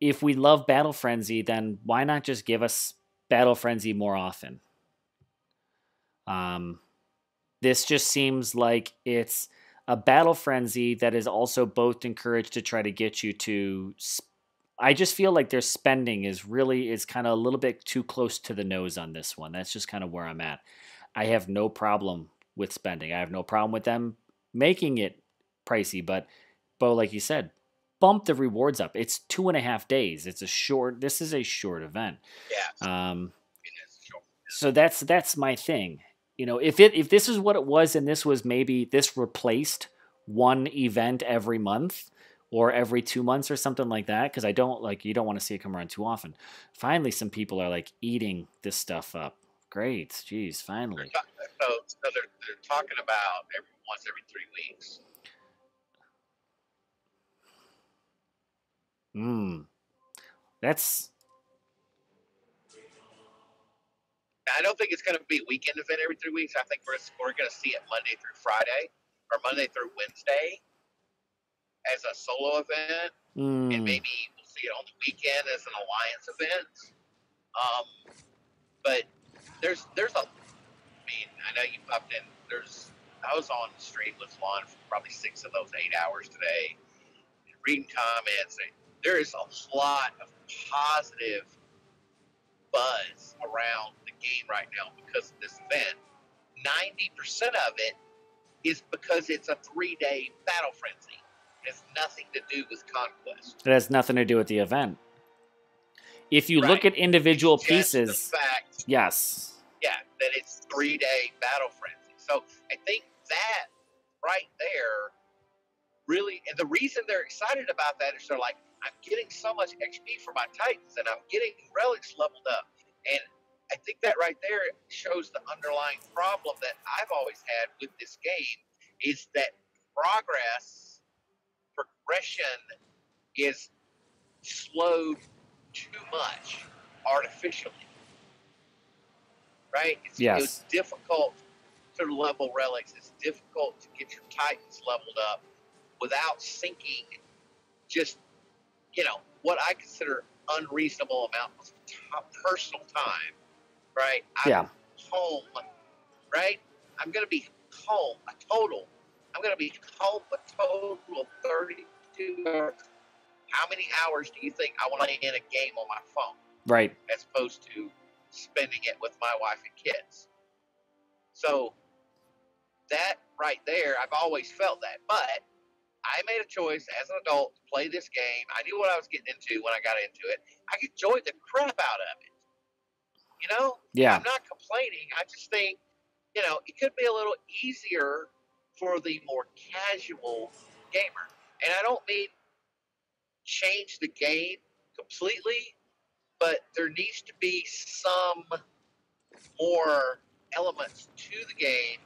if we love Battle Frenzy, then why not just give us Battle Frenzy more often? This just seems like it's a Battle Frenzy that is also both encouraged to try to get you to. I just feel like their spending is kind of a little bit too close to the nose on this one. That's just kind of where I'm at. I have no problem with spending. I have no problem with them making it pricey, but Bo, like you said, bump the rewards up. It's 2.5 days. This is a short event. Yeah. So that's my thing. If this is what it was, and this replaced one event every month or every 2 months or something like that, because you don't want to see it come around too often. Finally, some people are like eating this stuff up. Great, geez, finally. So they're talking about once every 3 weeks. That's. I don't think it's going to be a weekend event every 3 weeks. I think we're going to see it Monday through Friday or Monday through Wednesday as a solo event, and maybe we'll see it on the weekend as an alliance event. But there's I know you popped in. I was on the stream with Lon for probably 6 of those 8 hours today, and reading comments. There is a lot of positive buzz around the game right now because of this event. 90% of it is because it's a 3-day Battle Frenzy. It has nothing to do with Conquest. It has nothing to do with the event. If you look at individual pieces, the fact, yes. Yeah, that it's 3-day Battle Frenzy. So I think that right there really, and the reason they're excited about that is they're like, I'm getting so much XP for my Titans and I'm getting relics leveled up. And I think that right there shows the underlying problem that I've always had with this game is that progression is slowed too much artificially. Right? It's difficult to level relics. It's difficult to get your Titans leveled up without sinking just, what I consider unreasonable amount of personal time. Right? I'm home. Right? I'm going to be home a total of 32 hours. How many hours do you think I want to play in a game on my phone? Right. As opposed to spending it with my wife and kids. So that right there, I've always felt that. But I made a choice as an adult to play this game. I knew what I was getting into when I got into it. I enjoyed the crap out of it. Yeah. I'm not complaining. I just think, it could be a little easier for the more casual gamer. And I don't mean change the game completely, but there needs to be some more elements to the game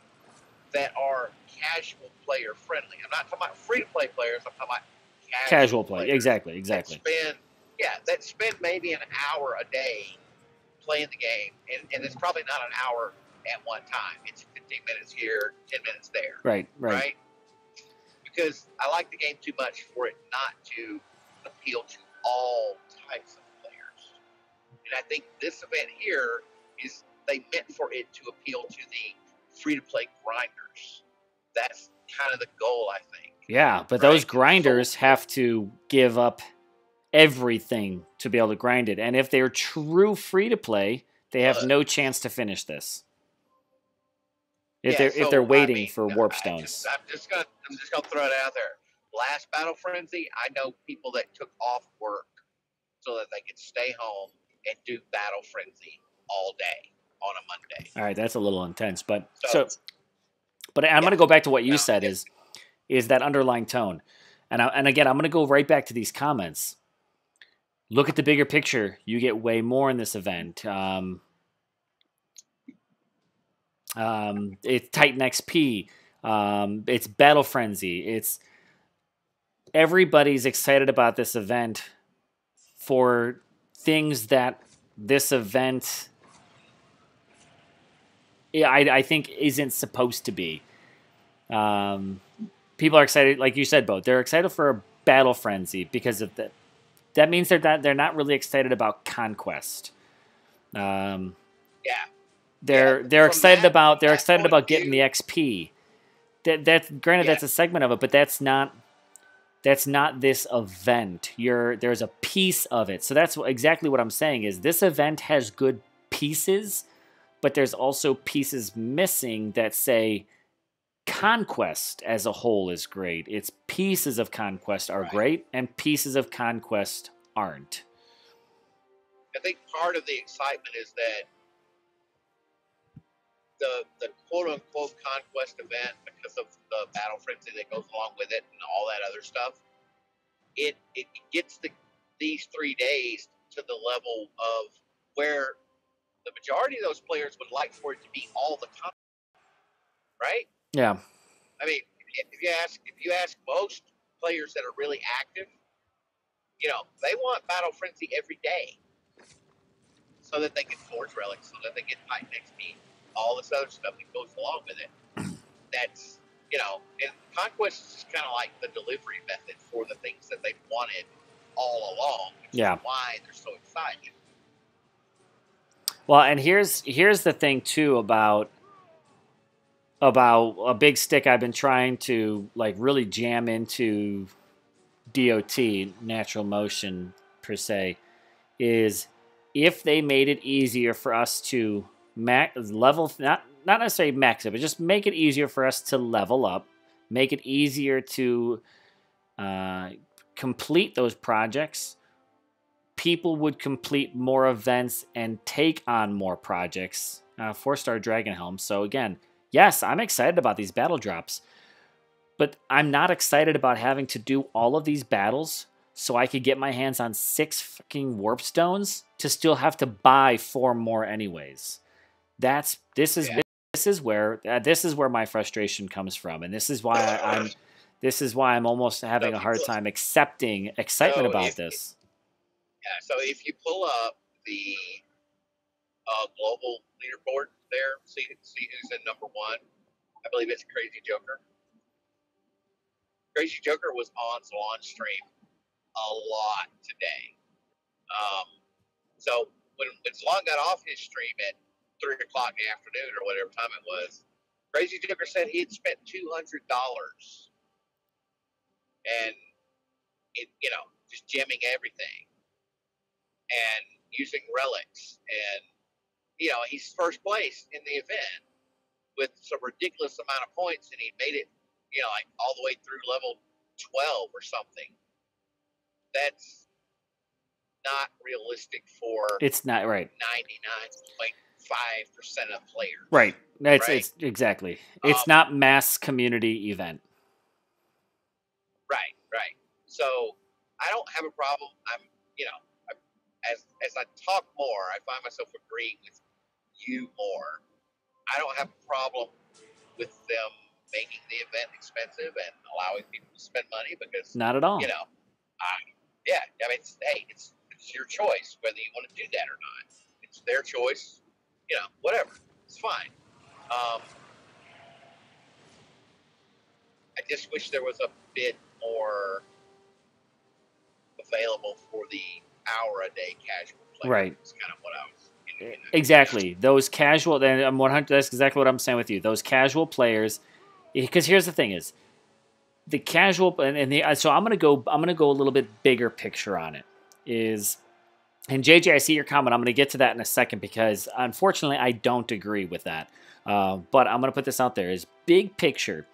that are casual player friendly. I'm not talking about free to play players. I'm talking about casual play. Exactly. That spend maybe an hour a day playing the game, and it's probably not an hour at one time. It's 15 minutes here, 10 minutes there. Right. Because I like the game too much for it not to appeal to all types of players. And I think this event here is they meant for it to appeal to the free-to-play grinders. That's kind of the goal, I think. Yeah, but those grinders have to give up everything to be able to grind it. And if they're true free-to-play, they have no chance to finish this. If they're waiting for warp stones. I'm just gonna throw it out there. Last Battle Frenzy, I know people that took off work so that they could stay home and do Battle Frenzy all day on a Monday. All right, that's a little intense, but I'm going to go back to what you said is that underlying tone, and again, I'm going to go right back to these comments. Look at the bigger picture. You get way more in this event. It's Titan XP. It's Battle Frenzy. It's everybody's excited about this event for things that this event, I think, isn't supposed to be. People are excited, like you said, Bo. They're excited for a Battle Frenzy because of that. That means they're not really excited about Conquest. They're excited about getting the XP. That's a segment of it, but that's not this event. There's a piece of it. So that's exactly what I'm saying is this event has good pieces, but there's also pieces missing that say Conquest as a whole is great. Its pieces of Conquest are great, and pieces of Conquest aren't. I think part of the excitement is that the quote-unquote Conquest event, because of the Battle Frenzy that goes along with it and all that other stuff, it gets these 3 days to the level of where the majority of those players would like for it to be all the time, right? Yeah. I mean, if you ask most players that are really active, they want Battle Frenzy every day, so that they get Forge Relics, so that they get Titan XP, all this other stuff that goes along with it. That's and Conquest is just kind of like the delivery method for the things that they've wanted all along, which is why they're so excited. Well, and here's the thing too about a big stick I've been trying to really jam into DOT, natural motion per se, is if they made it easier for us to level, not necessarily max it, but just make it easier for us to level up, make it easier to complete those projects, people would complete more events and take on more projects. 4-star Dragon Helm. So again, yes, I'm excited about these battle drops, but I'm not excited about having to do all of these battles so I could get my hands on 6 fucking warp stones to still have to buy 4 more anyways. This is where my frustration comes from, and this is why I'm almost having a hard time accepting excitement about this. Yeah, so if you pull up the global leaderboard there, see who's in number 1. I believe it's Crazy Joker. Crazy Joker was on Salon stream a lot today. So when Salon got off his stream at 3 o'clock in the afternoon or whatever time it was, Crazy Joker said he had spent $200 and just gemming everything and using relics, and he's first place in the event with some ridiculous amount of points, and he made it all the way through level 12 or something. That's not realistic for it's not right 99.5% of players. Right. It's exactly. It's not mass community event. Right. So I don't have a problem. As I talk more, I find myself agreeing with you more. I don't have a problem with them making the event expensive and allowing people to spend money, because not at all. It's your choice whether you want to do that or not. It's their choice. Whatever. It's fine. I just wish there was a bit more available for the hour-a-day casual player. Right. It's kind of what I was Exactly. Those casual, and I'm 100. That's exactly what I'm saying with you. Those casual players, because here's the thing: is the casual and the so I'm gonna go a little bit bigger picture on it. Is and JJ, I see your comment. I'm gonna get to that in a second because unfortunately I don't agree with that. But I'm gonna put this out there: is big picture.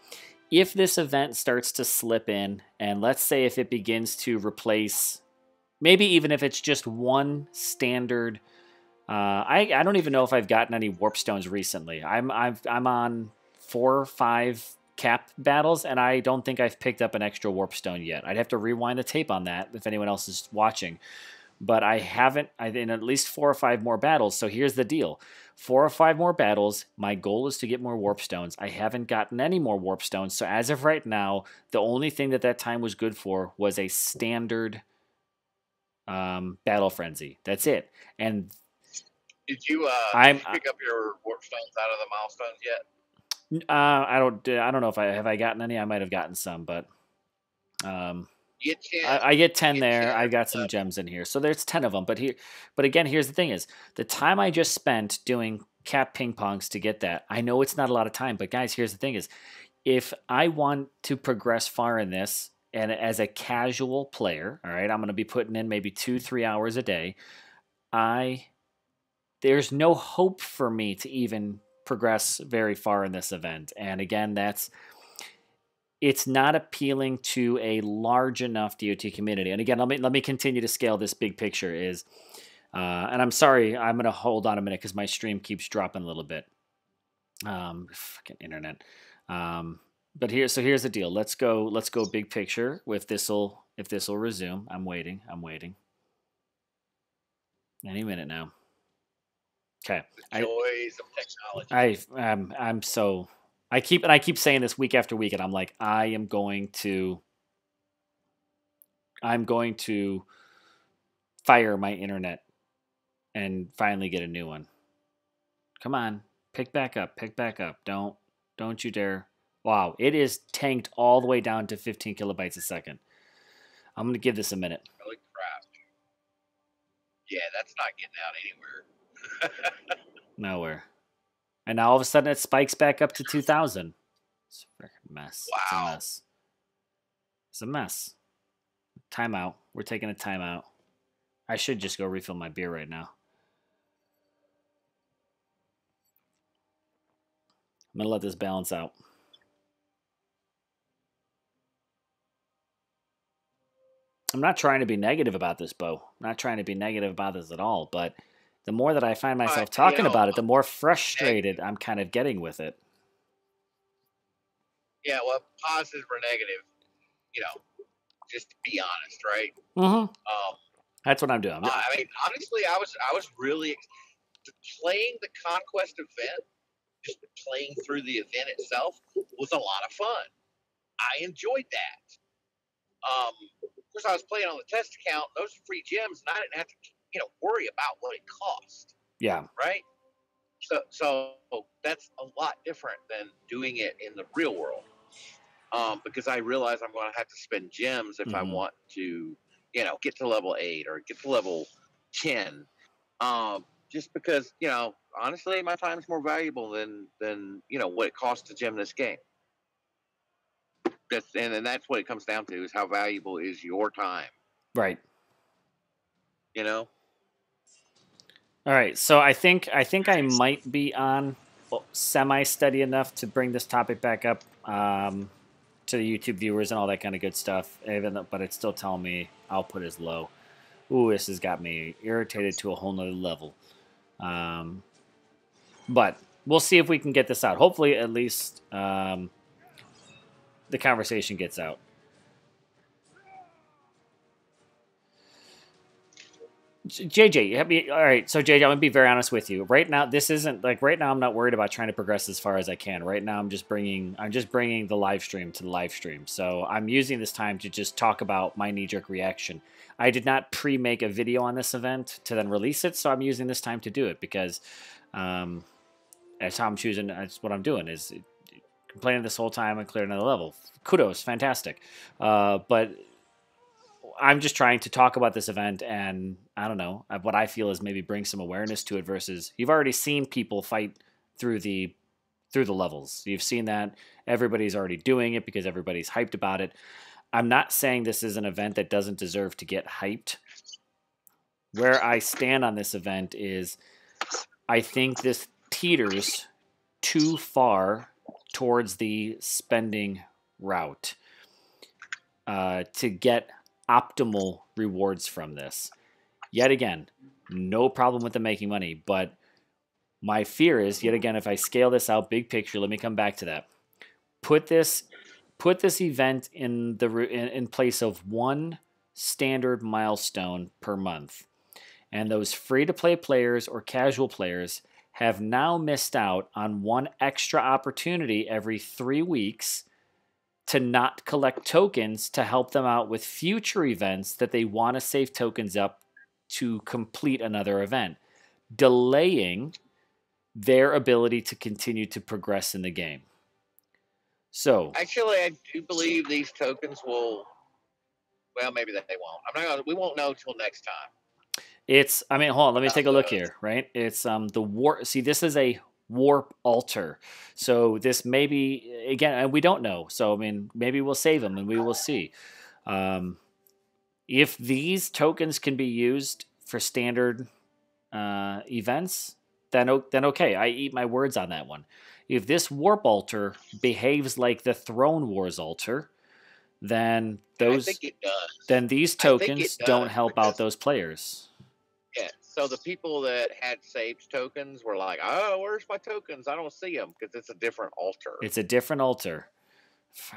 If this event starts to slip in, and let's say if it begins to replace, maybe even if it's just one standard. I don't even know if I've gotten any warp stones recently. I'm on 4 or 5 cap battles, and I don't think I've picked up an extra warp stone yet. I'd have to rewind the tape on that if anyone else is watching. But I haven't. I've in at least 4 or 5 more battles. So here's the deal: 4 or 5 more battles. My goal is to get more warp stones. I haven't gotten any more warp stones. So as of right now, the only thing that time was good for was a standard battle frenzy. That's it. And did you pick up your warp stones out of the milestones yet? I don't know if I gotten any. I might have gotten some, but I get 10 there. I got some gems in here, so there's 10 of them. But again, here's the thing: is the time I just spent doing cap ping pongs to get that. I know it's not a lot of time, but guys, here's the thing: is if I want to progress far in this, and as a casual player, all right, I'm going to be putting in maybe 2-3 hours a day. There's no hope for me to even progress very far in this event. And again, it's not appealing to a large enough DOT community. And again, let me continue to scale this big picture. And I'm sorry, I'm gonna hold on a minute because my stream keeps dropping a little bit. Fucking internet. But here's the deal. Let's go big picture. If this will resume. I'm waiting. Any minute now. Okay. The joys of technology. I keep saying this week after week, and I'm like, I'm going to fire my internet and finally get a new one. Come on, pick back up. Don't you dare. Wow, it is tanked all the way down to 15 kilobytes a second. I'm gonna give this a minute. Holy crap. Yeah, that's not getting out anywhere. Nowhere. And now all of a sudden it spikes back up to 2,000. It's a freaking mess. Wow. It's a mess. Timeout. We're taking a timeout. I should just go refill my beer right now. I'm going to let this balance out. I'm not trying to be negative about this, Bo. I'm not trying to be negative about this at all, but the more that I find myself talking about it, the more frustrated I'm kind of getting with it. Yeah, well, positive or negative, just to be honest, right? Mm-hmm. That's what I'm doing. I mean, honestly, I was really playing the Conquest event. Just playing through the event itself was a lot of fun. I enjoyed that. Of course, I was playing on the test account. Those are free gems, and I didn't have to, worry about what it cost. Yeah. Right. So that's a lot different than doing it in the real world. Because I realize I'm going to have to spend gems if I want to, get to level 8 or get to level 10. Just because, honestly, my time's more valuable than what it costs to gem this game. And that's what it comes down to: is how valuable is your time. Right. All right, so I think I might be on semi-steady enough to bring this topic back up to the YouTube viewers and all that kind of good stuff. But it's still telling me output is low. Ooh, this has got me irritated to a whole nother level. But we'll see if we can get this out. Hopefully, at least the conversation gets out. JJ, all right. So JJ, I'm gonna be very honest with you. Right now, this isn't like right now. I'm not worried about trying to progress as far as I can. Right now, I'm just bringing the live stream to the live stream. So I'm using this time to just talk about my knee-jerk reaction. I did not pre-make a video on this event to then release it, so I'm using this time to do it because that's how I'm choosing. That's what I'm doing is complaining this whole time and clear another level. Kudos, fantastic. But I'm just trying to talk about this event, and I don't know what I feel is maybe bring some awareness to it. Versus you've already seen people fight through the levels. You've seen that everybody's already doing it because everybody's hyped about it. I'm not saying this is an event that doesn't deserve to get hyped. Where I stand on this event is I think this teeters too far towards the spending route to get optimal rewards from this. Yet again, no problem with them making money, but my fear is, yet again, if I scale this out big picture, let me come back to that. Put this event in place of one standard milestone per month. And those free-to-play players or casual players have now missed out on one extra opportunity every 3 weeks to not collect tokens to help them out with future events that they want to save tokens up to complete another event, delaying their ability to continue to progress in the game. So actually, I do believe these tokens will. Well, maybe they won't. We won't know till next time. I mean, hold on. Let me take a look here. Right? It's the warp. See, this is a warp altar. So this may be again, and we don't know. So I mean, maybe we'll save them, and we will see. If these tokens can be used for standard events, then okay. I eat my words on that one. If this warp altar behaves like the Throne Wars altar, then these tokens don't help out those players. Yeah. So the people that had saved tokens were like, "Oh, where's my tokens? I don't see them," because it's a different altar. It's a different altar.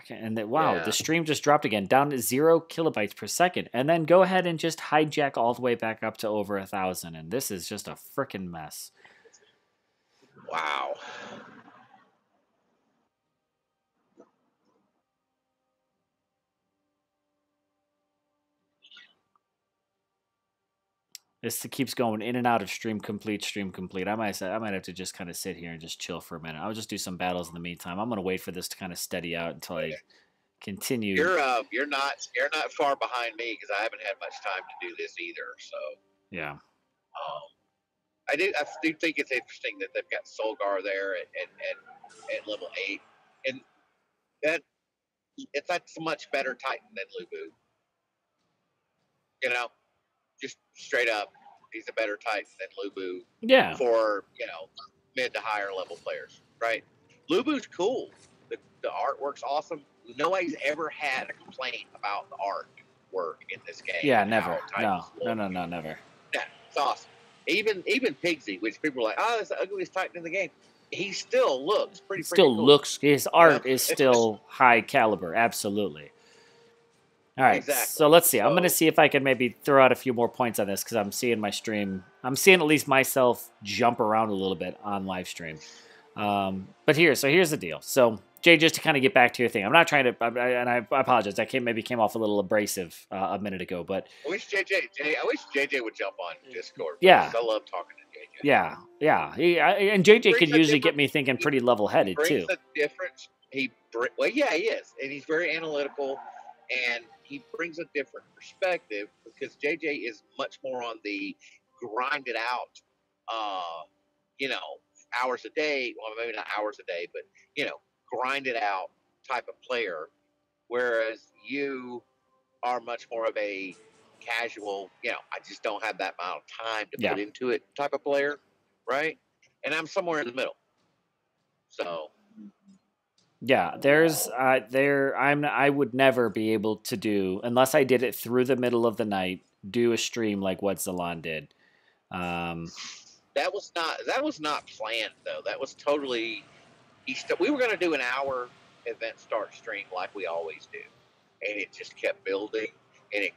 And the stream just dropped again, down to 0 kilobytes per second, and then go ahead and just hijack all the way back up to over 1,000, and this is just a freaking mess. Wow. This keeps going in and out of stream complete. I might have to just kind of sit here and just chill for a minute. I'll just do some battles in the meantime. I'm going to wait for this to kind of steady out until I continue. You're not far behind me because I haven't had much time to do this either. So yeah. I do think it's interesting that they've got Solgar there at level 8, and that's a much better Titan than Lubu. You know, just straight up, he's a better Titan than Lubu. Yeah. For mid to higher level players, right? Lubu's cool. The artwork's awesome. Nobody's ever had a complaint about the artwork in this game. Yeah, never. No, never. Yeah, it's awesome. Even Pigsy, which people are like, "Oh, it's the ugliest Titan in the game." He still looks pretty cool. His art is still high caliber. Absolutely. All right, exactly. So let's see. I'm going to see if I can maybe throw out a few more points on this because I'm seeing my stream. I'm seeing at least myself jump around a little bit on live stream. But here's the deal. So Jay, just to kind of get back to your thing, I'm not trying to, and I apologize. I maybe came off a little abrasive a minute ago, but I wish JJ would jump on Discord. Yeah, I love talking to JJ. Yeah. And JJ can usually get me thinking pretty level-headed too. A difference. He is, and he's very analytical, and he brings a different perspective because JJ is much more on the grind it out, hours a day. Well, maybe not hours a day, but grind it out type of player, whereas you are much more of a casual, I just don't have that amount of time to put into it type of player, right? And I'm somewhere in the middle. So yeah, I would never be able to do, unless I did it through the middle of the night, do a stream like what Zalon did. That was not planned though. That was totally. We were going to do an hour event start stream like we always do, and it just kept building, and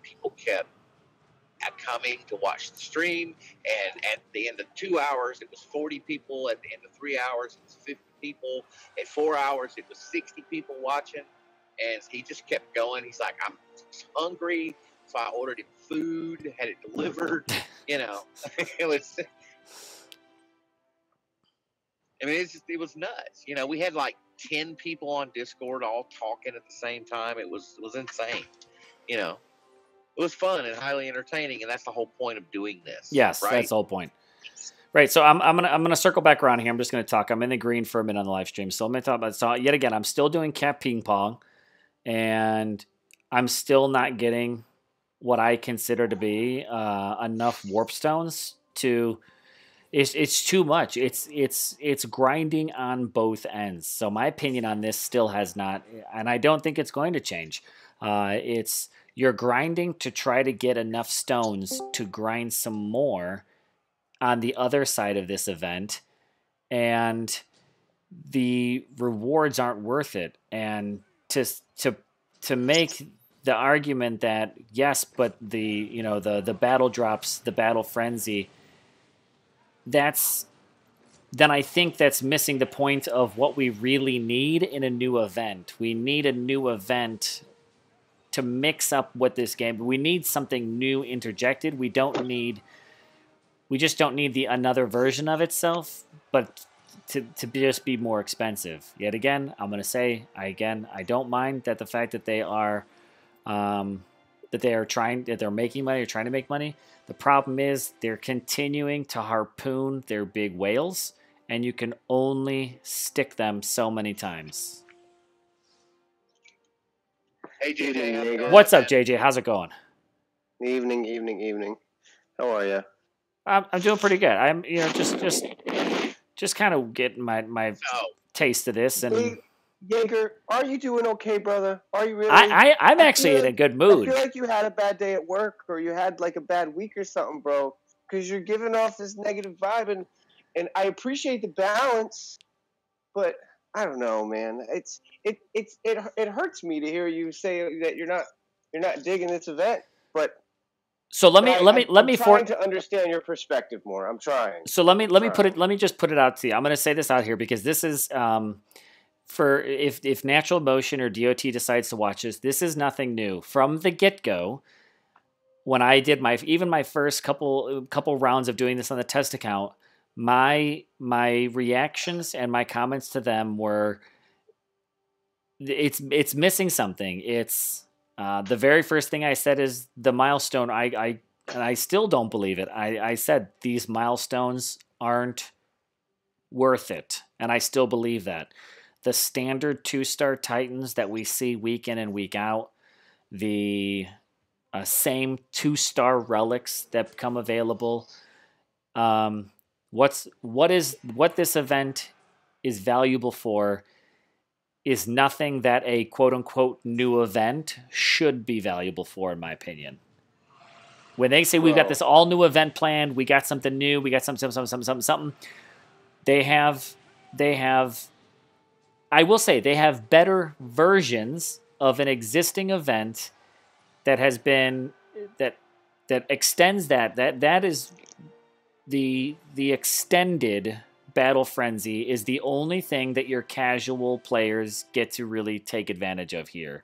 people kept coming to watch the stream. And at the end of 2 hours, it was 40 people. At the end of 3 hours, it was 50 people. At 4 hours, it was 60 people watching. And he just kept going. He's like, I'm hungry, so I ordered him food, had it delivered. It was. I mean, it was nuts. We had like 10 people on Discord all talking at the same time. It was insane. you know, it was fun and highly entertaining, and that's the whole point of doing this. Yes, right? That's the whole point. Right, so I'm gonna circle back around here. I'm just gonna talk. I'm in the green for a minute on the live stream, so I'm gonna talk about. So yet again, I'm still doing cat ping pong, and I'm still not getting what I consider to be enough warp stones to. It's too much. It's grinding on both ends. So my opinion on this still has not, and I don't think it's going to change. It's you're grinding to try to get enough stones to grind some more on the other side of this event, and the rewards aren't worth it. And to to to make the argument that yes, but the battle drops, the battle frenzy, that's then I think that's missing the point of what we really need in a new event. We need a new event to mix up what this game. We need something new interjected. We just don't need the another version of itself, but to just be more expensive. Yet again, I'm going to say, I don't mind that the fact that they're making money or trying to make money. The problem is they're continuing to harpoon their big whales, and you can only stick them so many times. Hey, JJ. What's up, JJ? How's it going? Evening. How are you? I'm doing pretty good. I'm just kind of getting my taste of this. And Jaeger, are you doing okay, brother? Are you really? I'm actually in a good mood. I feel like you had a bad day at work, or you had like a bad week or something, bro. Because you're giving off this negative vibe, and I appreciate the balance, but I don't know, man. It hurts me to hear you say that you're not digging this event, but. So let me I'm trying to understand your perspective more. I'm trying. So let me just put it out to you. I'm going to say this out here because this is for if Natural Motion or DOT decides to watch this. This is nothing new from the get go. When I did my first couple rounds of doing this on the test account, my reactions and my comments to them were it's missing something. It's the very first thing I said is the milestone. And I still don't believe it. I said these milestones aren't worth it, and I still believe that. The standard 2-star Titans that we see week in and week out, the same 2-star relics that become available. What this event is valuable for is nothing that a quote-unquote new event should be valuable for, in my opinion. When they say we've got this all-new event planned, we got something new, we got something, they have, I will say, they have better versions of an existing event that has been, that extends that is the extended Battle Frenzy is the only thing that your casual players get to really take advantage of here.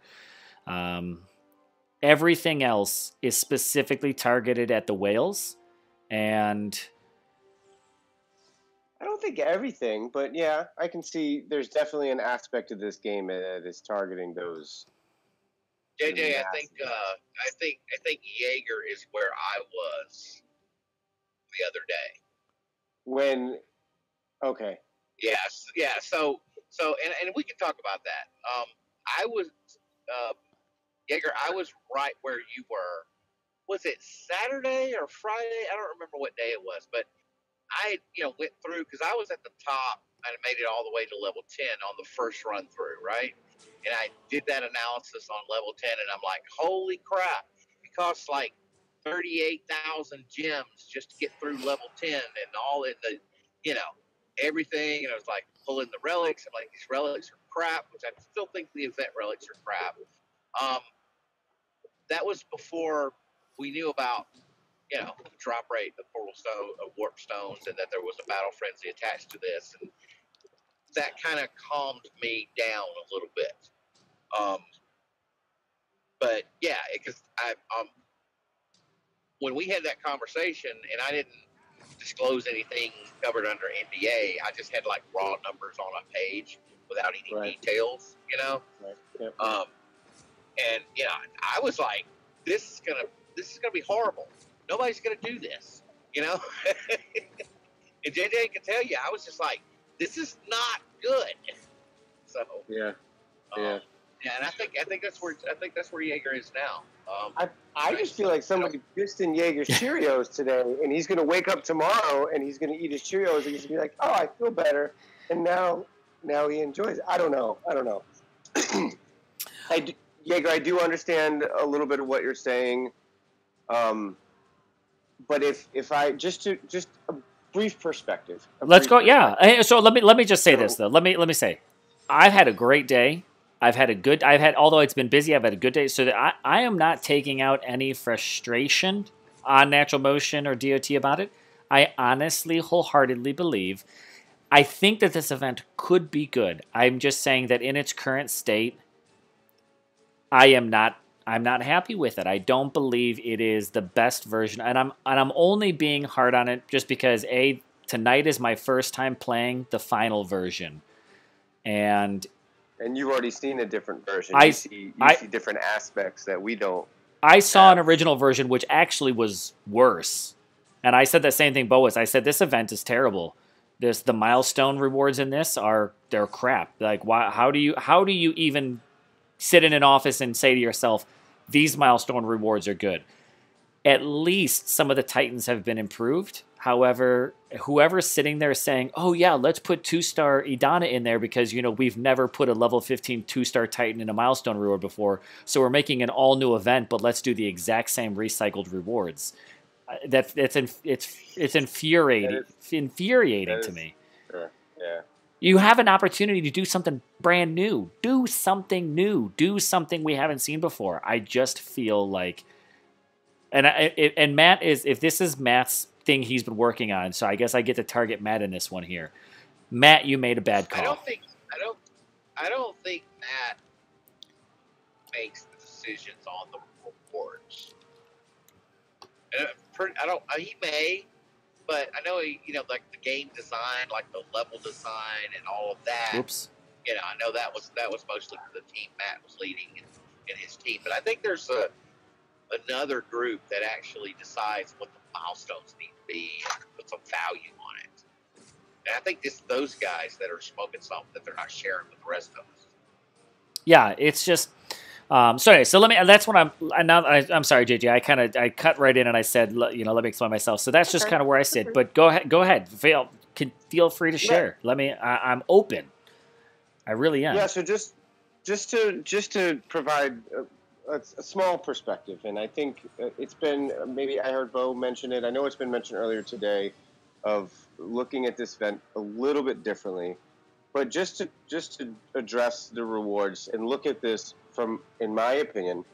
Everything else is specifically targeted at the whales, and I don't think everything, but yeah, I can see there's definitely an aspect of this game that is targeting those. JJ, I think Jaeger is where I was the other day. Okay. Yes, yeah. So, and we can talk about that. I was, Jaeger, I was right where you were. Was it Saturday or Friday? I don't remember what day it was, but I, went through because I was at the top and made it all the way to level 10 on the first run through, right? And I did that analysis on level 10, and I'm like, holy crap! It costs like 38,000 gems just to get through level 10, and all in the, everything. And I was like pulling the relics. I'm like, these relics are crap, which I still think the event relics are crap. That was before we knew about, the drop rate of portal stone, of warp stones, and that there was a battle frenzy attached to this, and that kind of calmed me down a little bit. But yeah, because when we had that conversation, and I didn't disclose anything covered under NDA, I just had like raw numbers on a page without any details, Right. Yep. And I was like, this is gonna be horrible. Nobody's gonna do this, you know. And JJ can tell you, I was just like, this is not good. So yeah. Yeah, and I think that's where Jaeger is now. I just feel like somebody pissed in Jaeger's Cheerios today, and he's gonna wake up tomorrow and he's gonna eat his Cheerios and he's gonna be like, "Oh, I feel better," and now he enjoys it. I don't know. Jaeger, I do understand a little bit of what you're saying, but if I just a brief perspective. Let's go. Yeah. Hey, so let me just say this though. Let me say, I've had a great day. Although it's been busy, I've had a good day. So that I am not taking out any frustration on Natural Motion or DOT about it. I honestly, wholeheartedly believe, I think that this event could be good. I'm just saying that in its current state, I'm not happy with it. I don't believe it is the best version, and I'm only being hard on it just because tonight is my first time playing the final version, and you've already seen a different version. You see different aspects that we don't. I saw an original version which actually was worse, and I said the same thing, Boas. I said this event is terrible. The milestone rewards in this they're crap. Like why? How do you even sit in an office and say to yourself, these milestone rewards are good? At least some of the Titans have been improved. However, whoever's sitting there saying, oh yeah, let's put 2-star Idana in there because, we've never put a level 15 2-star Titan in a milestone reward before, so we're making an all-new event, but let's do the exact same recycled rewards. It's infuriating to me. Sure. Yeah. You have an opportunity to do something brand new. Do something new. Do something we haven't seen before. I just feel like, and Matt if this is Matt's thing he's been working on, so I guess I get to target Matt in this one here. Matt, you made a bad call. I don't think Matt makes the decisions on the rewards. He may, but I know like the game design, like the level design and all of that. Oops. I know that was mostly the team Matt was leading in his team. But I think there's another group that actually decides what the milestones need to be and put some value on it. And I think those guys that are smoking something that they're not sharing with the rest of us. Yeah, it's just. So let me. That's what I'm sorry, JJ. I cut right in and I said, let me explain myself. So that's just kind of where I sit. But go ahead. Feel free to share. I'm open. I really am. Yeah. So just to provide a small perspective, and I think it's been, maybe I heard Bo mention it. I know it's been mentioned earlier today, of looking at this event a little bit differently. But just to address the rewards and look at this from, in my opinion,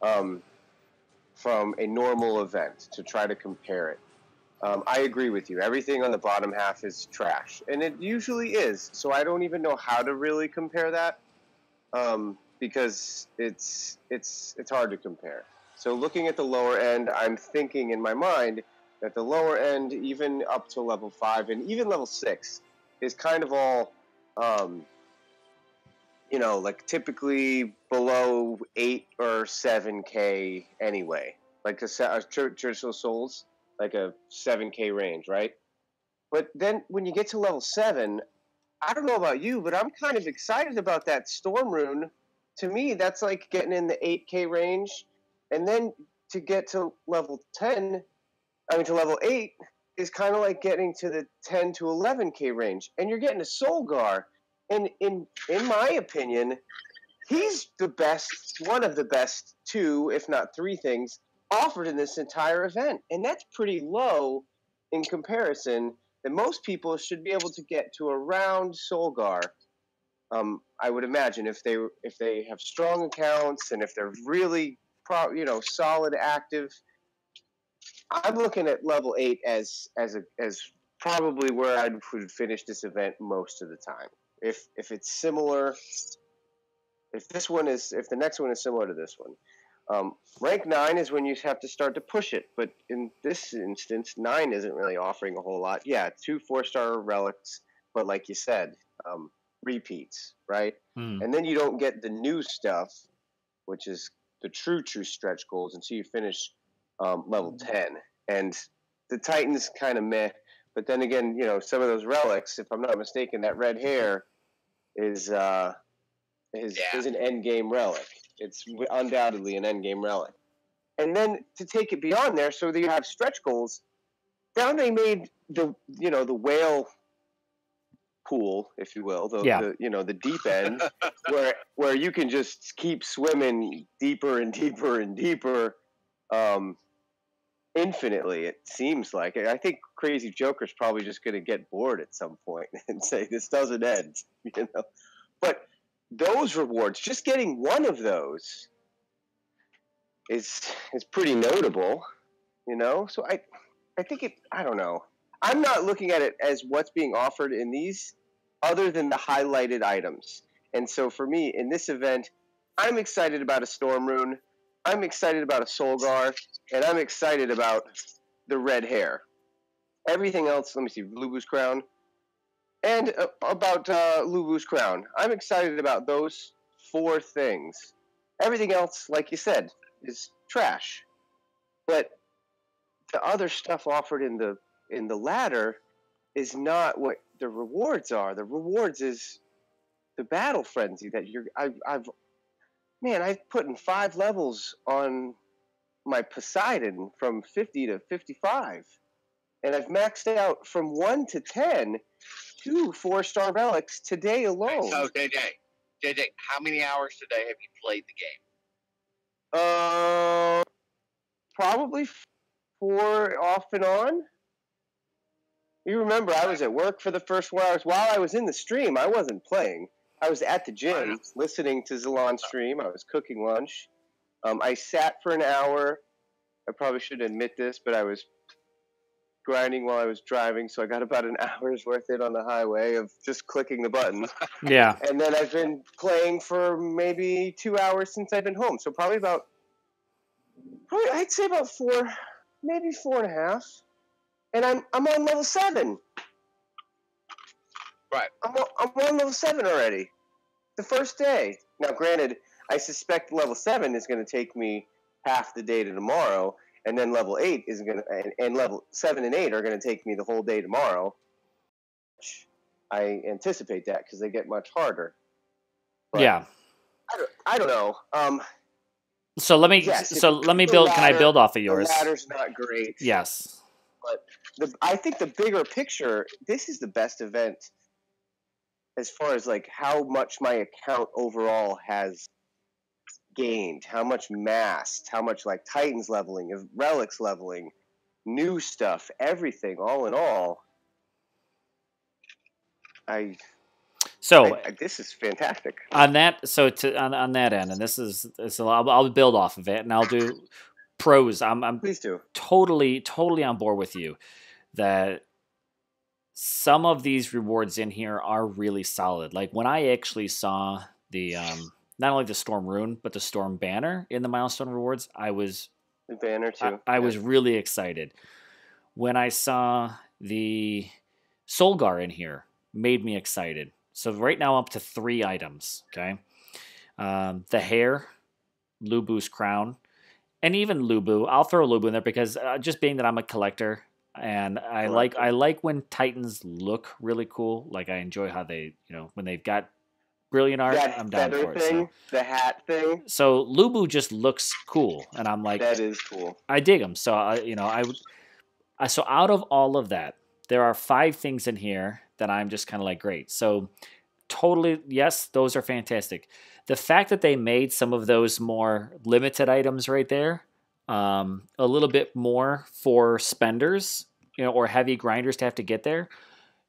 from a normal event, to try to compare it. I agree with you. Everything on the bottom half is trash, and it usually is. So I don't even know how to really compare that, because it's hard to compare. So looking at the lower end, I'm thinking in my mind that the lower end, even up to level 5 and even level 6, is kind of all, like typically below 8 or 7K anyway. Like a Traditional Souls, like a 7K range, right? But then when you get to level 7, I don't know about you, but I'm kind of excited about that Storm Rune. To me, that's like getting in the 8K range. And then to get to level 8 is kind of like getting to the 10 to 11K range. And you're getting a Solgar. And in my opinion, he's the best, one of the best 2, if not 3 things offered in this entire event. And that's pretty low in comparison. And most people should be able to get to around Solgar. I would imagine if they have strong accounts and if they're really solid active. I'm looking at level 8 as probably where I would finish this event most of the time. If it's similar, if the next one is similar to this one. Rank 9 is when you have to start to push it, but in this instance, 9 isn't really offering a whole lot. Yeah, 2 4-star relics, but like you said, repeats, right? And then you don't get the new stuff which is the true stretch goals until you finish level 10. And the Titans kind of meh, but then again, you know, some of those relics, if I'm not mistaken, that red hair is an end game relic. It's undoubtedly an end game relic. And then to take it beyond there, so that you have stretch goals. Down they made the whale pool, if you will, the deep end, where you can just keep swimming deeper and deeper and deeper, infinitely. It seems like. I think Crazy Joker's probably just going to get bored at some point and say this doesn't end, you know. But those rewards, just getting one of those, is pretty notable, you know. So I think I don't know. I'm not looking at it as what's being offered in these other than the highlighted items. And so for me, in this event, I'm excited about a Storm Rune, I'm excited about a Solgar, and I'm excited about the red hair. Everything else, let me see, Lubu's Crown, and about Lubu's Crown. I'm excited about those 4 things. Everything else, like you said, is trash. But the other stuff offered in the ladder is not what the rewards are. The rewards is the battle frenzy that I've put in 5 levels on my Poseidon from 50 to 55. And I've maxed out from 1 to 10 2 4-star relics today alone. So JJ, how many hours today have you played the game? Probably 4 off and on. You remember I was at work for the first 4 hours. While I was in the stream, I wasn't playing. I was at the gym listening to Zalon stream. I was cooking lunch. I sat for an hour. I probably shouldn't admit this, but I was grinding while I was driving, so I got about an hour's worth in on the highway of just clicking the buttons. Yeah. And then I've been playing for maybe 2 hours since I've been home. So probably I'd say about 4, maybe 4.5. And I'm on level 7. Right. I'm on level 7 already. The first day. Now, granted, I suspect level 7 is going to take me half the day to tomorrow, and then level 8 is going to, and level 7 and 8 are going to take me the whole day tomorrow. I anticipate that because they get much harder. But yeah. I don't know. So let me build. Can I build off of yours? The ladder's not great. Yes. But I think the bigger picture, this is the best event as far as like how much my account overall has gained, how much massed, how much like Titans leveling, relics leveling, new stuff, everything, all in all. This is fantastic. On that, on that end, and I'll build off of it, and I'll do pros. I'm Please do. Totally on board with you that some of these rewards in here are really solid. Like when I actually saw the not only the Storm Rune but the Storm Banner in the milestone rewards, I was the banner too. I was really excited. When I saw the Solgar in here, made me excited. So right now I'm up to 3 items. Okay, the hair, Lubu's crown. And even Lubu, I'll throw Lubu in there because just being that I'm a collector, and I like when Titans look really cool. Like I enjoy how they, when they've got brilliant art, I'm down for it. So. The hat thing. So Lubu just looks cool, and I'm like, that is cool. I dig him. So so out of all of that, there are 5 things in here that I'm just kind of like, great. So totally, yes, those are fantastic. The fact that they made some of those more limited items right there, a little bit more for spenders, or heavy grinders to have to get there,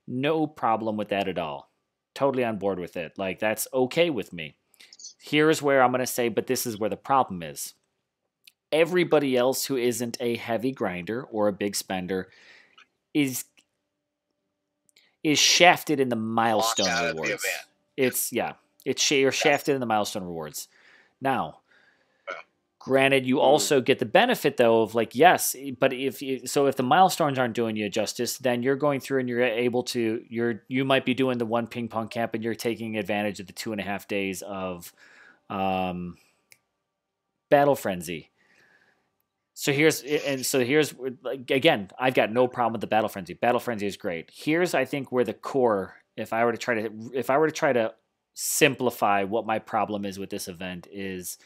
no problem with that at all. Totally on board with it. Like, that's okay with me. Here's where I'm going to say, but this is where the problem is. Everybody else who isn't a heavy grinder or a big spender is shafted in the milestone rewards. You're shafted in the milestone rewards. Now, granted, you also get the benefit though of like, yes, but if the milestones aren't doing you justice, then you're going through and you're able to, you might be doing the 1 ping pong camp and you're taking advantage of the 2.5 days of Battle Frenzy. So here's like, again, I've got no problem with the Battle Frenzy. Battle Frenzy is great. Here's, I think, where the core, if I were to try to simplify what my problem is with this event, is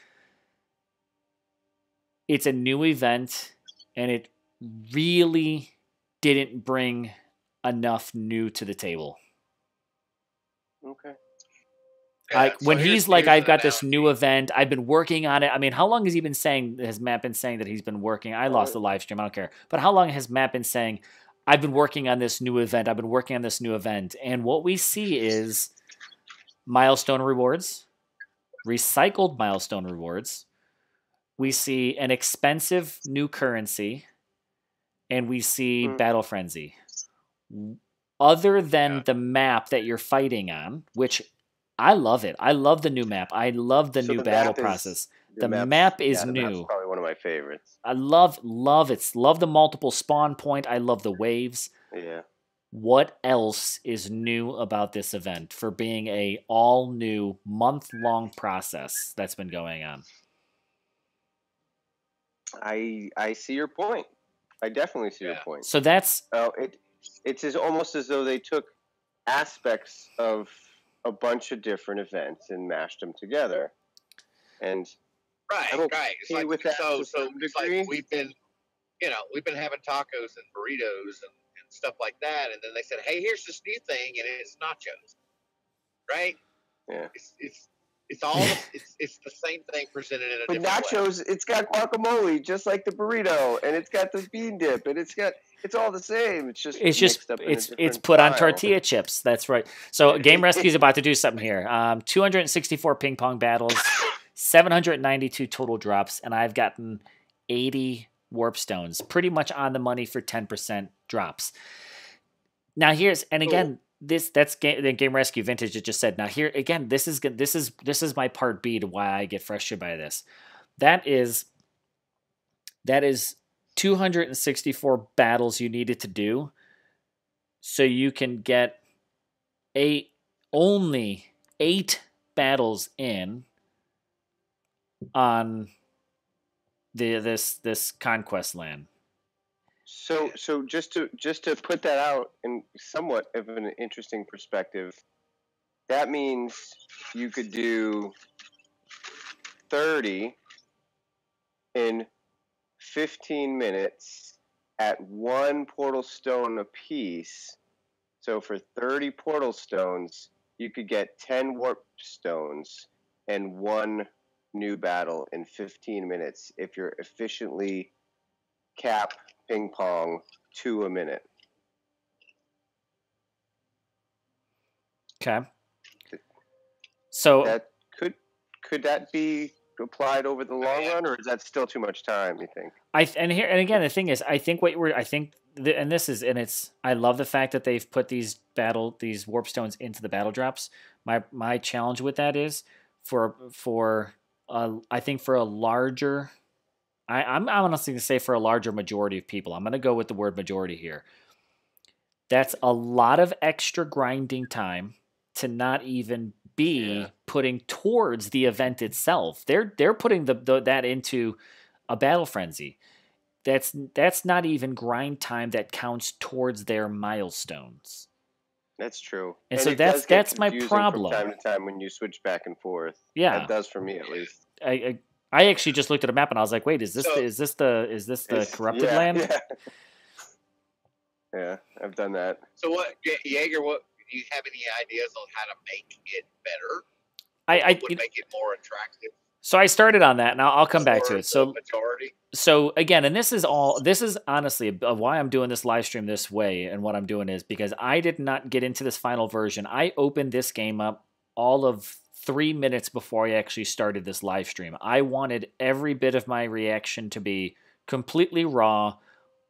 it's a new event and it really didn't bring enough new to the table. Okay. Like, when he's like, I've got this new event, I've been working on it. I mean, how long has Matt been saying that he's been working? I lost the live stream, I don't care. But how long has Matt been saying, I've been working on this new event, And what we see is milestone rewards, recycled milestone rewards. We see an expensive new currency, and we see Battle Frenzy. Other than the map that you're fighting on, which I love it. I love the new map. I love the new battle process. The map is new. That's probably one of my favorites. I love it. Love the multiple spawn point. I love the waves. Yeah. What else is new about this event for being a all new month-long process that's been going on? I see your point. I definitely see your point. So that's it's almost as though they took aspects of a bunch of different events and mashed them together. And right. It's like, with that so it's like we've been having tacos and burritos and stuff like that, and then they said, "Hey, here's this new thing, and it's nachos." Right? Yeah. It's all it's the same thing presented in a different nachos, way. It's got guacamole just like the burrito, and it's got the bean dip, and it's all the same. It's put on tortilla chips. That's right. So Game Rescue is about to do something here. 264 ping pong battles, 792 total drops, and I've gotten 80 warp stones, pretty much on the money for 10% drops. Now that's the Game Rescue Vintage that just said. Now here again, this is my part B to why I get frustrated by this. That is 264 battles you needed to do, so you can get only 8 battles in on this Conquest land. So just to put that out in somewhat of an interesting perspective, that means you could do 30 in 15 minutes at 1 portal stone apiece. So for 30 portal stones, you could get 10 warp stones and 1 new battle in 15 minutes if you're efficiently cap ping pong 2 a minute. Okay. So that could that be applied over the long run, or is that still too much time, you think? And again, the thing is, I think I love the fact that they've put these warp stones into the battle drops. My challenge with that is I think for a larger, I'm honestly going to say for a larger majority of people, I'm going to go with the word majority here. That's a lot of extra grinding time to not even be putting towards the event itself. They're putting that into a battle frenzy. That's not even grind time that counts towards their milestones. That's true. And so that's my problem. From time to time when you switch back and forth. Yeah, that does for me at least. I actually just looked at a map and I was like, wait, is this the corrupted land? Yeah, I've done that. So what, Jaeger? What do you have any ideas on how to make it better? I would make it more attractive. So I started on that, and I'll come back to it. So majority. So again, and this is honestly why I'm doing this live stream this way, and what I'm doing is because I did not get into this final version. I opened this game up all of 3 minutes before I actually started this live stream. I wanted every bit of my reaction to be completely raw,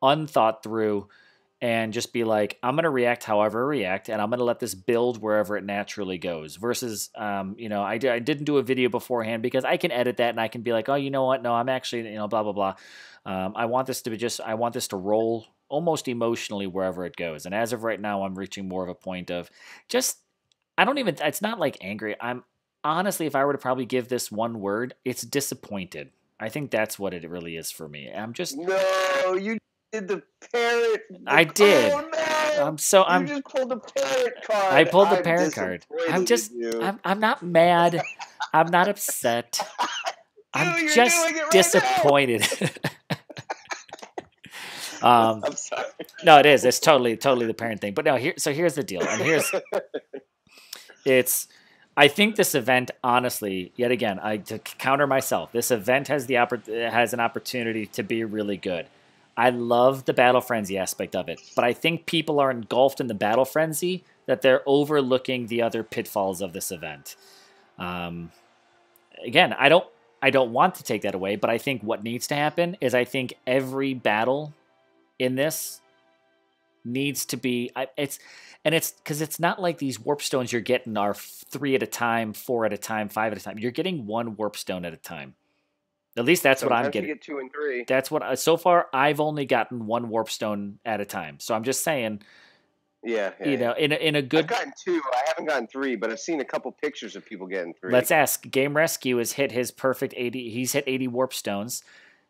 unthought through, and just be like, I'm going to react however I react, and I'm going to let this build wherever it naturally goes. Versus, I didn't do a video beforehand because I can edit that and I can be like, oh, you know what? No, I'm actually, blah, blah, blah. I want this to roll almost emotionally wherever it goes. And as of right now, I'm reaching more of a point of it's not like angry. I'm honestly, if I were to probably give this one word, it's disappointed. I think that's what it really is for me. I'm just no. You did the parent. I did. Oh, no. I'm You just pulled the parent card. I pulled the I'm parent card. I'm disappointed just in you. I'm not mad. I'm not upset. I'm Dude, just you're doing it right disappointed. now. I'm sorry. No, it is. It's totally the parent thing. But no, here's the deal. And I think this event, honestly, yet again, to counter myself, this event has an opportunity to be really good. I love the battle frenzy aspect of it, but I think people are engulfed in the battle frenzy that they're overlooking the other pitfalls of this event. Again, I don't want to take that away, but I think what needs to happen is I think every battle in this needs to be it's because it's not like these warp stones you're getting are 3 at a time, 4 at a time, 5 at a time. You're getting 1 warp stone at a time. At least that's what I'm getting. You get 2 and 3. That's what so far I've only gotten 1 warp stone at a time. So I'm just saying. Yeah, you know, in a good. I've gotten 2. I haven't gotten 3, but I've seen a couple pictures of people getting 3. Let's ask. Game Rescue has hit his perfect 80. He's hit 80 warp stones.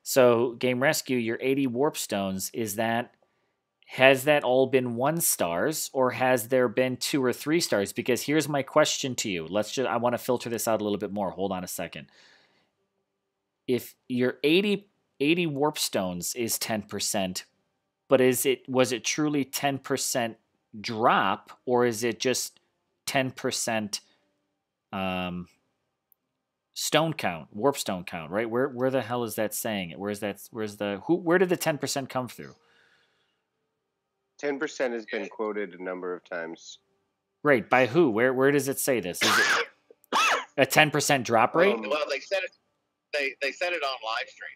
So Game Rescue, your 80 warp stones, has that all been 1 stars, or has there been 2 or 3 stars? Because here's my question to you. I want to filter this out a little bit more. Hold on a second. If your 80 warp stones is 10%, but was it truly 10% drop, or is it just 10% stone count, warp stone count, right? Where the hell is that saying it? Where did the 10% come through? 10% has been quoted a number of times. Right, by who? Where does it say this? Is it a 10% drop rate? Well, they said it. They said it on live stream.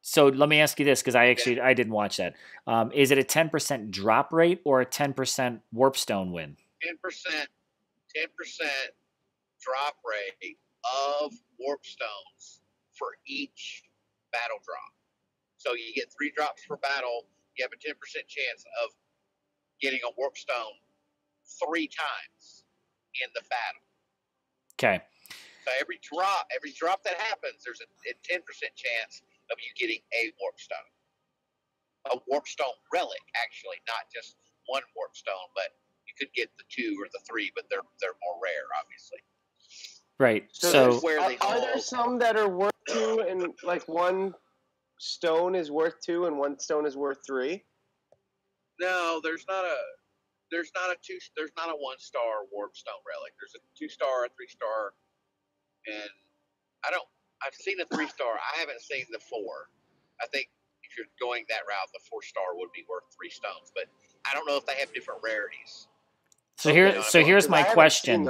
So let me ask you this, because I didn't watch that. Is it a 10% drop rate or a 10% warp stone win? 10% drop rate of warp stones for each battle drop. So you get 3 drops per battle. You have a 10% chance of getting a warp stone 3 times in the battle. Okay. So every drop that happens, there's a 10% chance of you getting a warp stone. A warp stone relic, actually, not just 1 warp stone, but you could get the 2 or the 3, but they're more rare, obviously. Right. So are there some that are worth 2 and like 1 stone is worth 2 and 1 stone is worth 3? No, there's not a 1-star warp stone relic. There's a 2-star, a 3-star, and I've seen a 3-star. I haven't seen the 4. I think if you're going that route, the 4-star would be worth 3 stones, but I don't know if they have different rarities. So here's my question.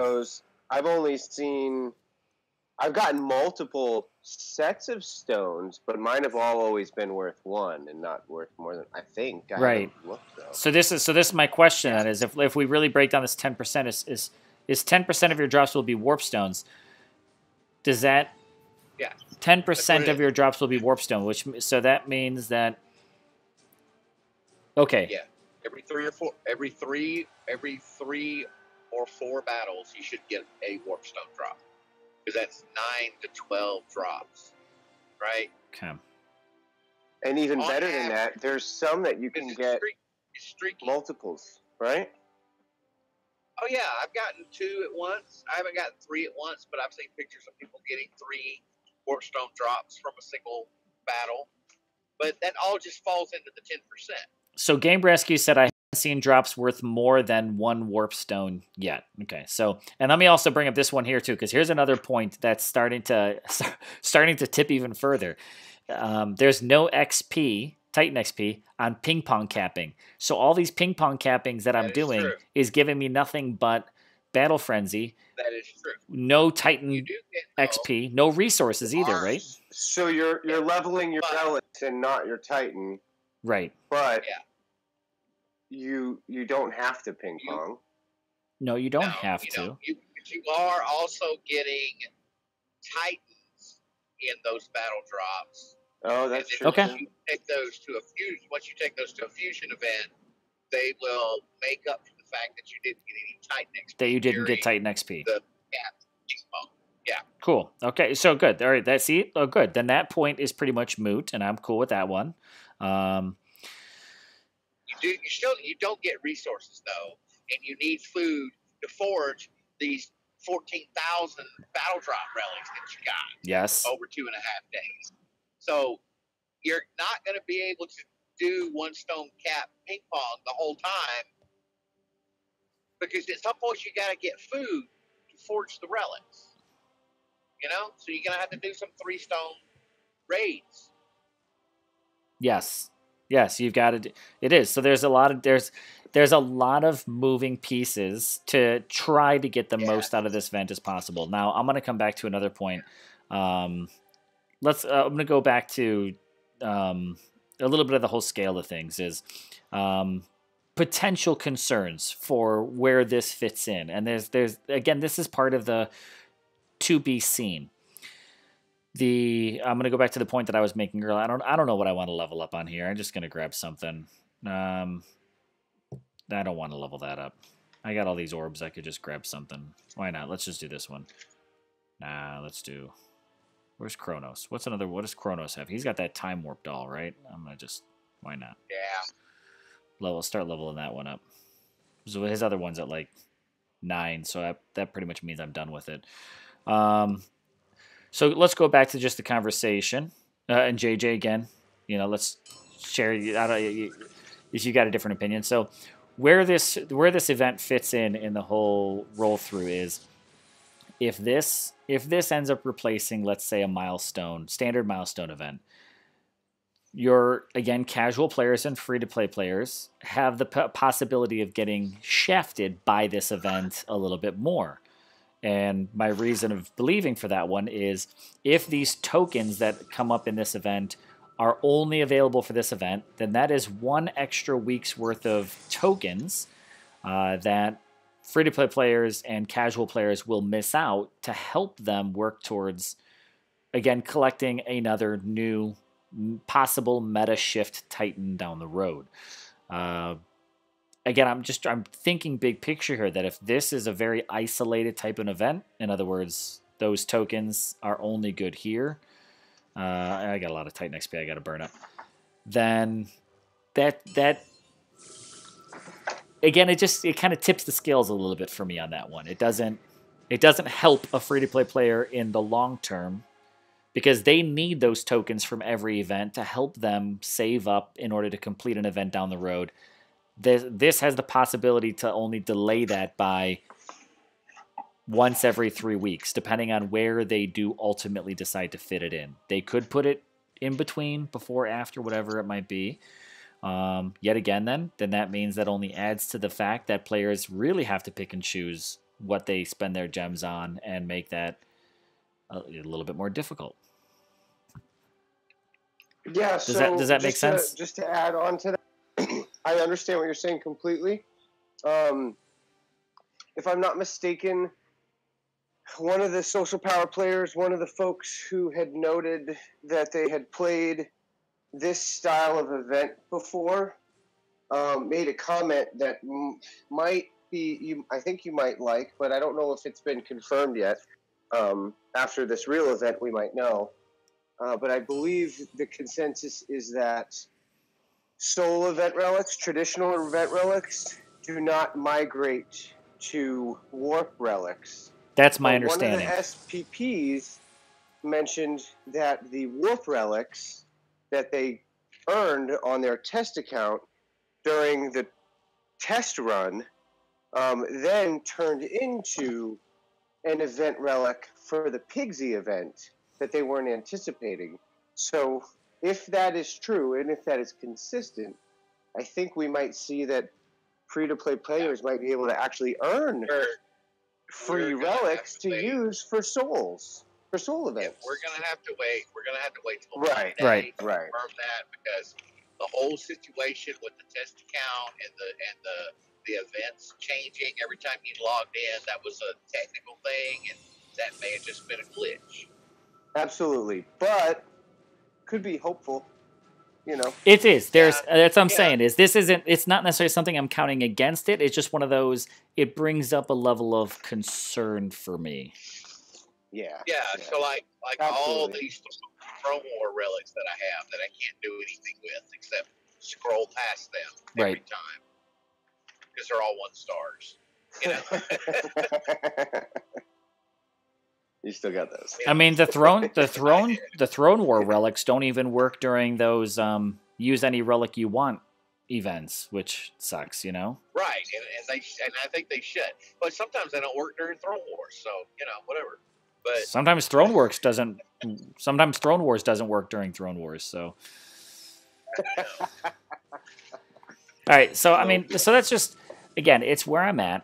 I've gotten multiple sets of stones, but mine have all always been worth 1 and not worth more than I think. Right. So this is my question. That is, if we really break down this 10%, is 10% of your drops will be warp stones? Does that? Yeah. 10% of your drops will be warp stone, so that means that. Okay. Yeah. Every 3 or 4 battles, you should get a warp stone drop. Because that's 9 to 12 drops, right? Okay. And even better than that, there's some that you can get multiples, right? Oh yeah, I've gotten 2 at once. I haven't gotten 3 at once, but I've seen pictures of people getting 3 warp stone drops from a single battle. But that all just falls into the 10%. So Game Rescue said I haven't seen drops worth more than 1 warp stone yet. Okay, so and let me also bring up this one here too, because here's another point that's starting to tip even further. There's no XP, Titan XP, on ping pong capping. So all these ping pong cappings that I'm doing is giving me nothing but battle frenzy. That is true. No Titan XP, no resources either, right? So you're leveling your relics and not your Titan. Right. But you don't have to ping pong. No, you don't have to. But you are also getting Titans in those battle drops. Oh, that's true. Okay. Once you take those to a fusion event, they will make up for the fact that you didn't get any Titan XP. That you didn't get Titan XP. The ping pong. Yeah. Cool. Okay, so good. All right, good. Then that point is pretty much moot, and I'm cool with that one. You don't get resources though, and you need food to forge these 14,000 battle drop relics that you got. Yes. Over 2.5 days. So you're not going to be able to do one stone cap ping pong the whole time, because at some point you got to get food to forge the relics. So you're going to have to do some 3-stone raids. Yes, you've got to. It is. So there's a lot of moving pieces to try to get the most out of this event as possible. Now I'm going to come back to another point. I'm going to go back to a little bit of the whole scale of things is potential concerns for where this fits in, and there's again, this is part of the to be seen. I'm going to go back to the point that I was making earlier. I don't know what I want to level up on here. I'm just going to grab something. I don't want to level that up. I got all these orbs. I could just grab something. Why not? Let's just do this one. Let's do... Where's Kronos? What does Kronos have? He's got that time warp doll, right? I'm going to just... Why not? Yeah. Start leveling that one up. So his other one's at like 9, so that pretty much means I'm done with it. So let's go back to just the conversation. And JJ, again, let's share. If you got a different opinion. So where this event fits in the whole roll through is if this ends up replacing, let's say, a standard milestone event, your, again, casual players and free-to-play players have the possibility of getting shafted by this event a little bit more. And my reason of believing for that one is if these tokens that come up in this event are only available for this event, then that is 1 extra week's worth of tokens that free-to-play players and casual players will miss out to help them work towards, again, collecting another new possible meta shift Titan down the road. Again, I'm thinking big picture here that if this is a very isolated type of event, in other words, those tokens are only good here. I got a lot of Titan XP I got to burn up. Then that again, it kind of tips the scales a little bit for me on that one. It doesn't help a free to play player in the long term because they need those tokens from every event to help them save up in order to complete an event down the road. This has the possibility to only delay that by once every 3 weeks, depending on where they do ultimately decide to fit it in. They could put it in between, before, after, whatever it might be. Yet again, then that means that only adds to the fact that players really have to pick and choose what they spend their gems on and make that a little bit more difficult. Yeah, does that make sense? Just to add on to that, I understand what you're saying completely. If I'm not mistaken, one of the social power players, one of the folks who had noted that they had played this style of event before, made a comment that might be, I think you might like, but I don't know if it's been confirmed yet. After this real event, we might know. But I believe the consensus is that soul event relics, traditional event relics, do not migrate to warp relics. That's my understanding. One of the SPPs mentioned that the warp relics that they earned on their test account during the test run then turned into an event relic for the Pigsy event that they weren't anticipating. So if that is true and if that is consistent, I think we might see that free-to-play players might be able to actually earn free relics to use for souls, for soul events. Yeah, we're gonna have to wait. We're gonna have to wait till right to confirm that, because the whole situation with the test account and the events changing every time you logged in, that was a technical thing, and that may have just been a glitch. Absolutely, but could be hopeful. It is. That's what I'm saying. It's not necessarily something I'm counting against it. It's just one of those. It brings up a level of concern for me. Yeah. So like all Absolutely. these Throne War relics that I have that I can't do anything with except scroll past them every time because they're all 1 stars. You know. You still got those. I mean, the Throne War relics don't even work during those use any relic you want events, which sucks, you know. Right, and I think they should, but sometimes they don't work during Throne Wars, so you know, whatever. But sometimes Throne Wars doesn't. Sometimes Throne Wars doesn't work during Throne Wars. So. All right, so I mean, so that's just again, it's where I'm at.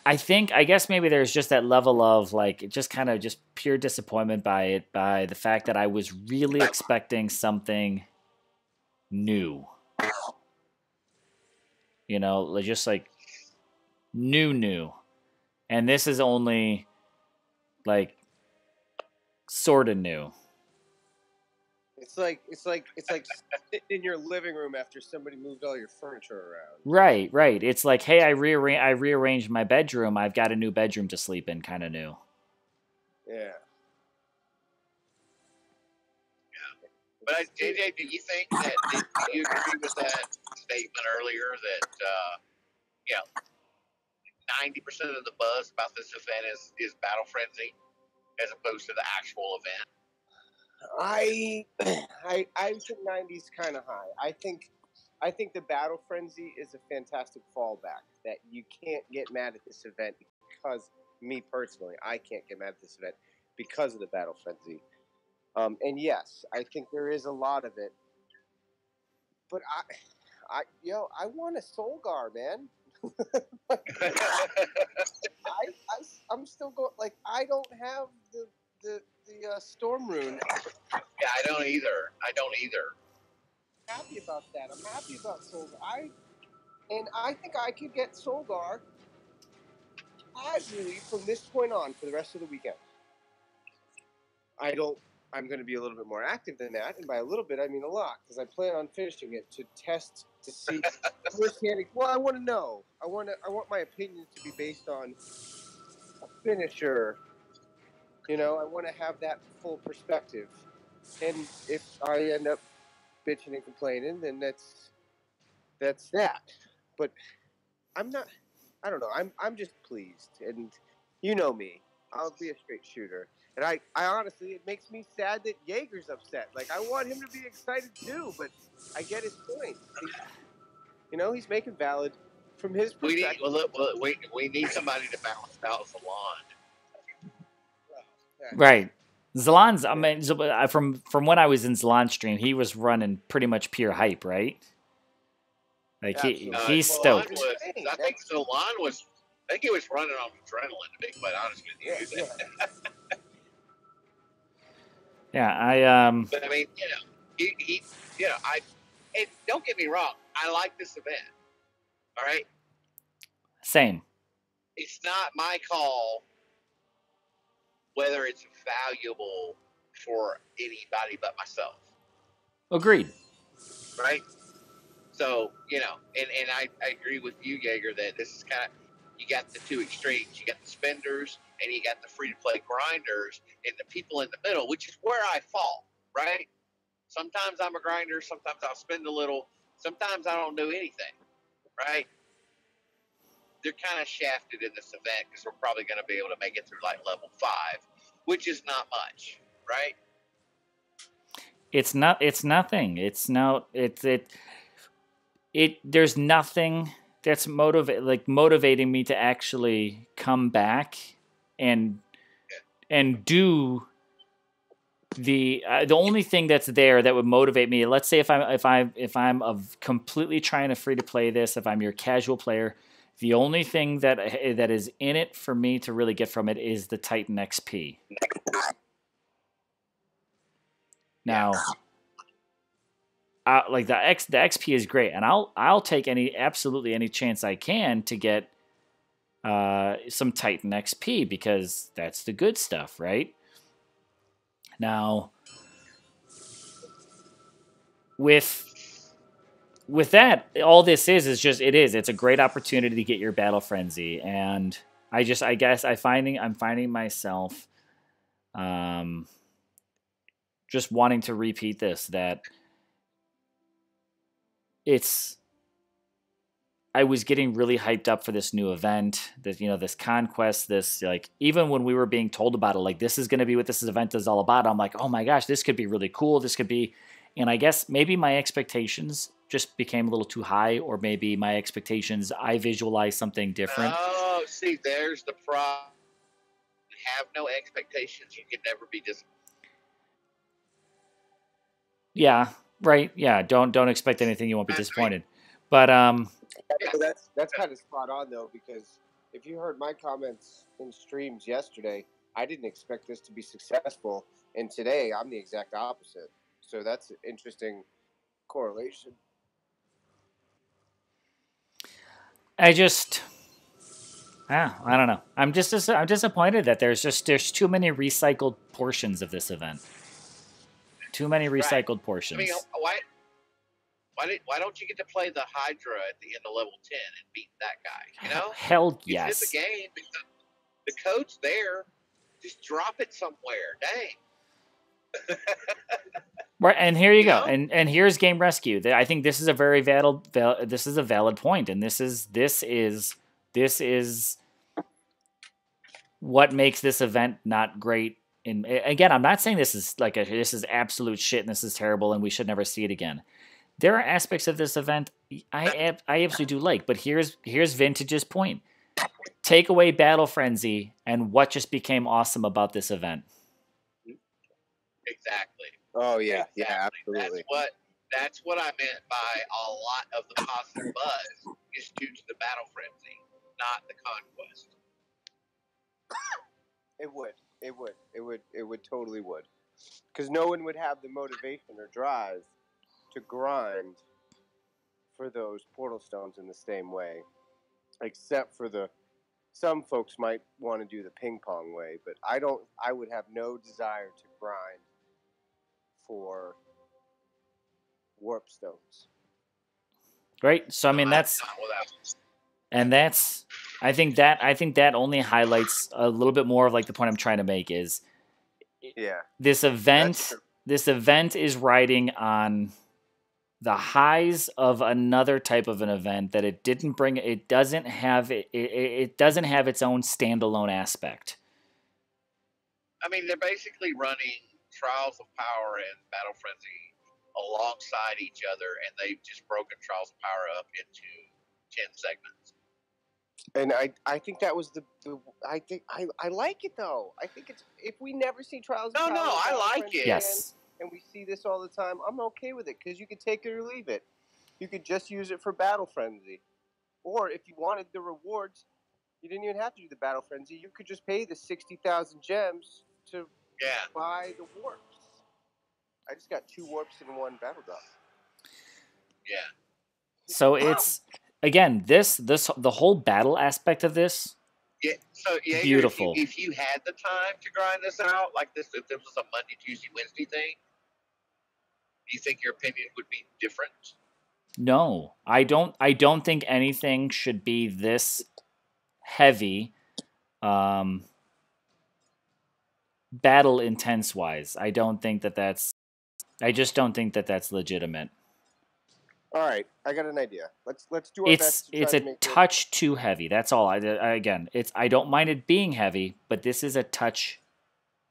I guess maybe there's just that level of like just kind of just pure disappointment by the fact that I was really expecting something new. You know, just like new. And this is only like sort of new. It's like sitting in your living room after somebody moved all your furniture around. Right. It's like, hey, I rearranged my bedroom. I've got a new bedroom to sleep in, kind of new. Yeah. But JJ, do you think that do you agree with that statement earlier that 90% of the buzz about this event is Battle Frenzy as opposed to the actual event? I think 90's kind of high. I think the Battle Frenzy is a fantastic fallback. That you can't get mad at this event because me personally, I can't get mad at this event because of the Battle Frenzy. And yes, I think there is a lot of it. But I want a Solgar, man. I'm still going. Like, I don't have the Storm Rune. Yeah, I don't either. Happy about that. I'm happy about Solgar. I think I could get Solgar casually from this point on for the rest of the weekend. I'm going to be a little bit more active than that, and by a little bit I mean a lot, because I plan on finishing it to test to see firsthand. Well, I want to know. I want my opinion to be based on a finisher. You know, I want to have that full perspective. And if I end up bitching and complaining, then that's that. But I'm not. I don't know. I'm just pleased, and you know me. I'll be a straight shooter. And I honestly, it makes me sad that Jaeger's upset. Like, I want him to be excited too, but I get his point. He's making valid from his perspective. We need somebody to balance out Zalon. Right. Zalon's, I mean, from when I was in Zalon's stream, he was running pretty much pure hype, right? Like, he's stoked. I think Zalon was, I think he was running on adrenaline, to be quite honest with you. Yeah, But I mean, and don't get me wrong, I like this event. All right. Same. It's not my call whether it's valuable for anybody but myself. Agreed. Right. So and I agree with you, Jaeger, that this is kind of, you got the two extremes. You got the spenders and you got the free-to-play grinders and the people in the middle, which is where I fall, right? Sometimes I'm a grinder. Sometimes I'll spend a little. Sometimes I don't do anything, right? They're kind of shafted in this event because we're probably going to be able to make it through like level 5, which is not much, right? It's nothing. There's nothing that's motivating me to actually come back and do the only thing that's there that would motivate me. Let's say if I'm completely trying to free to play this, if I'm your casual player, the only thing that is in it for me to really get from it is the Titan XP. Now, like the XP is great, and I'll take absolutely any chance I can to get some Titan XP because that's the good stuff, right? Now, with with that, all this is just it's a great opportunity to get your battle frenzy, and I guess I'm finding myself just wanting to repeat this, that I was getting really hyped up for this new event, this Conquest, this, like, even when we were being told about it, like, this is going to be what this event is all about, I'm like, oh my gosh, this could be really cool. This could be, and I guess maybe my expectations just became a little too high, or maybe my expectations, I visualized something different. Oh, see, there's the problem. Have no expectations. You can never be disappointed. Yeah, right. Yeah, don't expect anything. You won't be disappointed. But that's kind of spot on though, because if you heard my comments in streams yesterday, I didn't expect this to be successful, and today I'm the exact opposite. So that's an interesting correlation. I don't know. I'm disappointed that there's too many recycled portions of this event. Too many recycled portions. I mean, why don't you get to play the Hydra at the end of level 10 and beat that guy? You know? Hell yes. It's in the game. The code's there. Just drop it somewhere. Dang. Right, and here you go. And here's Game Rescue. I think this is a very valid point, and this is what makes this event not great. And again, I'm not saying this is absolute shit and this is terrible and we should never see it again. There are aspects of this event I absolutely do like, but here's Vintage's point. Take away Battle Frenzy, and what just became awesome about this event? Exactly. Oh yeah, exactly. Yeah, absolutely. That's what I meant by a lot of the positive buzz is due to the Battle Frenzy, not the Conquest. It would totally would, because no one would have the motivation or drive to grind for those portal stones in the same way, except for some folks might want to do the ping pong way, but I would have no desire to grind for warp stones. Right. So I mean I think that only highlights a little bit more of like the point I'm trying to make is this event is riding on the highs of another type of an event that it doesn't have its own standalone aspect. I mean, they're basically running Trials of Power and Battle Frenzy alongside each other, and they've just broken Trials of Power up into 10 segments. And I think that was I like it though. I think it's, if we never see Trials of Power. No, I like it. Yes. And we see this all the time, I'm okay with it, because you could take it or leave it. You could just use it for Battle Frenzy. Or if you wanted the rewards, you didn't even have to do the Battle Frenzy. You could just pay the 60,000 gems to buy the warps. I just got 2 warps and 1 battle drop. Yeah. So it's, again, the whole battle aspect of this. Yeah. So yeah, beautiful. If you had the time to grind this out like this, if this was a Monday, Tuesday, Wednesday thing, do you think your opinion would be different? No, I don't think anything should be this heavy, battle intense wise. I just don't think that's legitimate. All right, I got an idea. Let's do our best. It's a touch too heavy. That's all. I don't mind it being heavy, but this is a touch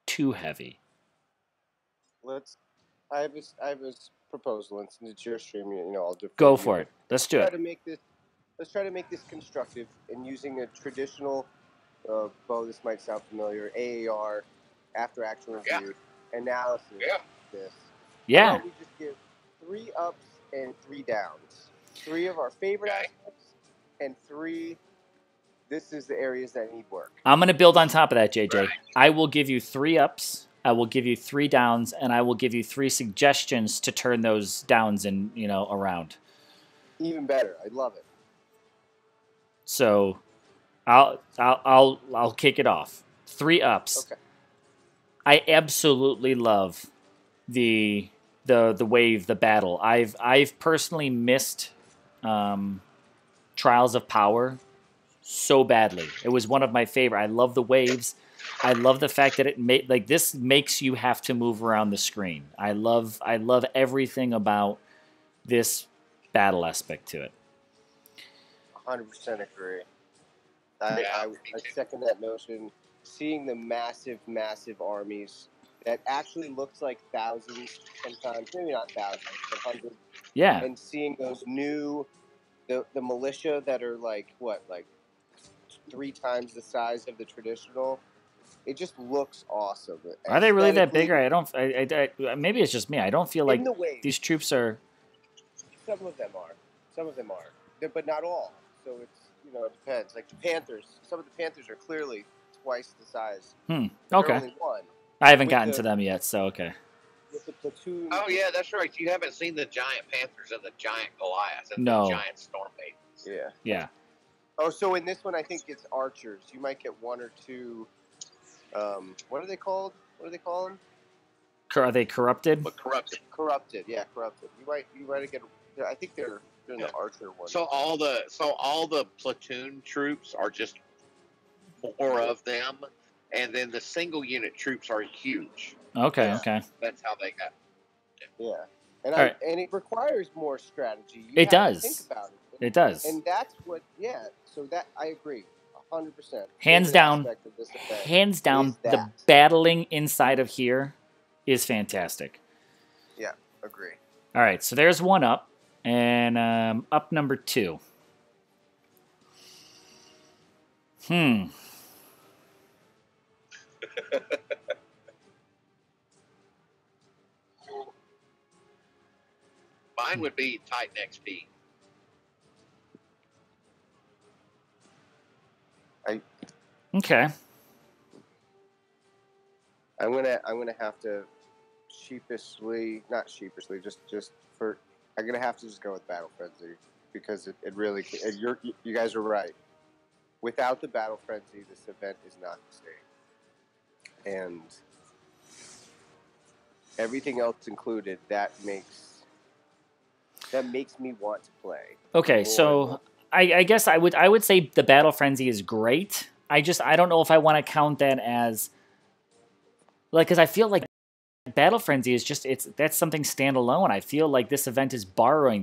too heavy. I have this proposal, and since it's your stream, I'll defer. Go for it. Let's do it. Let's try to make this constructive, and using a traditional, this might sound familiar, AAR, after action review, analysis. Yeah. This. Yeah. How about we just give 3 ups and 3 downs. 3 of our favorite aspects, and 3. This is the areas that need work. I'm going to build on top of that, JJ. Right. I will give you 3 ups. I will give you 3 downs, and I will give you 3 suggestions to turn those downs around. Even better. I love it. So, I'll kick it off. 3 ups. Okay. I absolutely love the the wave, the battle. I've personally missed Trials of Power so badly. It was one of my favorite. I love the waves. I love the fact that this makes you have to move around the screen. I love everything about this battle aspect to it. 100% agree. I second that notion. Seeing the massive, massive armies that actually looks like thousands sometimes, maybe not thousands, but hundreds. Yeah. And seeing those new, the militia that are like 3 times the size of the traditional. It just looks awesome. Are they really that big? Or maybe it's just me. I don't feel like these troops are. Some of them are. But not all. So it's, it depends. Like the Panthers. Some of the Panthers are clearly twice the size. Okay. Only one. I haven't gotten to them yet, so okay. With the platoon. Oh yeah, that's right. You haven't seen the giant Panthers and the giant Goliaths and the giant Storm Maidens. Yeah. Yeah. Oh, so in this one, I think it's archers. You might get 1 or 2. What are they called? What do they call them? Are they corrupted? But corrupted. Corrupted. Yeah, corrupted. You might get. I think they're in the archer one. So all the platoon troops are just 4 of them, and then the single unit troops are huge. Okay. Okay. That's how they got. Yeah. And it requires more strategy. It does. Think about it. It does. And that's what. Yeah. So that I agree. 100%. Hands down, the battling inside of here is fantastic. Yeah, agree. All right, so there's one up, and up number 2. Mine would be Titan XP. Okay. I'm gonna have to I'm gonna have to just go with Battle Frenzy because it really you guys are right. Without the Battle Frenzy, this event is not the same. And everything else included, that makes me want to play. Okay, so I guess I would say the Battle Frenzy is great. I don't know if I want to count that as because I feel like Battle Frenzy is that's something standalone. I feel like this event is borrowing